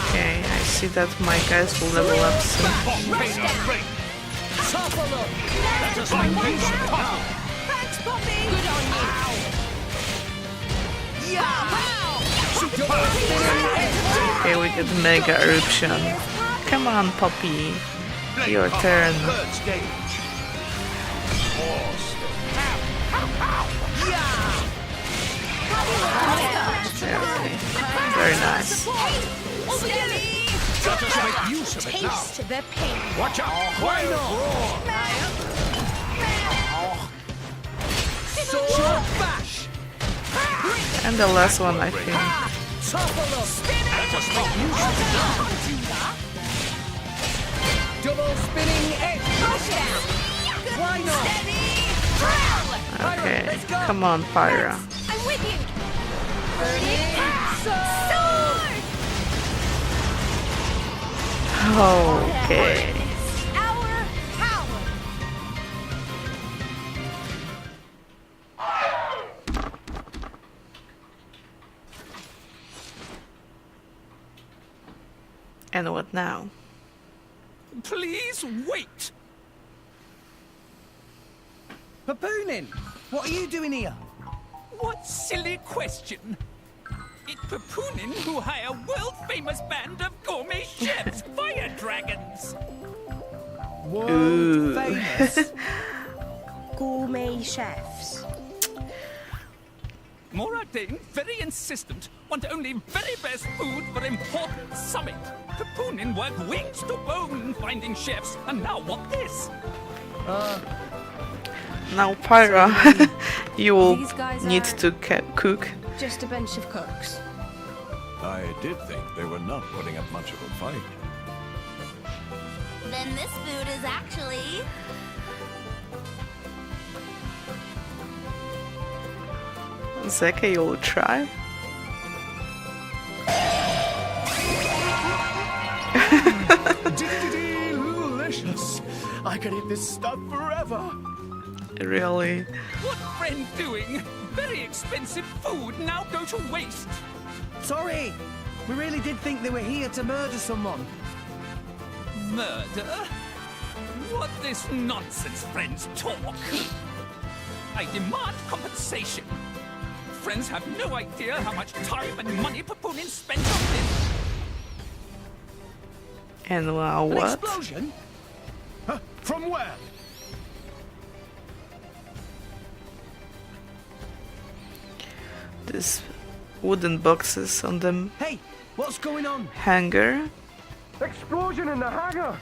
Okay, I see that my guys will level up soon. Volcano break. Topple up. Let us make use of it. Thanks, Poppy. Good on you. Yeah. Double spinning egg. Okay, we get mega eruption. Come on, Poppy. Your turn. Third stage. Okay, very nice. Let us make use of it now. Taste the pain. Watch out. Wild roar. Sword bash. And the last one, I think. Topple up. Let us make use of it now. Double spinning egg. Why not? Okay, come on, Pyra. I'm with you. Sword. Okay. Our power. And what now? Please wait! Papoonin, what are you doing here? What silly question! It's Papoonin who hire world-famous band of gourmet chefs, fire dragons! World famous gourmet chefs. Moradin, very insistent, want only very best food for important summit. Papoonin work wings to bone finding chefs, and now what this? Now, Pyra, you will These guys need are- to cook. Just a bunch of cooks. I did think they were not putting up much of a fight. Then this food is actually... Zeke, you'll try? I could eat this stuff forever. Really? What friend doing? Very expensive food now go to waste. Sorry, we really did think they were here to murder someone. Murder? What this nonsense friends talk? I demand compensation. Friends have no idea how much time and money Papunin spent on this. And An what? explosion? Huh? From where? These wooden boxes on the Hey, what's going on? hanger. Explosion in the hangar!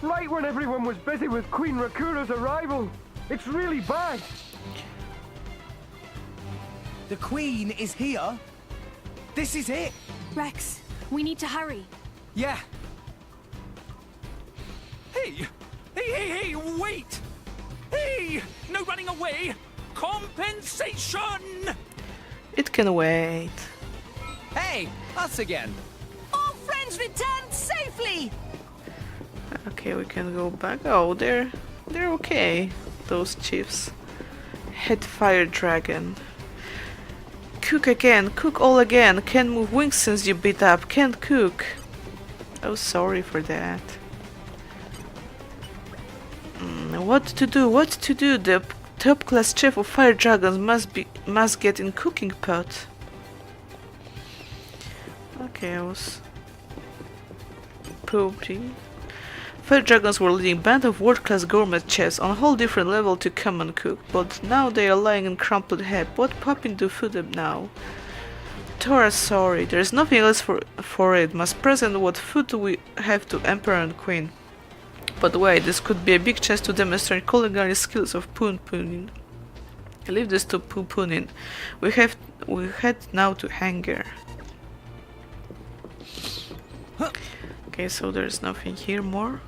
Right when everyone was busy with Queen Rakura's arrival. It's really bad. The Queen is here? This is it? Rex, we need to hurry. Yeah. Hey! Hey, wait! Hey! No running away! Compensation! It can wait. Hey, us again. All friends returned safely! Okay, we can go back. Oh, they're okay. Those chiefs. Head fire dragon. Cook again. Cook all again. Can't move wings since you beat up. Can't cook. Oh, sorry for that. What to do? What to do? The top class chef of fire dragons must get in cooking pot. Okay, I was pooping. Fire dragons were leading band of world-class gourmet chefs on a whole different level to come and cook, but now they are lying in crumpled heap. What popping to food up now? Tora, sorry, there is nothing else for it. Must present what food we have to Emperor and Queen. But wait, this could be a big chance to demonstrate culinary skills of Punin. Leave this to Punin. We head now to hangar. Okay, so there's nothing here more.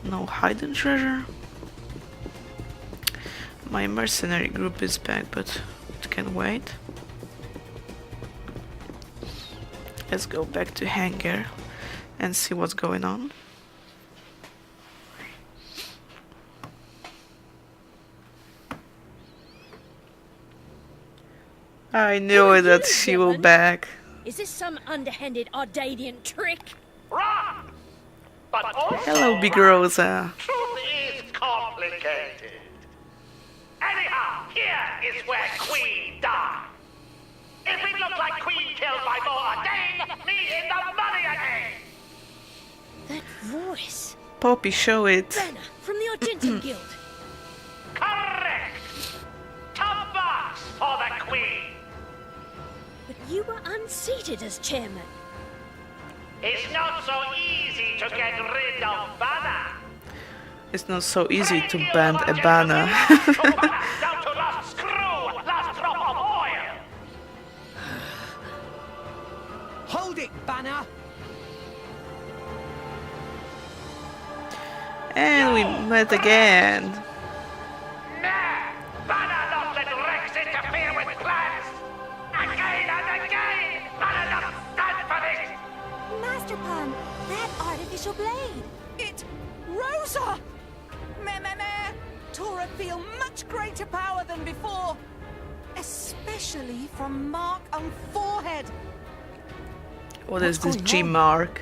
No hidden treasure. My mercenary group is back, but it can wait. Let's go back to hangar and see what's going on. I knew it that she will back. Is this some underhanded Ardanian trick? Wrong! But also Hello, Big Rosa. truth is complicated. Anyhow, here is where Queen died. If it looks like Queen killed by Moradane, me in the money again! That voice. Poppy, show it. Banner from the Argentan Guild. Correct! Top box for the Queen! But you were unseated as chairman. It's not so easy to get rid of Banner. It's not so easy to ban a banner. Down to last screw, last drop of oil! Hold it, Banner! And we met again. Nah! Banner not let Rex interfere with plans! Again and again! Banner not stand for this! Master Pan, that artificial blade. It... Rosa! Meh. Tora feel much greater power than before. Especially from mark on forehead. What is this G mark?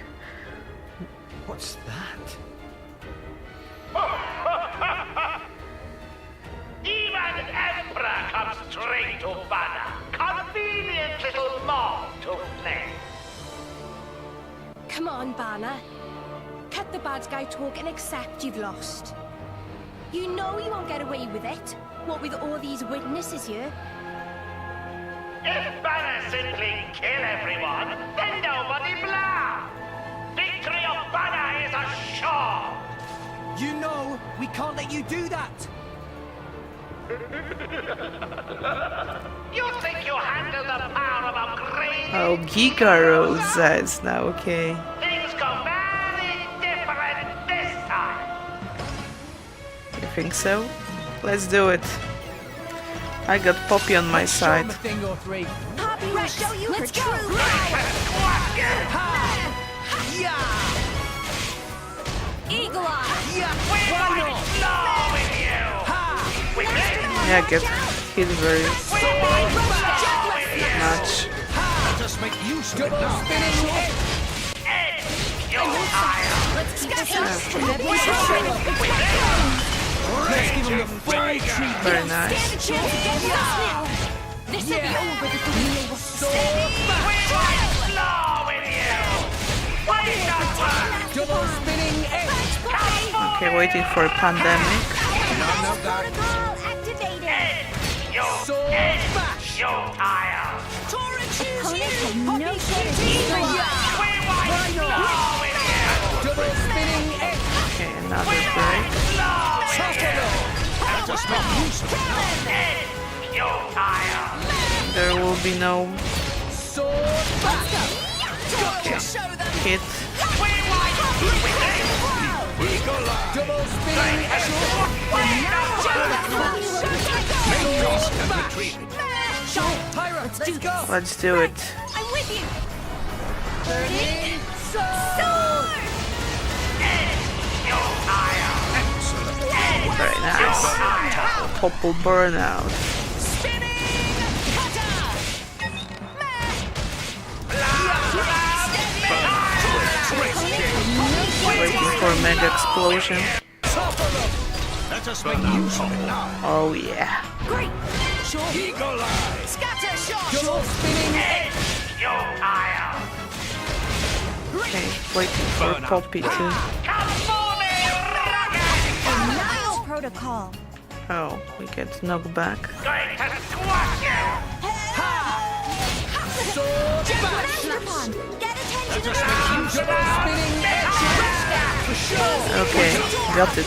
What's that? Even Emperor comes straight to Banner. Convenient little mob to play. Come on, Banner. Cut the bad guy talk and accept you've lost. You know you won't get away with it. What with all these witnesses here? If Banner simply kill everyone, then nobody blah. Victory of Banner is assured. You know we can't let you do that. You think you handle the power of upgrading? Oh, Giga Rosa is now okay. Things go very different this time. You think so? Let's do it. I got Poppy on my side. A thing or three. Poppy will show you her true power. Eagle Eye! Yeah, get hit very much. Let us make use of it now. Let's keep this up! Let's give him the full treatment. Very nice. This will be over before you will Double spinning edge. Okay, waiting for a pandemic. Protocol activated. Sword bash. Opponents have no strategy. Double spinning edge. Okay, another break. Let us make use of it now. There will be no Sword bash. hit. Double spinning edge. Pyra, let's go. Let's do it. I'm with you! Burning Sword! Very nice. Topple burnout. Waiting for a mega explosion. Let us make use of it now. Oh yeah. Great! Eagle Eye. Scatter shot! Double spinning edge. Okay, waiting for Poppy to. Denial protocol. Oh, we get knocked back. Sword bash. Masterpon, get attention Let us make use of it. Spinning edge. For sure. Okay, got it.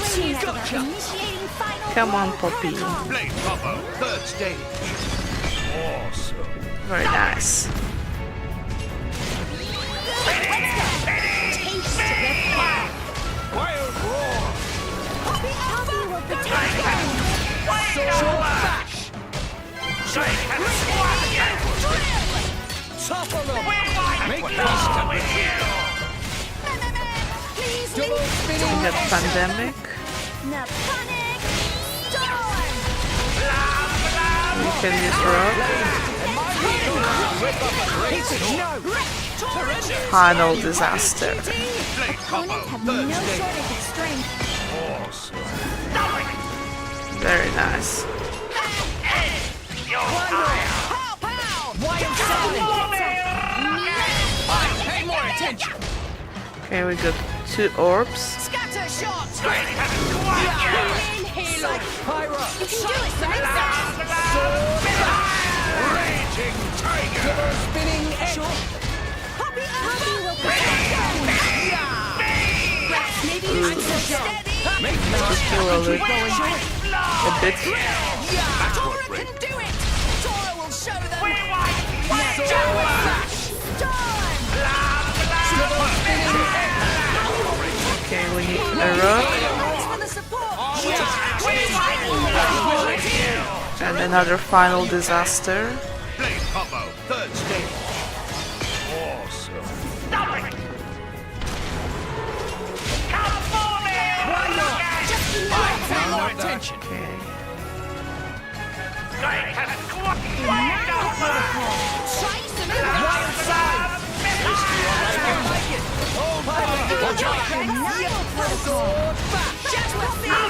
Initiating final Come on, Poppy. Blade Popper, third stage. Awesome. Very nice. Wild roar. Poppy will protect them. Sword bash. Topple them. Make peace and retreat. Double We spinning got pandemic. Naponic storm. We can use rock. Final disaster. Opponents have no shortage of strength. Very nice. Pay more attention. Okay, we got 2 orbs. Scatter shot! Pyra. You can do it, Sword Raging tiger. Double spinning edge. Poppy will protect them! Maybe you should go steady! Make Just do a bit. Tora can do it! Tora will show them! Okay, we need a rock. And another final disaster. Blade Poppo, third stage. Awesome. Pay more attention. Okay.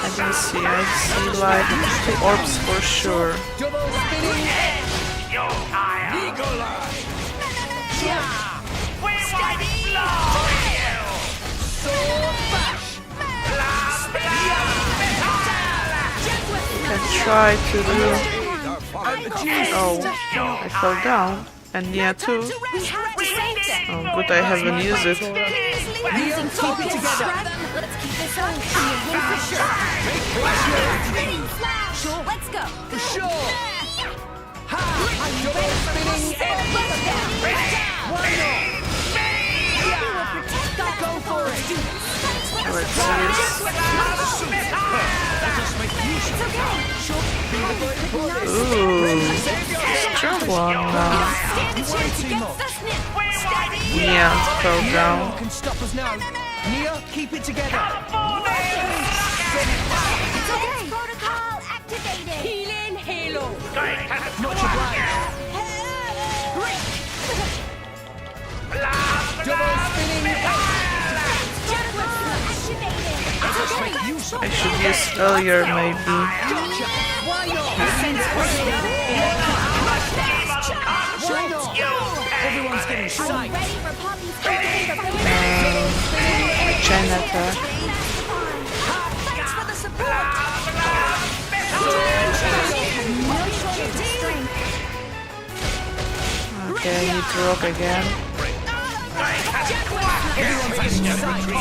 Let me see, I see like 2 orbs for sure. Double spinning edge. Eagle Eye. Sword bash. Can try to do. Oh, I fell down. And Nia too. Oh, good, I haven't used it. Using focus. Let's keep this on. Sure, let's go. For sure. Ha! Double spinning edge. Why not? Go for it. Let's see. Let us make use of it. Ooh, strong one now. Stand a chance against the snip. Steady. Nia fell down. You can stop us now. Nia, keep it together. Protocol activated. Healing Halo. Much obliged. Double spinning I should use earlier, maybe. Everyone's getting psyched. China attack. Thanks for the support. Okay, I need to rock again. Everyone's getting psyched.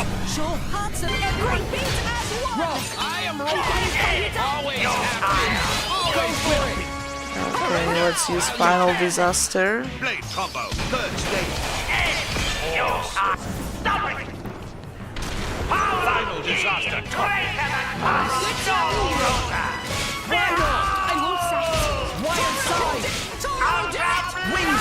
Hearts of every beat as one. I am always happy. Always willing. Okay, let's use Final Disaster. Blade combo, third stage. Final disaster. Wild side. Wing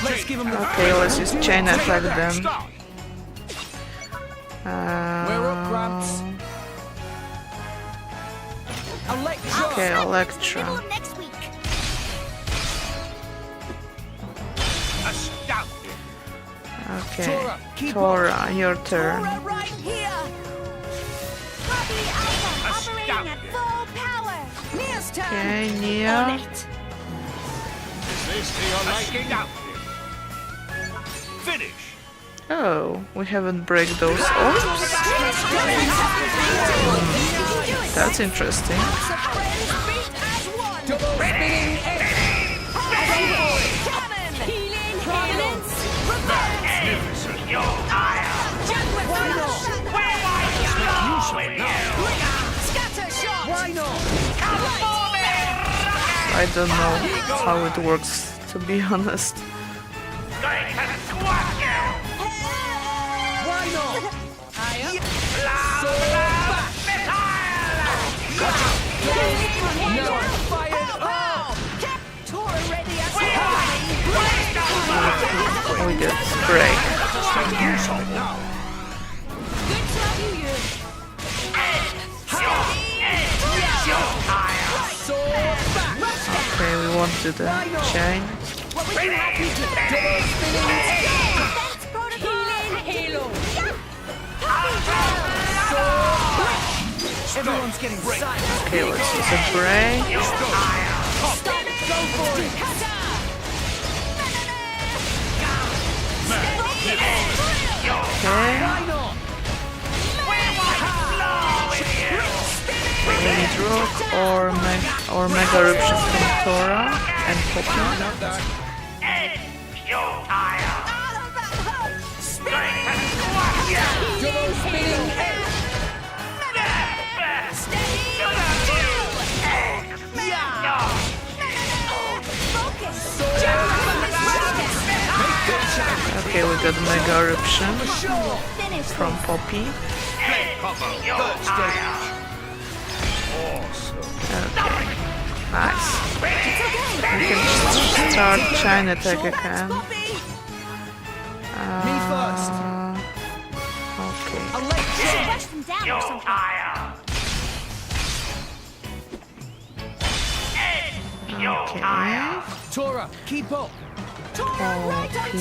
Let's give them the Okay, let's use chain attack them. We're up, Gramps. Okay, Electra. Next week. Astounding. Okay, Tora, your turn. Right here. Copy Alpha operating at full power. Nia's turn. Okay, On Nia. it. Is this to your liking? Finish. Oh, we haven't break those orbs. That's interesting. I don't know how it works, to be honest. We get break. Okay, we want to the chain. Everyone's getting psyched. Okay, let's use a break. Okay. We need rock or mega eruption from Tora and Poppy. Okay, we got mega eruption from Poppy. Okay, nice. We can start China attack again. Okay. Okay. Tora, keep up. Poppy.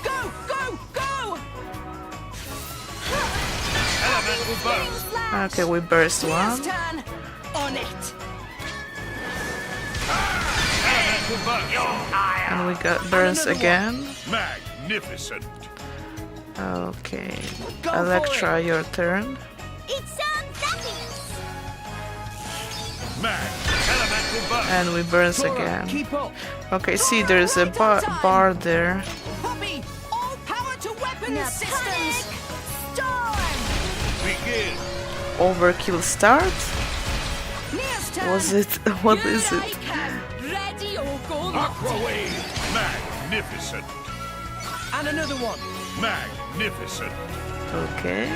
Go, go, go! Okay, we burst one. Turn. On it. And we got burst again. Magnificent. Okay. Electra, your turn. It's fabulous. And we burst again. Okay, see, there's a bar there. Poppy, all power to weapon systems. Begin. Overkill start? Was it? What is it? Ready or go. Aqua wave. Magnificent. And another one. Magnificent. Okay.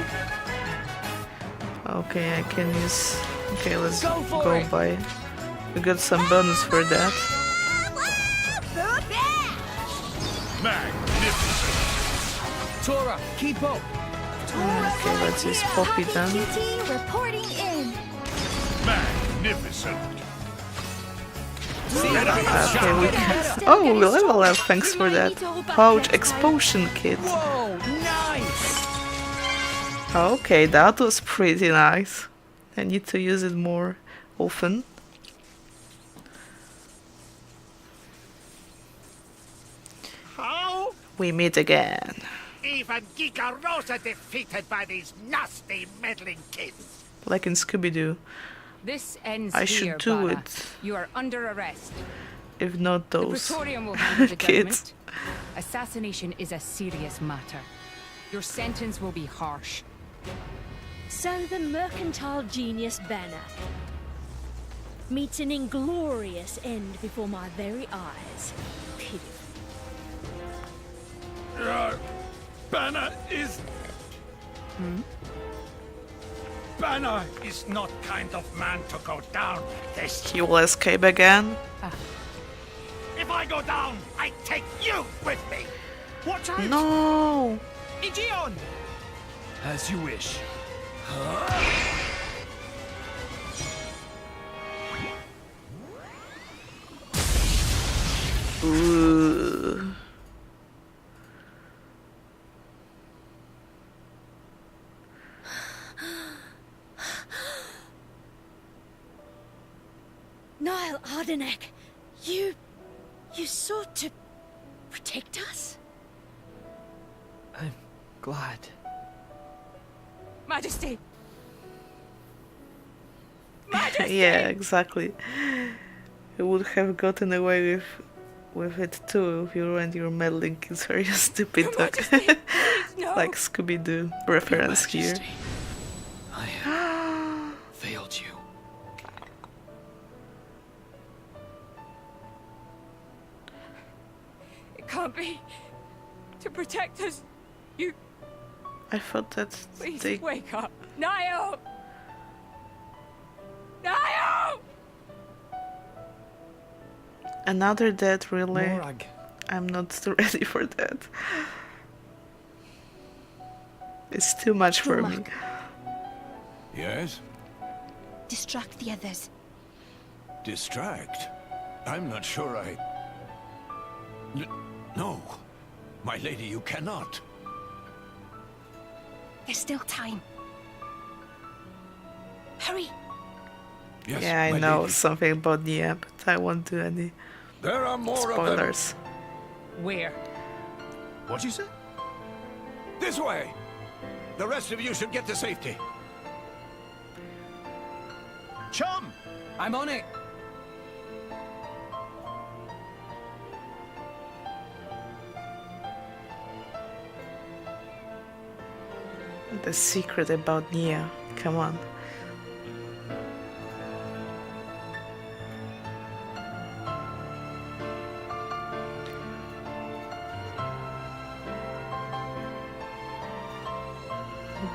Okay, I can use... Okay, let's Go for go it. by. We got some bonus for that. Magnificent! Tora, keep up. Okay, let's use Poppy then. Cutie reporting in. Magnificent! Okay, we can... Oh, we level up, thanks for that. Pouch Explosion Kit. Whoa, nice. Okay, that was pretty nice. I need to use it more often. How? We meet again. Even Giga Rosa defeated by these nasty meddling kids. Like in Scooby-Doo. This ends I here, should do Bana. it. You are under arrest. If not The those Praetorium will handle the kids. judgment. Assassination is a serious matter. Your sentence will be harsh. So the mercantile genius Banner meets an inglorious end before my very eyes. Pitiful. Banner is... Banner is not kind of man to go down this... He will escape again. If I go down, I take you with me. Watch out! No! Igion! As you wish. Ooh. Niall Ardenek, you sought to protect us? I'm glad. Majesty! Yeah, exactly. You would have gotten away with it too if you and your meddling kids were just stupid dog. No. Like Scooby-Doo reference here. I have failed you. It can't be. To protect us, you... I thought that Please they... wake up. Niall! Niall! Another death, really? Morag. I'm not ready for that. It's too much for me. Yes? Distract the others. Distract? I'm not sure I... No. My lady, you cannot. There's still time. Hurry! Yes, Yeah, I my know lady. something about the app, but I won't do any There are more spoilers. Where? What'd you say? This way! The rest of you should get to safety. Chum! I'm on it. The secret about Nia. Come on.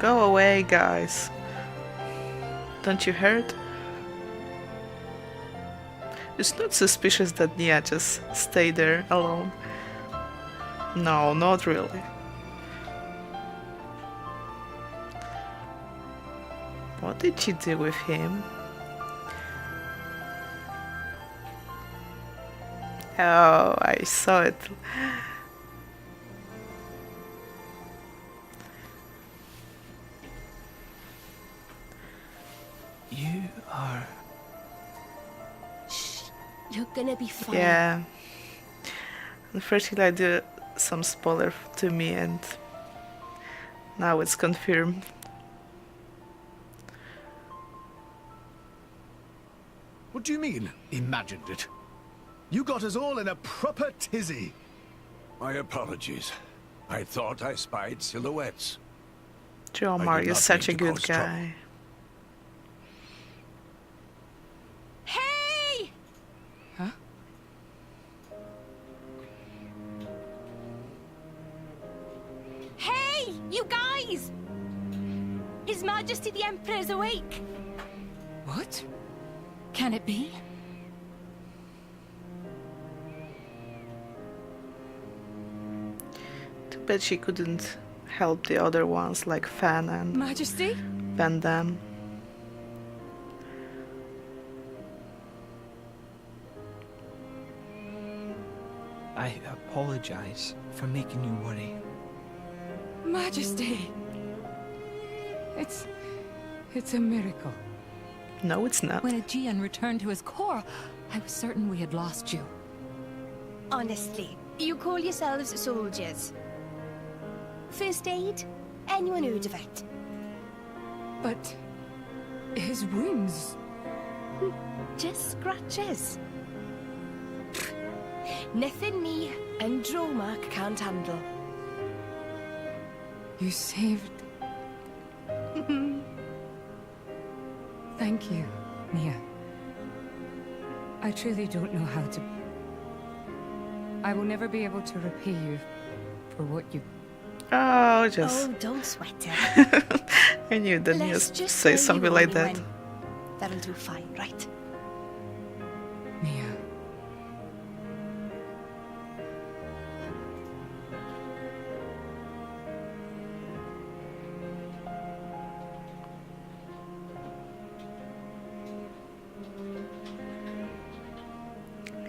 Go away, guys. Don't you hurt? It's not suspicious that Nia just stayed there alone. No, not really. What did she do with him? Oh, I saw it. You are... Shh. You're gonna be fine. Yeah. Unfortunately, I did some spoiler to me, and now it's confirmed. What do you mean, imagined it? You got us all in a proper tizzy. My apologies. I thought I spied silhouettes. Jomar, you're not such a mean to good cause trouble. guy. Hey! Huh? Hey! You guys! His Majesty the Emperor is awake! What? Can it be? Too bad she couldn't help the other ones like Fan and Majesty? Van Damme. I apologize for making you worry. Majesty! It's a miracle. No, it's not. When Aegean returned to his core, I was certain we had lost you. Honestly, you call yourselves soldiers. First aid? Anyone heard of it? But his wounds... Just scratches. Nothing me and Dromark can't handle. You saved... Thank you, Mia. I truly don't know how to... I will never be able to repay you for what you... Oh, just... Oh, don't sweat it. I knew that you Let's just say something like that. when. That'll do fine, right? Mia.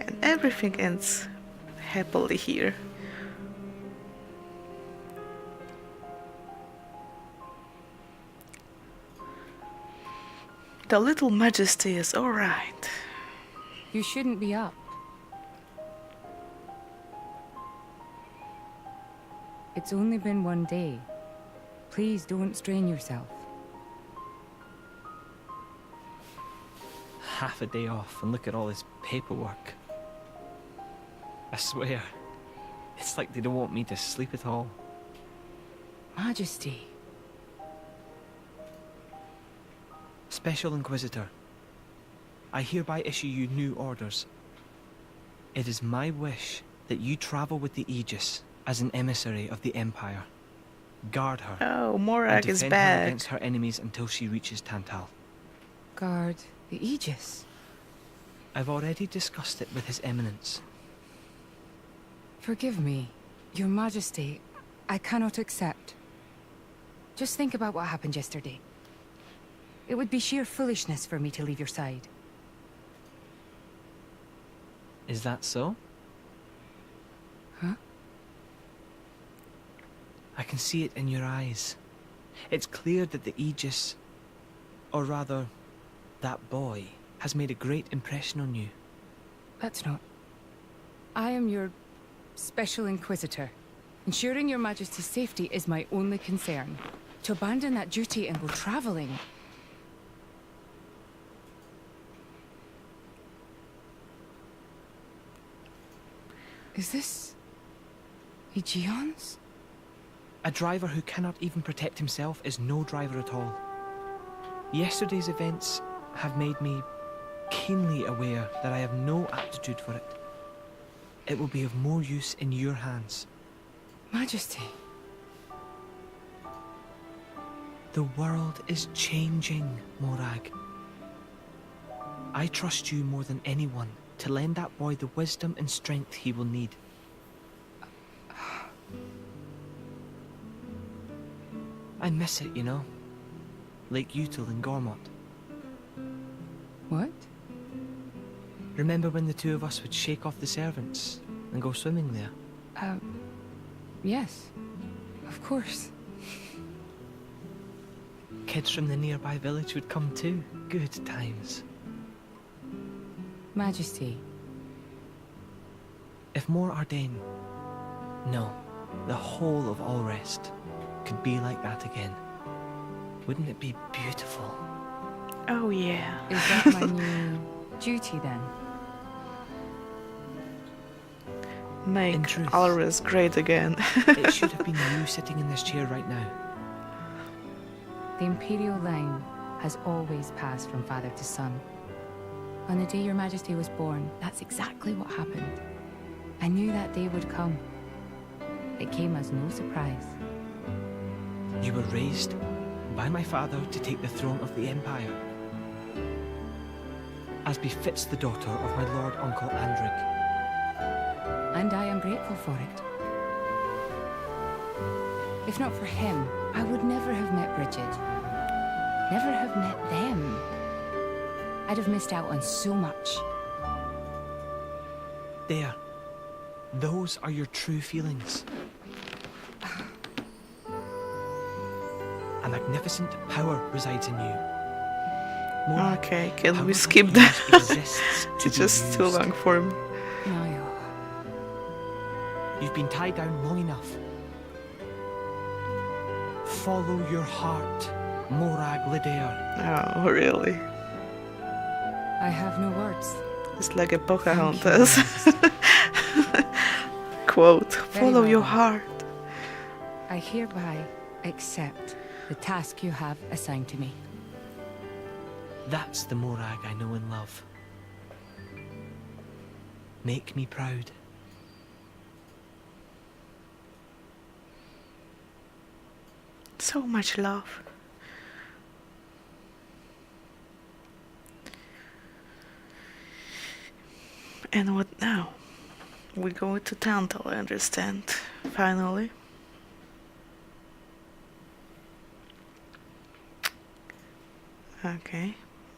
And everything ends happily here. The little Majesty is alright. You shouldn't be up. It's only been one day. Please don't strain yourself. Half a day off and look at all this paperwork. I swear, it's like they don't want me to sleep at all. Majesty. Special Inquisitor, I hereby issue you new orders. It is my wish that you travel with the Aegis as an emissary of the Empire. Guard her. Oh, and Morag is defend her back. against her enemies until she reaches Tantal. Guard the Aegis. I've already discussed it with His Eminence. Forgive me, Your Majesty. I cannot accept. Just think about what happened yesterday. It would be sheer foolishness for me to leave your side. Is that so? Huh? I can see it in your eyes. It's clear that the Aegis, or rather, that boy, has made a great impression on you. That's not... I am your Special Inquisitor. Ensuring Your Majesty's safety is my only concern. To abandon that duty and go traveling... Is this... Aegeon's? A driver who cannot even protect himself is no driver at all. Yesterday's events have made me keenly aware that I have no aptitude for it. It will be of more use in your hands. Majesty. The world is changing, Morag. I trust you more than anyone to lend that boy the wisdom and strength he will need. I miss it, you know. Lake Util and Gormott. What? Remember when the two of us would shake off the servants and go swimming there? Yes. Of course. Kids from the nearby village would come too. Good times. Majesty. If more Ardain, no, the whole of Allrest, could be like that again, wouldn't it be beautiful? Oh yeah. Is that my new duty then? Make In truth, Alres great again. it should have been you sitting in this chair right now. The Imperial line has always passed from father to son. On the day Your Majesty was born, that's exactly what happened. I knew that day would come. It came as no surprise. You were raised by my father to take the throne of the Empire, as befits the daughter of my Lord Uncle Andric. And I am grateful for it. If not for him, I would never have met Bridget. Never have met them. I'd have missed out on so much. There. Those are your true feelings. A magnificent power resides in you. More Okay, can we power skip of that? yours exists to It's be just too used. long for me. You've been tied down long enough. Follow your heart, Morag Lidair. Oh, really? I have no words. It's like a Pocahontas quote. Follow well your then. heart. I hereby accept the task you have assigned to me. That's the Morag I know and love. Make me proud. So much love. And what now? We're going to Tantal, I understand. Finally. Okay.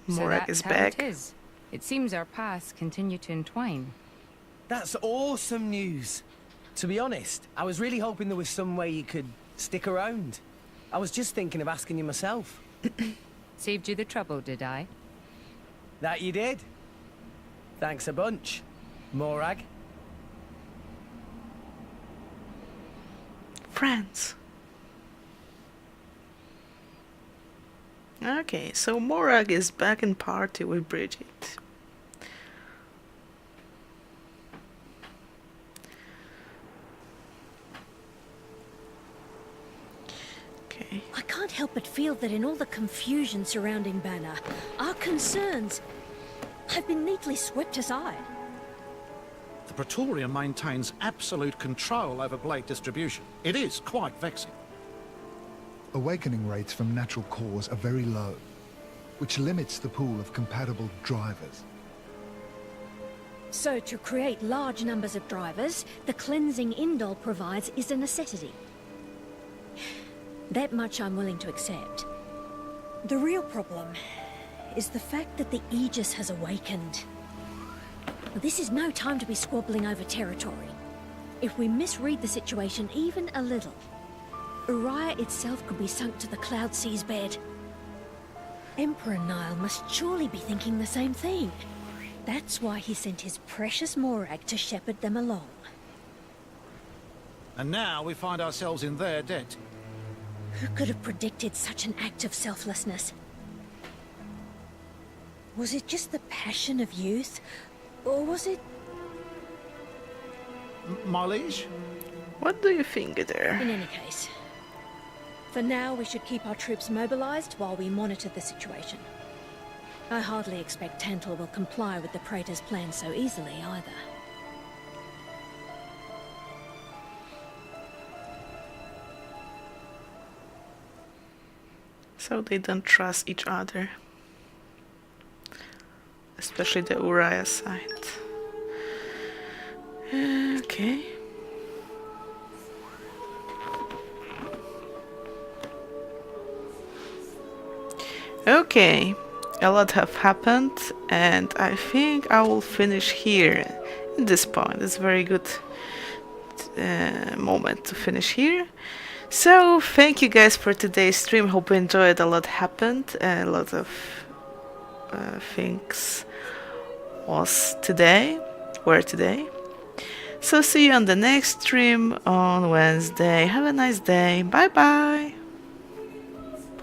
So Morag that's is how back. It is. It seems our paths continue to entwine. That's awesome news. To be honest, I was really hoping there was some way you could stick around. I was just thinking of asking you myself. Saved you the trouble, did I? That you did. Thanks a bunch, Morag. Friends. Okay, so Morag is back in party with Bridget. Okay. I can't help but feel that in all the confusion surrounding Banner, our concerns have been neatly swept aside. The Praetorian maintains absolute control over blade distribution. It is quite vexing. Awakening rates from natural cores are very low, which limits the pool of compatible drivers. So to create large numbers of drivers, the cleansing Indol provides is a necessity. That much I'm willing to accept. The real problem is the fact that the Aegis has awakened. This is no time to be squabbling over territory. If we misread the situation even a little, Uriah itself could be sunk to the Cloud Sea's bed. Emperor Nile must surely be thinking the same thing. That's why he sent his precious Morag to shepherd them along. And now we find ourselves in their debt. Who could have predicted such an act of selflessness? Was it just the passion of youth? Or was it... My liege? What do you think there? In any case, for now we should keep our troops mobilized while we monitor the situation. I hardly expect Tantal will comply with the Praetor's plan so easily either. So they don't trust each other. Especially the Uriah side. Okay. Okay, a lot have happened, and I think I will finish here at this point. It's a very good moment to finish here. So, thank you guys for today's stream. Hope you enjoyed. A lot happened, a lot of things were today. So, see you on the next stream on Wednesday. Have a nice day. Bye bye.